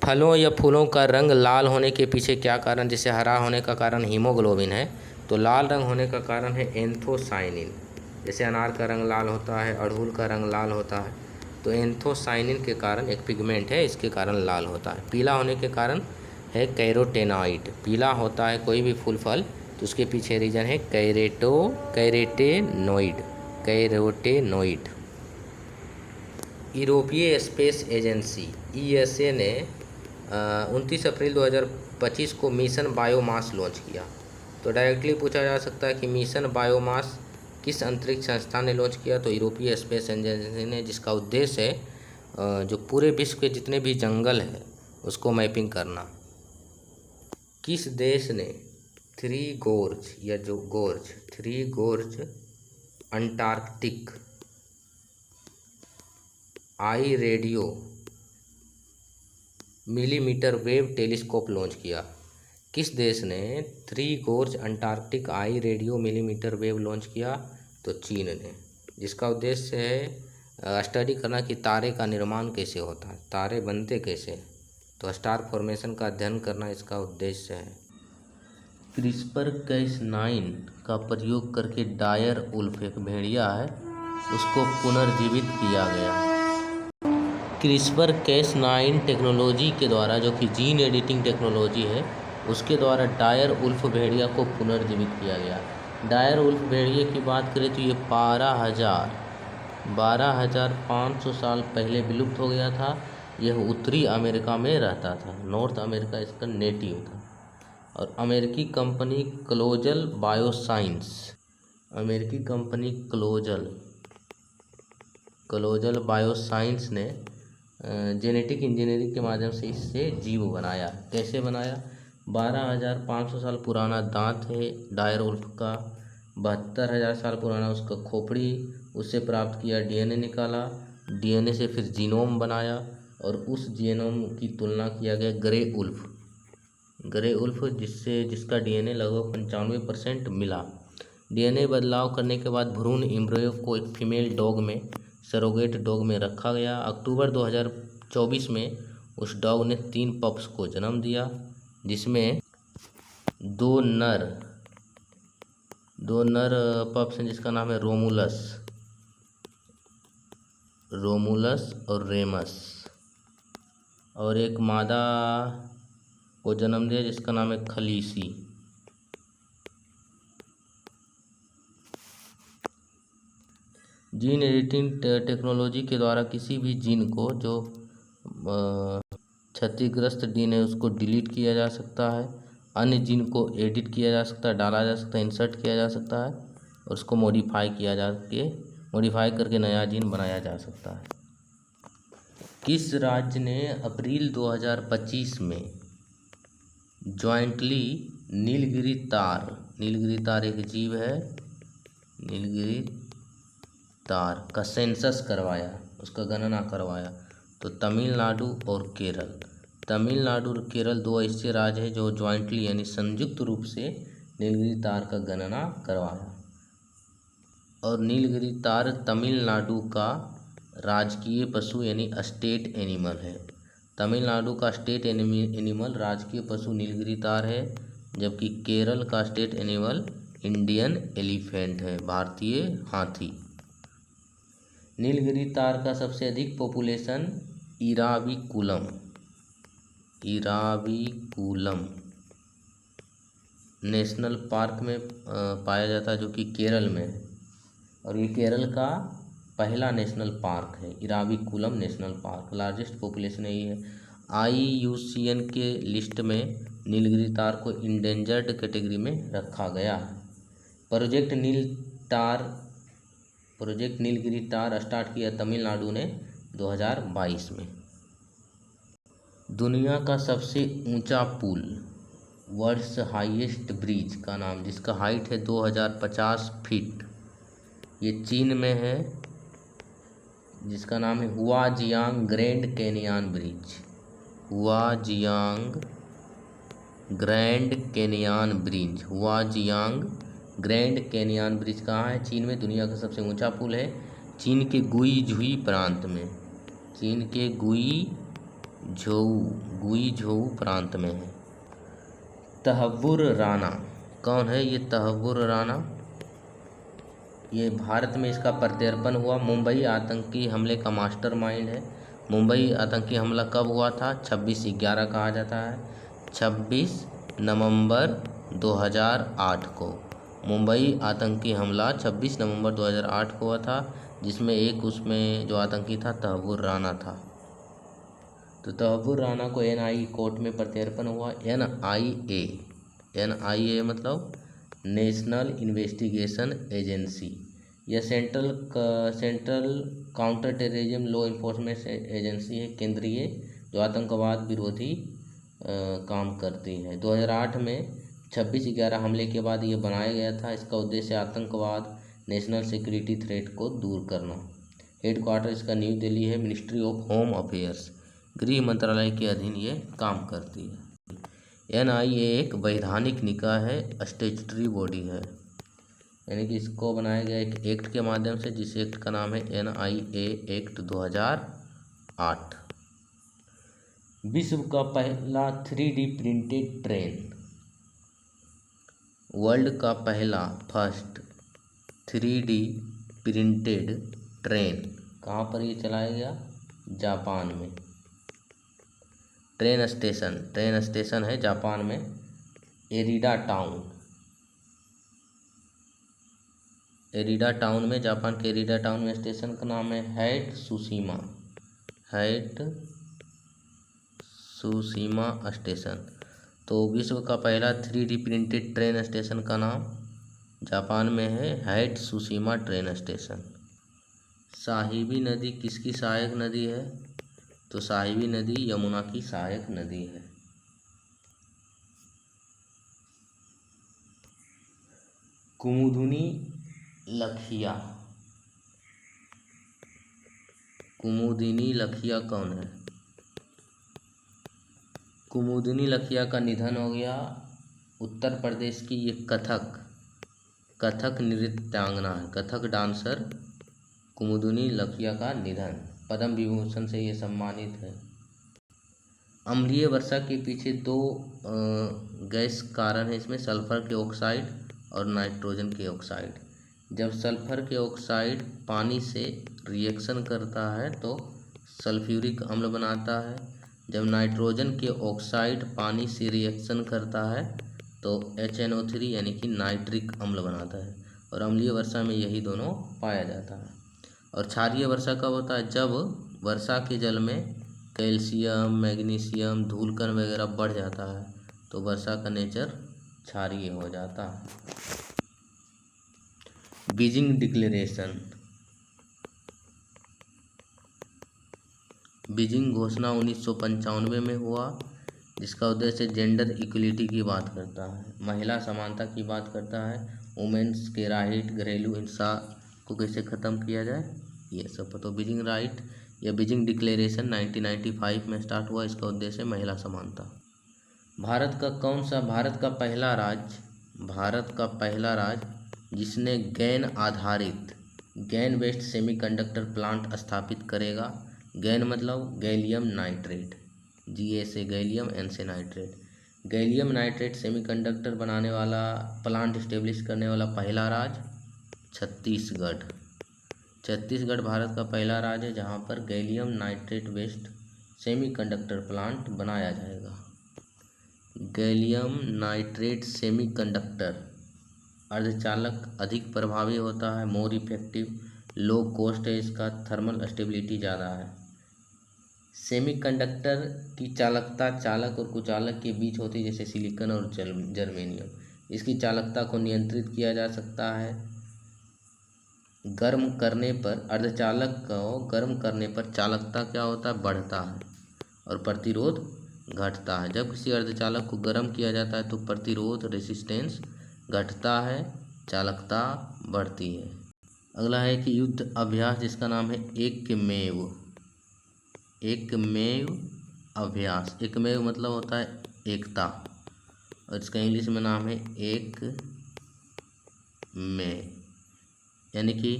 फलों या फूलों का रंग लाल होने के पीछे क्या कारण, जैसे हरा होने का कारण हीमोग्लोबिन है, तो लाल रंग होने का कारण है एंथोसाइनिन। जैसे अनार का रंग लाल होता है, अड़हुल का रंग लाल होता है, तो एंथोसाइनिन के कारण, एक पिगमेंट है, इसके कारण लाल होता है। पीला होने के कारण है कैरोटेनॉइड। पीला होता है कोई भी फूल फल तो उसके पीछे रीजन है कैरोटेनॉइड। यूरोपीय स्पेस एजेंसी ESA ने 29 अप्रैल 2025 को मिशन बायोमास लॉन्च किया। तो डायरेक्टली पूछा जा सकता है कि मिशन बायोमास किस अंतरिक्ष संस्था ने लॉन्च किया, तो यूरोपीय स्पेस एजेंसी ने, जिसका उद्देश्य है जो पूरे विश्व के जितने भी जंगल हैं उसको मैपिंग करना। किस देश ने three gorge Antarctic eye radio millimetre wave telescope launch किया? किस देश ने three gorge Antarctic eye radio millimetre wave launch किया? तो चीन ने, जिसका उद्देश्य है स्टडी करना कि तारे का निर्माण कैसे होता है, तारे बनते कैसे, तो स्टार फॉर्मेशन का अध्ययन करना इसका उद्देश्य है। क्रिस्पर-Cas9 का प्रयोग करके डायर उल्फ, एक भेड़िया है, उसको पुनर्जीवित किया गया। क्रिस्पर-Cas9 टेक्नोलॉजी के द्वारा, जो कि जीन एडिटिंग टेक्नोलॉजी है, उसके द्वारा डायर उल्फ भेड़िया को पुनर्जीवित किया गया। डायर उल्फ भेड़िए की बात करें तो ये 12,500 साल पहले विलुप्त हो गया था। यह उत्तरी अमेरिका में रहता था, नॉर्थ अमेरिका इसका नेटिव था। और अमेरिकी कंपनी क्लोजल बायोसाइंस ने जेनेटिक इंजीनियरिंग के माध्यम से इससे जीव बनाया। कैसे बनाया? 12,500 साल पुराना दांत है डायर उल्फ का, 72,000 साल पुराना उसका खोपड़ी, उससे प्राप्त किया डीएनए निकाला, डीएनए से फिर जीनोम बनाया और उस जीनोम की तुलना किया गया ग्रे उल्फ जिसका डीएनए लगभग 95% मिला। डीएनए बदलाव करने के बाद भ्रूण एम्ब्रियो को एक फीमेल डॉग में, सरोगेट डॉग में रखा गया। अक्टूबर 2024 में उस डॉग ने 3 पप्स को जन्म दिया, जिसमें दो नर पप्स हैं, जिसका नाम है रोमुलस और रेमस, और एक मादा को जन्म दिया जिसका नाम है खलीसी। जीन एडिटिंग टेक्नोलॉजी के द्वारा किसी भी जीन को जो क्षतिग्रस्त जीन है उसको डिलीट किया जा सकता है, अन्य जीन को एडिट किया जा सकता है, डाला जा सकता है, इंसर्ट किया जा सकता है और उसको मॉडिफाई करके नया जीन बनाया जा सकता है। किस राज्य ने अप्रैल 2025 में जॉइंटली नीलगिरी तार एक जीव है, नीलगिरी तार का सेंसस करवाया, उसका गणना करवाया? तो तमिलनाडु और केरल। तमिलनाडु और केरल 2 ऐसे राज्य हैं जो जॉइंटली यानी संयुक्त रूप से नीलगिरी तार का गणना करवाया। और नीलगिरी तार तमिलनाडु का राजकीय पशु यानी स्टेट एनिमल है। तमिलनाडु का स्टेट एनिमल राजकीय पशु नीलगिरी तार है, जबकि केरल का स्टेट एनिमल इंडियन एलिफेंट है, भारतीय हाथी। नीलगिरी तार का सबसे अधिक पॉपुलेशन इराविकुलम नेशनल पार्क में पाया जाता है, जो कि केरल में है, और ये केरल का पहला नेशनल पार्क है, Eravikulam national park. Largest population यही है। IUCN के लिस्ट में नीलगिरी तार को इंडेंजर्ड कैटेगरी में रखा गया। प्रोजेक्ट नीलगिरी तार स्टार्ट किया तमिलनाडु ने 2022 में। दुनिया का सबसे ऊंचा पुल, वर्ल्ड्स हाईएस्ट ब्रिज का नाम, जिसका हाइट है 2050 फीट, ये चीन में है जिसका नाम है Huajiang grand canyon bridge. Huajiang grand canyon bridge. Huajiang grand canyon bridge कहाँ है? चीन में। दुनिया का सबसे ऊंचा पुल है चीन के गुइझोउ प्रांत में। चीन के गुइझोउ प्रांत में है। तहव्वुर राणा कौन है? ये तहव्वुर राणा, ये भारत में इसका प्रत्यर्पण हुआ। मुंबई आतंकी हमले का मास्टरमाइंड है। मुंबई आतंकी हमला कब हुआ था? 26/11 कहा जाता है। 26 नवंबर 2008 को मुंबई आतंकी हमला 26 नवंबर 2008 को हुआ था, जिसमें उसमें जो आतंकी था तहव्वुर राणा था। तो तहव्वुर राणा को NIA कोर्ट में प्रत्यर्पण हुआ। NIA मतलब नेशनल इन्वेस्टिगेशन एजेंसी। यह central counter terrorism law enforcement agency है, केंद्रीय, जो आतंकवाद विरोधी काम करती है। 2008 में 26/11 हमले के बाद ये बनाया गया था। इसका उद्देश्य आतंकवाद, नेशनल सिक्योरिटी थ्रेट को दूर करना। हेडक्वार्टर इसका न्यू दिल्ली है। मिनिस्ट्री ऑफ होम अफेयर्स, गृह मंत्रालय के अधीन ये काम करती है। NIA एक वैधानिक निकाय है, स्टैट्यूटरी बॉडी है, यानी कि इसको बनाया गया एक एक्ट के माध्यम से, जिस एक्ट का नाम है NIA एक्ट 2008। विश्व का पहला 3D प्रिंटेड ट्रेन, वर्ल्ड का पहला फर्स्ट 3D प्रिंटेड ट्रेन कहाँ पर ये चलाया गया? जापान में। ट्रेन स्टेशन है जापान में, एरिडा टाउन में, जापान के एरिडा टाउन में स्टेशन का नाम है हैट सुशीमा स्टेशन। तो विश्व का पहला 3D प्रिंटेड ट्रेन स्टेशन का नाम जापान में है हैट सुशीमा ट्रेन स्टेशन। साहिबी नदी किसकी सहायक नदी है? तो साहिबी नदी यमुना की सहायक नदी है। कुमुदिनी लखिया कौन है? कुमुदिनी लखिया का निधन हो गया। उत्तर प्रदेश की ये कथक नृत्यांगना है, कथक डांसर कुमुदिनी लखिया का निधन। पद्म विभूषण से ये सम्मानित है। अम्लीय वर्षा के पीछे दो गैस कारण है इसमें, सल्फर के ऑक्साइड और नाइट्रोजन के ऑक्साइड। जब सल्फर के ऑक्साइड पानी से रिएक्शन करता है तो सल्फ्यूरिक अम्ल बनाता है। जब नाइट्रोजन के ऑक्साइड पानी से रिएक्शन करता है तो HNO3 यानी कि नाइट्रिक अम्ल बनाता है। और अम्लीय वर्षा में यही दोनों पाया जाता है। और क्षारीय वर्षा कब होता है? जब वर्षा के जल में कैल्शियम, मैग्नीशियम, धूलकण वगैरह बढ़ जाता है तो वर्षा का नेचर क्षारीय हो जाता है। बीजिंग डिक्लेरेशन, बीजिंग घोषणा 1995 में हुआ, जिसका उद्देश्य जेंडर इक्वलिटी की बात करता है, महिला समानता की बात करता है, वुमेन्स के राइट, घरेलू हिंसा को कैसे ख़त्म किया जाए, ये सब। तो बीजिंग राइट या बीजिंग डिक्लेरेशन 1995 में स्टार्ट हुआ। इसका उद्देश्य महिला समानता। भारत का पहला राज्य जिसने गैन बेस्ड सेमीकंडक्टर प्लांट स्थापित करेगा। गैन मतलब गैलियम नाइट्रेट, GA से गैलियम, N से नाइट्रेट। गैलियम नाइट्रेट सेमीकंडक्टर बनाने वाला प्लांट इस्टेब्लिश करने वाला पहला राज्य छत्तीसगढ़ भारत का पहला राज्य है जहाँ पर gallium nitrate based semiconductor plant बनाया जाएगा। गैलियम नाइट्रेट सेमीकंडक्टर अर्धचालक अधिक प्रभावी होता है, मोर इफेक्टिव, लो कॉस्ट है इसका, थर्मल स्टेबिलिटी ज़्यादा है। सेमीकंडक्टर की चालकता चालक और कुचालक के बीच होती है, जैसे सिलिकॉन और जर्मेनियम। इसकी चालकता को नियंत्रित किया जा सकता है। गर्म करने पर अर्धचालक को गर्म करने पर चालकता क्या होता है? बढ़ता है और प्रतिरोध घटता है। जब किसी अर्धचालक को गर्म किया जाता है तो प्रतिरोध रेसिस्टेंस घटता है, चालकता बढ़ती है। अगला है कि युद्ध अभ्यास जिसका नाम है एकमेव अभ्यास। एकमेव मतलब होता है एकता, और इसका इंग्लिश में नाम है एक में, यानी कि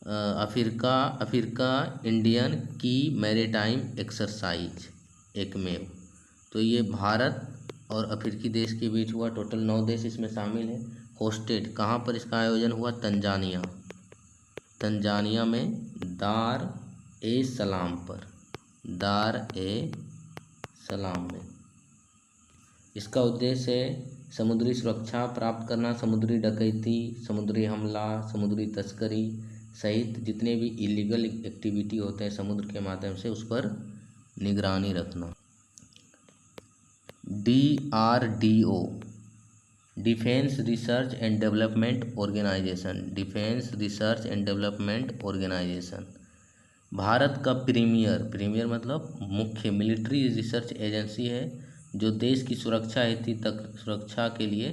अफ्रीका इंडियन की मैरीटाइम एक्सरसाइज एकमेव। तो ये भारत और अफ्रीकी देश के बीच हुआ। टोटल 9 देश इसमें शामिल है। होस्टेड, कहाँ पर इसका आयोजन हुआ? तंजानिया में दार ए सलाम में। इसका उद्देश्य है समुद्री सुरक्षा प्राप्त करना, समुद्री डकैती, समुद्री हमला, समुद्री तस्करी सहित जितने भी इलीगल एक्टिविटी होते हैं समुद्र के माध्यम से, उस पर निगरानी रखना। DRDO, defence research and development organisation, भारत का प्रीमियर मतलब मुख्य मिलिट्री रिसर्च एजेंसी है, जो देश की सुरक्षा के लिए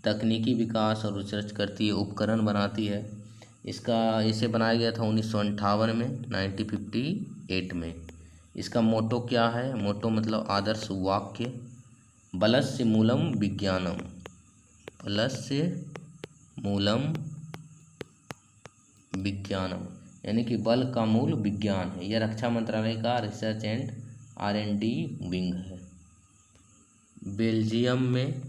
तकनीकी विकास और रिसर्च करती है, उपकरण बनाती है। इसे बनाया गया था 1958 में, 1958 में। इसका मोटो क्या है? मोटो मतलब आदर्श वाक्य, बलस्य मूलम विज्ञानम, यानी कि बल का मूल विज्ञान है। यह रक्षा मंत्रालय का रिसर्च एंड R&D विंग है। बेल्जियम में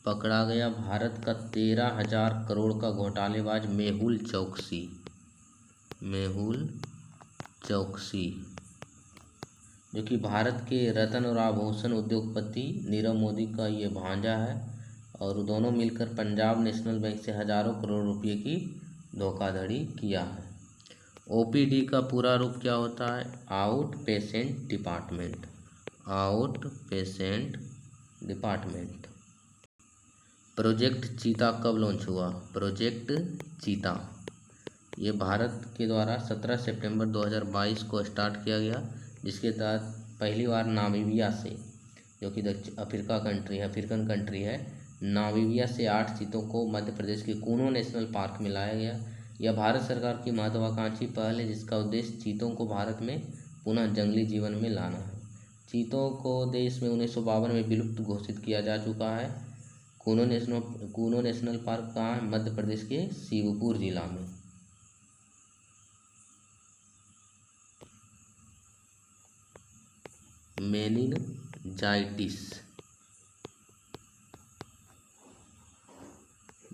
पकड़ा गया भारत का 13,000 करोड़ का घोटालेबाज मेहुल चौकसी, जो कि भारत के रत्न और आभूषण उद्योगपति नीरव मोदी का ये भांजा है, और दोनों मिलकर पंजाब नेशनल बैंक से हजारों करोड़ रुपए की धोखाधड़ी किया है। OPD का पूरा रूप क्या होता है? Out patient department. प्रोजेक्ट चीता कब लॉन्च हुआ? प्रोजेक्ट चीता ये भारत के द्वारा 17 सितंबर 2022 को स्टार्ट किया गया, जिसके तहत पहली बार नामीबिया से, जो कि अफ्रीकन कंट्री है, नामीबिया से 8 चीतों को मध्य प्रदेश के कूनो नेशनल पार्क में लाया गया। यह भारत सरकार की महत्वाकांक्षी पहल है, जिसका उद्देश्य चीतों को भारत में पुनः जंगली जीवन में लाना है। चीतों को देश में 1952 में विलुप्त घोषित किया जा चुका है। कूनो नेशनल पार्क कहाँ है? मध्य प्रदेश के शिवपुर जिला में।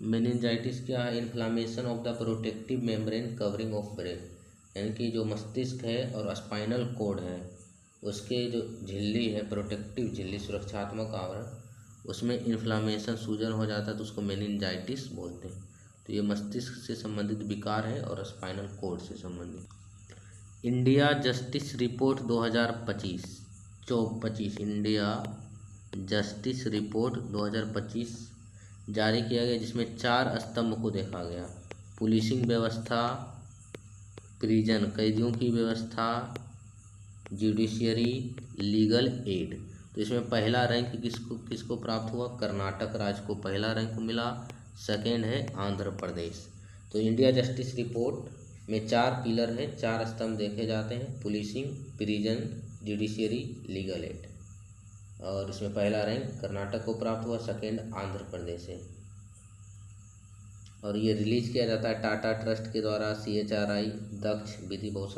मेनिनजाइटिस क्या है? Inflammation of the protective membrane covering of brain, यानी कि जो मस्तिष्क है और स्पाइनल कोड है, उसके जो झिल्ली है, प्रोटेक्टिव झिल्ली, सुरक्षात्मक आवरण, उसमें इन्फ्लामेशन, सूजन हो जाता है, तो उसको मेनिनजाइटिस बोलते हैं। तो ये मस्तिष्क से संबंधित विकार है और स्पाइनल कोड से संबंधित। India justice report 2025 India justice report 2025 जारी किया गया, जिसमें 4 स्तंभ को देखा गया। पुलिसिंग व्यवस्था, प्रिजन कैदियों की व्यवस्था, जुडिशियरी, लीगल एड। तो इसमें पहला रैंक किसको प्राप्त हुआ? कर्नाटक राज्य को पहला रैंक मिला। सेकेंड है आंध्र प्रदेश। तो इंडिया जस्टिस रिपोर्ट में 4 पिलर हैं, 4 स्तंभ देखे जाते हैं: policing, prison, judiciary, legal aid. और इसमें पहला रैंक कर्नाटक को प्राप्त हुआ, सेकेंड आंध्र प्रदेश है। और ये रिलीज किया जाता है टाटा ट्रस्ट के द्वारा, CHRI, दक्ष, विधि, बहुत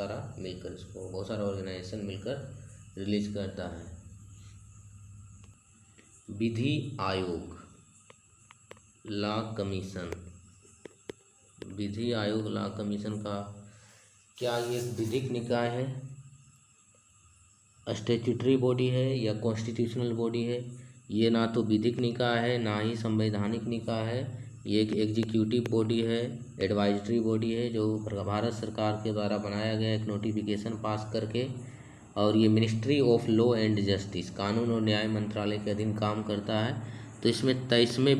सारा ऑर्गेनाइजेशन मिलकर रिलीज करता है। विधि आयोग, लॉ कमीशन का क्या ये विधिक निकाय है, स्टैट्यूटरी बॉडी है या कॉन्स्टिट्यूशनल बॉडी है? ये ना तो विधिक निकाय है, ना ही संवैधानिक निकाय है। ये एक एग्जीक्यूटिव बॉडी है, एडवाइजरी बॉडी है, जो भारत सरकार के द्वारा बनाया गया एक नोटिफिकेशन पास करके। और ये ministry of law and justice, कानून और न्याय मंत्रालय के अधीन काम करता है। तो इसमें 23वें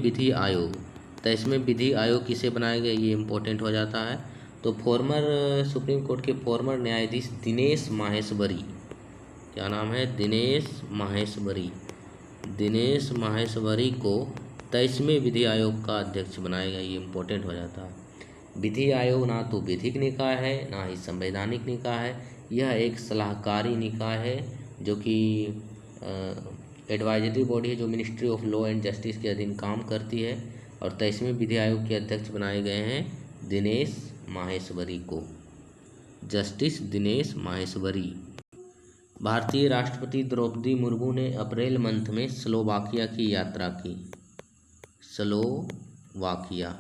विधि आयोग किसे बनाया गया, ये इम्पोर्टेंट हो जाता है। तो सुप्रीम कोर्ट के फॉर्मर न्यायाधीश दिनेश माहेश्वरी, क्या नाम है? दिनेश माहेश्वरी को 23वें विधि आयोग का अध्यक्ष बनाया गया, ये इम्पोर्टेंट हो जाता है। विधि आयोग ना तो विधिक निकाय है ना ही संवैधानिक निकाय है, यह एक सलाहकारी निकाय है जो कि एडवाइजरी बॉडी है जो ministry of law and justice के अधीन काम करती है। और 23वें विधि आयोग के अध्यक्ष बनाए गए हैं दिनेश माहेश्वरी को, जस्टिस दिनेश माहेश्वरी। भारतीय राष्ट्रपति द्रौपदी मुर्मू ने अप्रैल मंथ में स्लोवाकिया की यात्रा की। स्लोवाकिया,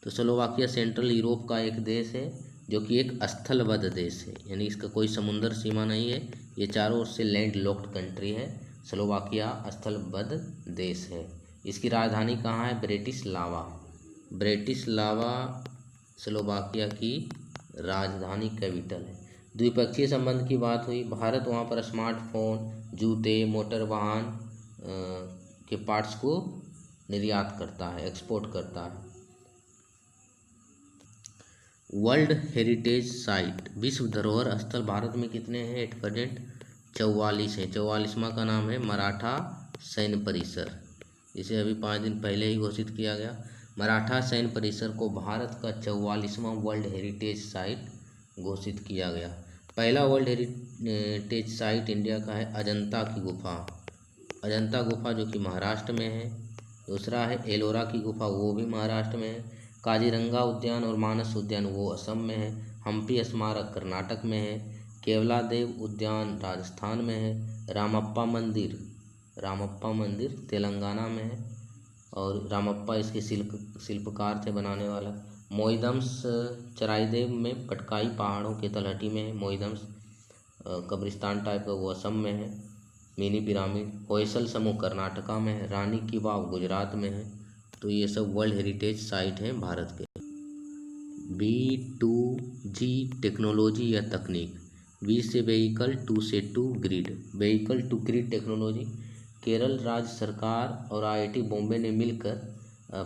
तो स्लोवाकिया सेंट्रल यूरोप का एक देश है जो कि एक स्थलबद्ध देश है, यानी इसका कोई समुद्र सीमा नहीं है, ये चारों ओर से लैंड लॉक्ड कंट्री है। स्लोवाकिया स्थलबद्ध देश है। इसकी राजधानी कहाँ है? ब्रेटिस्लावा। ब्रेटिस्लावा स्लोवाकिया की राजधानी कैपिटल है। द्विपक्षीय संबंध की बात हुई, भारत वहाँ पर स्मार्टफोन, जूते, मोटर वाहन के पार्ट्स को निर्यात करता है, एक्सपोर्ट करता है। वर्ल्ड हेरिटेज साइट, विश्व धरोहर स्थल भारत में कितने हैं? एट प्रेजेंट 44 है। 44वां का नाम है मराठा सैन्य परिसर, इसे अभी 5 दिन पहले ही घोषित किया गया। मराठा सैन्य परिसर को भारत का 44वां वर्ल्ड हेरिटेज साइट घोषित किया गया। पहला वर्ल्ड हेरिटेज साइट इंडिया का है अजंता की गुफा, अजंता गुफा जो कि महाराष्ट्र में है। दूसरा है एलोरा की गुफा, वो भी महाराष्ट्र में है। काजीरंगा उद्यान और मानस उद्यान वो असम में है। हम्पी स्मारक कर्नाटक में है। केवलादेव उद्यान राजस्थान में है। रामप्पा मंदिर तेलंगाना में है और रामप्पा इसके शिल्पकार थे बनाने वाला। मोइदम्स चराइदेव में पटकाई पहाड़ों के तलहटी में है। मोइदम्स कब्रिस्तान टाइप का, वो असम में है। मिनी पिरामिड होयसल समूह कर्नाटका में है। रानी की वाव गुजरात में है। तो ये सब वर्ल्ड हेरिटेज साइट हैं भारत के। V2G टेक्नोलॉजी या तकनीक, V से व्हीकल, 2 से to grid. Vehicle to grid technology Kerala राज्य सरकार और IIT बॉम्बे ने मिलकर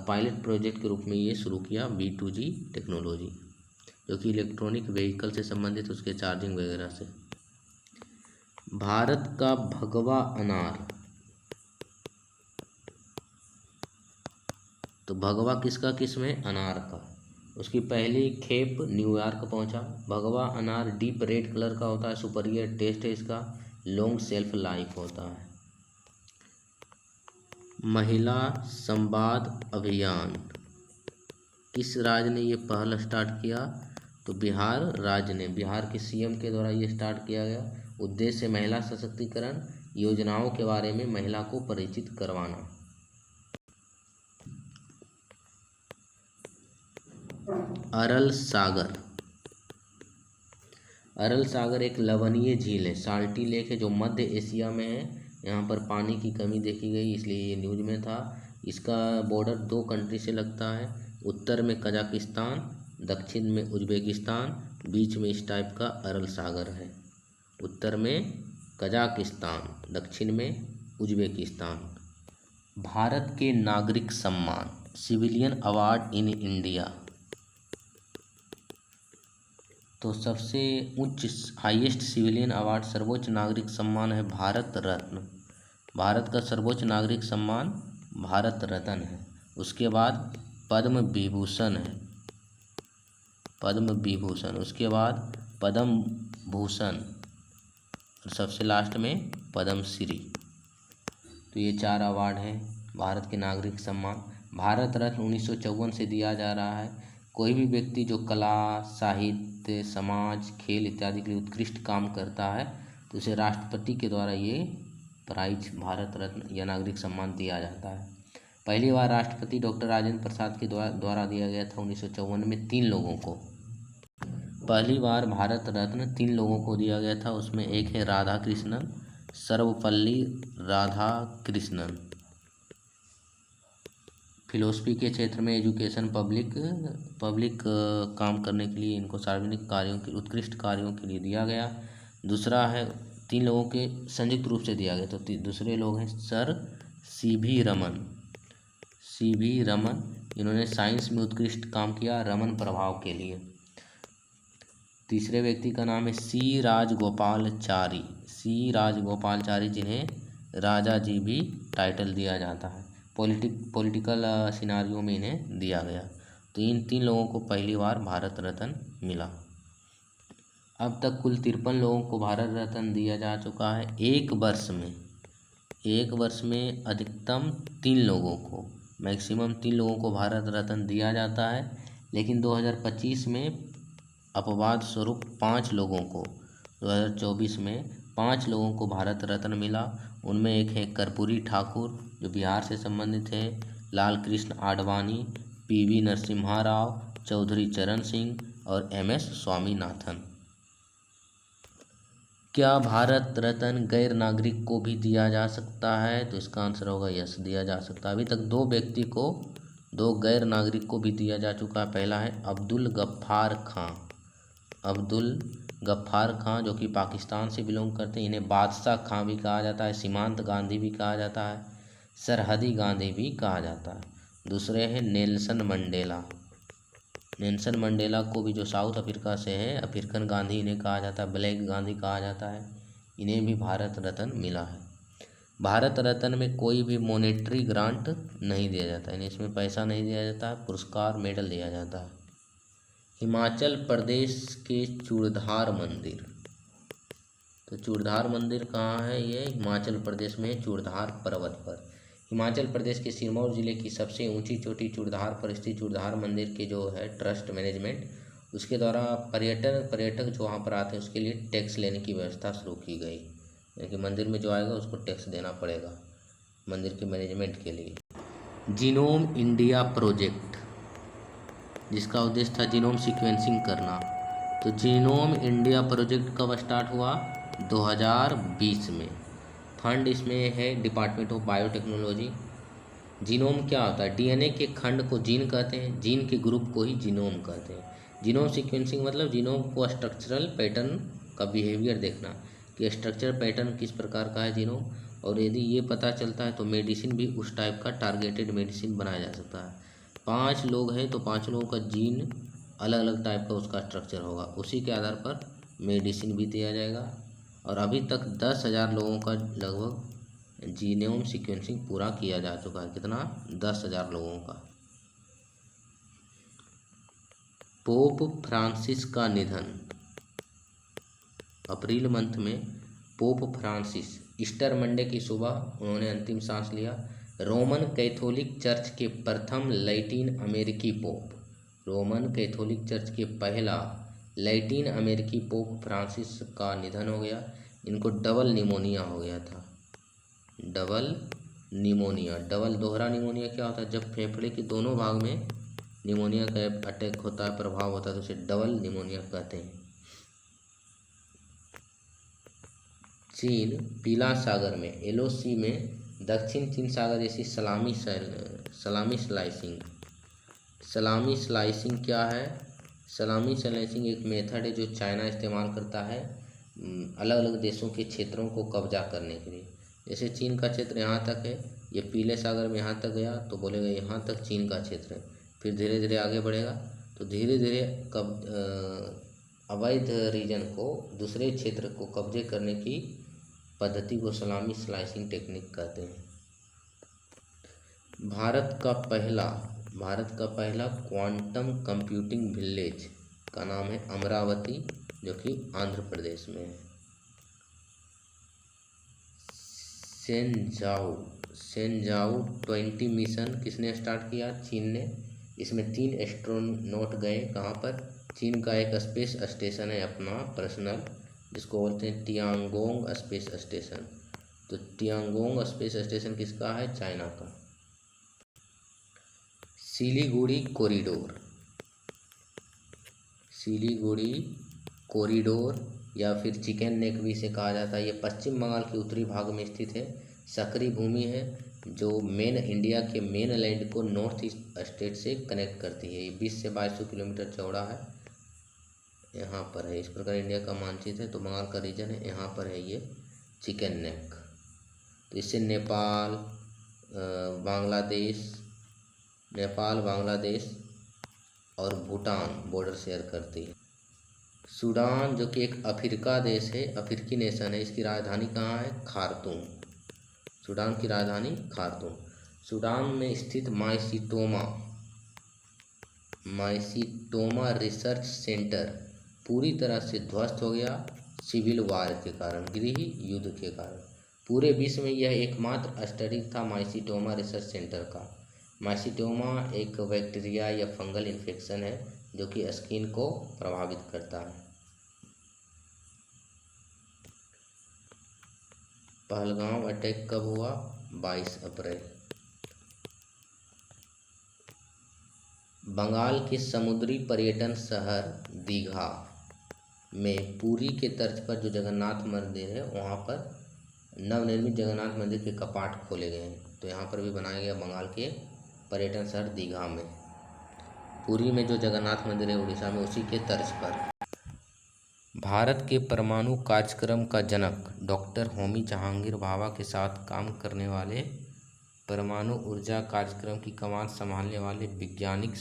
पायलट प्रोजेक्ट के रूप में ये शुरू किया। V2G टेक्नोलॉजी जो कि इलेक्ट्रॉनिक व्हीकल से संबंधित, उसके चार्जिंग वगैरह से। भारत का भगवा अनार, तो भगवा किसका किस्म है? अनार का। उसकी पहली खेप न्यूयॉर्क पहुंचा। भगवा अनार डीप रेड कलर का होता है, सुपीरियर टेस्ट है इसका, लॉन्ग शेल्फ लाइफ होता है। महिला संवाद अभियान किस राज्य ने ये पहल स्टार्ट किया? तो बिहार राज्य ने, बिहार के CM के द्वारा ये स्टार्ट किया गया। उद्देश्य महिला सशक्तिकरण, योजनाओं के बारे में महिला को परिचित करवाना। अरल सागर, अरल सागर एक लवणीय झील है, साल्टी लेक है जो मध्य एशिया में है। यहाँ पर पानी की कमी देखी गई, इसलिए ये न्यूज़ में था। इसका बॉर्डर 2 कंट्री से लगता है, उत्तर में कजाकिस्तान, दक्षिण में उज्बेकिस्तान, बीच में इस टाइप का अरल सागर है। उत्तर में कजाकिस्तान, दक्षिण में उज्बेकिस्तान। भारत के नागरिक सम्मान, सिविलियन अवार्ड इन इंडिया, तो सबसे उच्च हाईएस्ट सिविलियन अवार्ड, सर्वोच्च नागरिक सम्मान है भारत रत्न। भारत का सर्वोच्च नागरिक सम्मान भारत रत्न है। उसके बाद पद्म विभूषण है, पद्म विभूषण। उसके बाद पद्म भूषण और सबसे लास्ट में पद्म श्री। तो ये 4 अवार्ड हैं भारत के नागरिक सम्मान। भारत रत्न 1954 से दिया जा रहा है। कोई भी व्यक्ति जो कला, साहित्य, समाज, खेल इत्यादि के लिए उत्कृष्ट काम करता है तो उसे राष्ट्रपति के द्वारा ये प्राइज भारत रत्न या नागरिक सम्मान दिया जाता है। पहली बार राष्ट्रपति डॉक्टर राजेंद्र प्रसाद के द्वारा दिया गया था 1954 में 3 लोगों को। पहली बार भारत रत्न 3 लोगों को दिया गया था, उसमें एक है राधा कृष्णन, सर्वपल्ली राधाकृष्णन। फिलोसफी के क्षेत्र में एजुकेशन, पब्लिक काम करने के लिए इनको सार्वजनिक कार्यों के उत्कृष्ट कार्यों के लिए दिया गया। दूसरा है 3 लोगों के संयुक्त रूप से दिया गया, तो दूसरे लोग हैं सर CV रमन, इन्होंने साइंस में उत्कृष्ट काम किया रमन प्रभाव के लिए। तीसरे व्यक्ति का नाम है C राजगोपालचारी, जिन्हें राजा जी भी टाइटल दिया जाता है। पॉलिटिकल सिनारियो में इन्हें दिया गया। तो इन 3 लोगों को पहली बार भारत रत्न मिला। अब तक कुल 53 लोगों को भारत रत्न दिया जा चुका है। एक वर्ष में अधिकतम 3 लोगों को, मैक्सिमम 3 लोगों को भारत रत्न दिया जाता है। लेकिन 2025 में अपवाद स्वरूप 5 लोगों को, 2024 में 5 लोगों को भारत रत्न मिला। उनमें एक है कर्पूरी ठाकुर जो बिहार से संबंधित है, लाल कृष्ण आडवाणी, PV नरसिम्हा राव, चौधरी चरण सिंह और MS स्वामीनाथन। क्या भारत रत्न गैर नागरिक को भी दिया जा सकता है? तो इसका आंसर होगा यस, दिया जा सकता है। अभी तक 2 व्यक्ति को, 2 गैर नागरिक को भी दिया जा चुका है। पहला है अब्दुल गफ्फार खां जो कि पाकिस्तान से बिलोंग करते हैं। इन्हें बादशाह खां भी कहा जाता है, सीमांत गांधी भी कहा जाता है, सरहदी गांधी भी कहा जाता है। दूसरे हैं नेल्सन मंडेला को भी, जो साउथ अफ्रीका से है, अफ्रीकन गांधी इन्हें कहा जाता है, ब्लैक गांधी कहा जाता है। इन्हें भी भारत रत्न मिला है। भारत रत्न में कोई भी मॉनेटरी ग्रांट नहीं दिया जाता, यानी इसमें पैसा नहीं दिया जाता, पुरस्कार मेडल दिया जाता है। हिमाचल प्रदेश के चूड़धार मंदिर, तो चूड़धार मंदिर कहाँ है? ये हिमाचल प्रदेश में चूड़धार पर्वत पर। हिमाचल प्रदेश के सिरमौर जिले की सबसे ऊंची चोटी चूड़धार पर स्थित चूड़धार मंदिर के जो है ट्रस्ट मैनेजमेंट, उसके द्वारा पर्यटक जो वहाँ पर आते हैं उसके लिए टैक्स लेने की व्यवस्था शुरू की गई। यानी कि मंदिर में जो आएगा उसको टैक्स देना पड़ेगा मंदिर के मैनेजमेंट के लिए। जीनोम इंडिया प्रोजेक्ट, जिसका उद्देश्य था जीनोम सीक्वेंसिंग करना, तो जीनोम इंडिया प्रोजेक्ट कब स्टार्ट हुआ? 2020 में। फंड इसमें है डिपार्टमेंट ऑफ बायोटेक्नोलॉजी। जीनोम क्या होता है? DNA के खंड को जीन कहते हैं, जीन के ग्रुप को ही जीनोम कहते हैं। जीनोम सीक्वेंसिंग मतलब जीनोम को स्ट्रक्चरल पैटर्न का बिहेवियर देखना कि स्ट्रक्चर पैटर्न किस प्रकार का है जीनोम, और यदि ये पता चलता है तो मेडिसिन भी उस टाइप का टारगेटेड मेडिसिन बनाया जा सकता है। 5 लोग हैं तो 5 लोगों का जीन अलग अलग टाइप का उसका स्ट्रक्चर होगा, उसी के आधार पर मेडिसिन भी दिया जाएगा। और अभी तक 10,000 लोगों का लगभग जीनोम सीक्वेंसिंग पूरा किया जा चुका है। कितना? 10,000 लोगों का। पोप फ्रांसिस का निधन, अप्रैल मंथ में पोप फ्रांसिस ईस्टर मंडे की सुबह उन्होंने अंतिम सांस लिया। रोमन कैथोलिक चर्च के प्रथम लैटिन अमेरिकी पोप, रोमन कैथोलिक चर्च के पहला लैटिन अमेरिकी पोप फ्रांसिस का निधन हो गया। इनको डबल निमोनिया हो गया था। डबल दोहरा निमोनिया क्या होता है? जब फेफड़े के दोनों भाग में निमोनिया का अटैक होता है, प्रभाव होता है, तो उसे डबल निमोनिया कहते हैं। चीन पीला सागर में, LOC में दक्षिण चीन सागर जैसी सलामी स्लाइसिंग क्या है? सलामी स्लाइसिंग एक मेथड है जो चाइना इस्तेमाल करता है अलग अलग देशों के क्षेत्रों को कब्जा करने के लिए। जैसे चीन का क्षेत्र यहाँ तक है, ये पीले सागर में यहाँ तक गया तो बोलेगा यहाँ तक चीन का क्षेत्र है, फिर धीरे धीरे आगे बढ़ेगा तो धीरे धीरे अवैध रीजन को, दूसरे क्षेत्र को कब्जे करने की पद्धति को सलामी स्लाइसिंग टेक्निक कहते हैं। भारत का पहला क्वांटम कंप्यूटिंग विलेज का नाम है अमरावती, जो कि आंध्र प्रदेश में है। सेंजाओ 20 मिशन किसने स्टार्ट किया? चीन ने। इसमें 3 एस्ट्रोनॉट गए। कहाँ पर? चीन का एक स्पेस स्टेशन है अपना पर्सनल, जिसको बोलते हैं टियांगोंग स्पेस स्टेशन। तो टियांगोंग स्पेस स्टेशन किसका है? चाइना का। सिलीगुड़ी कॉरिडोर या फिर चिकन नेक भी इसे कहा जाता है। ये पश्चिम बंगाल के उत्तरी भाग में स्थित है। सक्रिय भूमि है जो इंडिया के मेन लैंड को नॉर्थ ईस्ट स्टेट से कनेक्ट करती है। ये 20 से 2200 किलोमीटर चौड़ा है। यहाँ पर है, इस प्रकार इंडिया का मानचित्र है तो बंगाल का रीजन है, यहाँ पर है ये चिकन नेक। तो इससे नेपाल बांग्लादेश और भूटान बॉर्डर शेयर करती है। सूडान जो कि एक अफ्रीका देश है, अफ्रीकी नेशन है, इसकी राजधानी कहाँ है? खार्तूम। सूडान की राजधानी खार्तूम। सूडान में स्थित माइसीटोमा रिसर्च सेंटर पूरी तरह से ध्वस्त हो गया सिविल वार के कारण, गृह युद्ध के कारण। पूरे विश्व में यह एकमात्र स्टडी था माइसीटोमा रिसर्च सेंटर का। माइसीटोमा एक बैक्टीरिया या फंगल इन्फेक्शन है जो कि स्किन को प्रभावित करता है। पहलगाम अटैक कब हुआ? 22 अप्रैल। बंगाल के समुद्री पर्यटन शहर दीघा में पुरी के तर्ज पर जो जगन्नाथ मंदिर है वहाँ पर नवनिर्मित जगन्नाथ मंदिर के कपाट खोले गए हैं। तो यहाँ पर भी बनाया गया बंगाल के पर्यटन शहर दीघा में। पुरी में जो जगन्नाथ मंदिर है उड़ीसा में, उसी के तर्ज पर। भारत के परमाणु कार्यक्रम का जनक डॉक्टर होमी जहांगीर भाभा के साथ काम करने वाले परमाणु ऊर्जा कार्यक्रम की कमान संभालने वाले वैज्ञानिक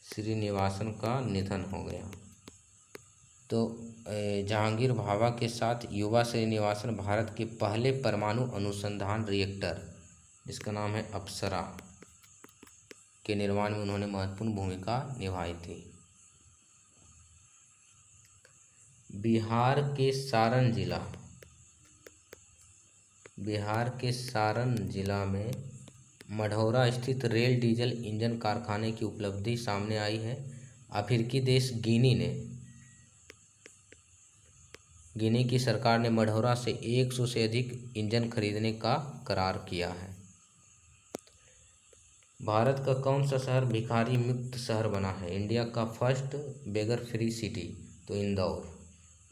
श्रीनिवासन का निधन हो गया। तो जहांगीर भाभा के साथ युवा श्रीनिवासन भारत के पहले परमाणु अनुसंधान रिएक्टर, जिसका नाम है अप्सरा, के निर्माण में उन्होंने महत्वपूर्ण भूमिका निभाई थी। बिहार के सारण जिला में मढ़ौरा स्थित रेल डीजल इंजन कारखाने की उपलब्धि सामने आई है। अफ्रीकी देश गिनी की सरकार ने मढ़ौरा से 100 से अधिक इंजन खरीदने का करार किया है। भारत का कौन सा शहर भिखारी मुक्त शहर बना है? इंडिया का फर्स्ट बेगर फ्री सिटी, तो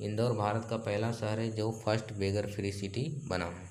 इंदौर भारत का पहला शहर है जो फर्स्ट बेगर फ्री सिटी बना है।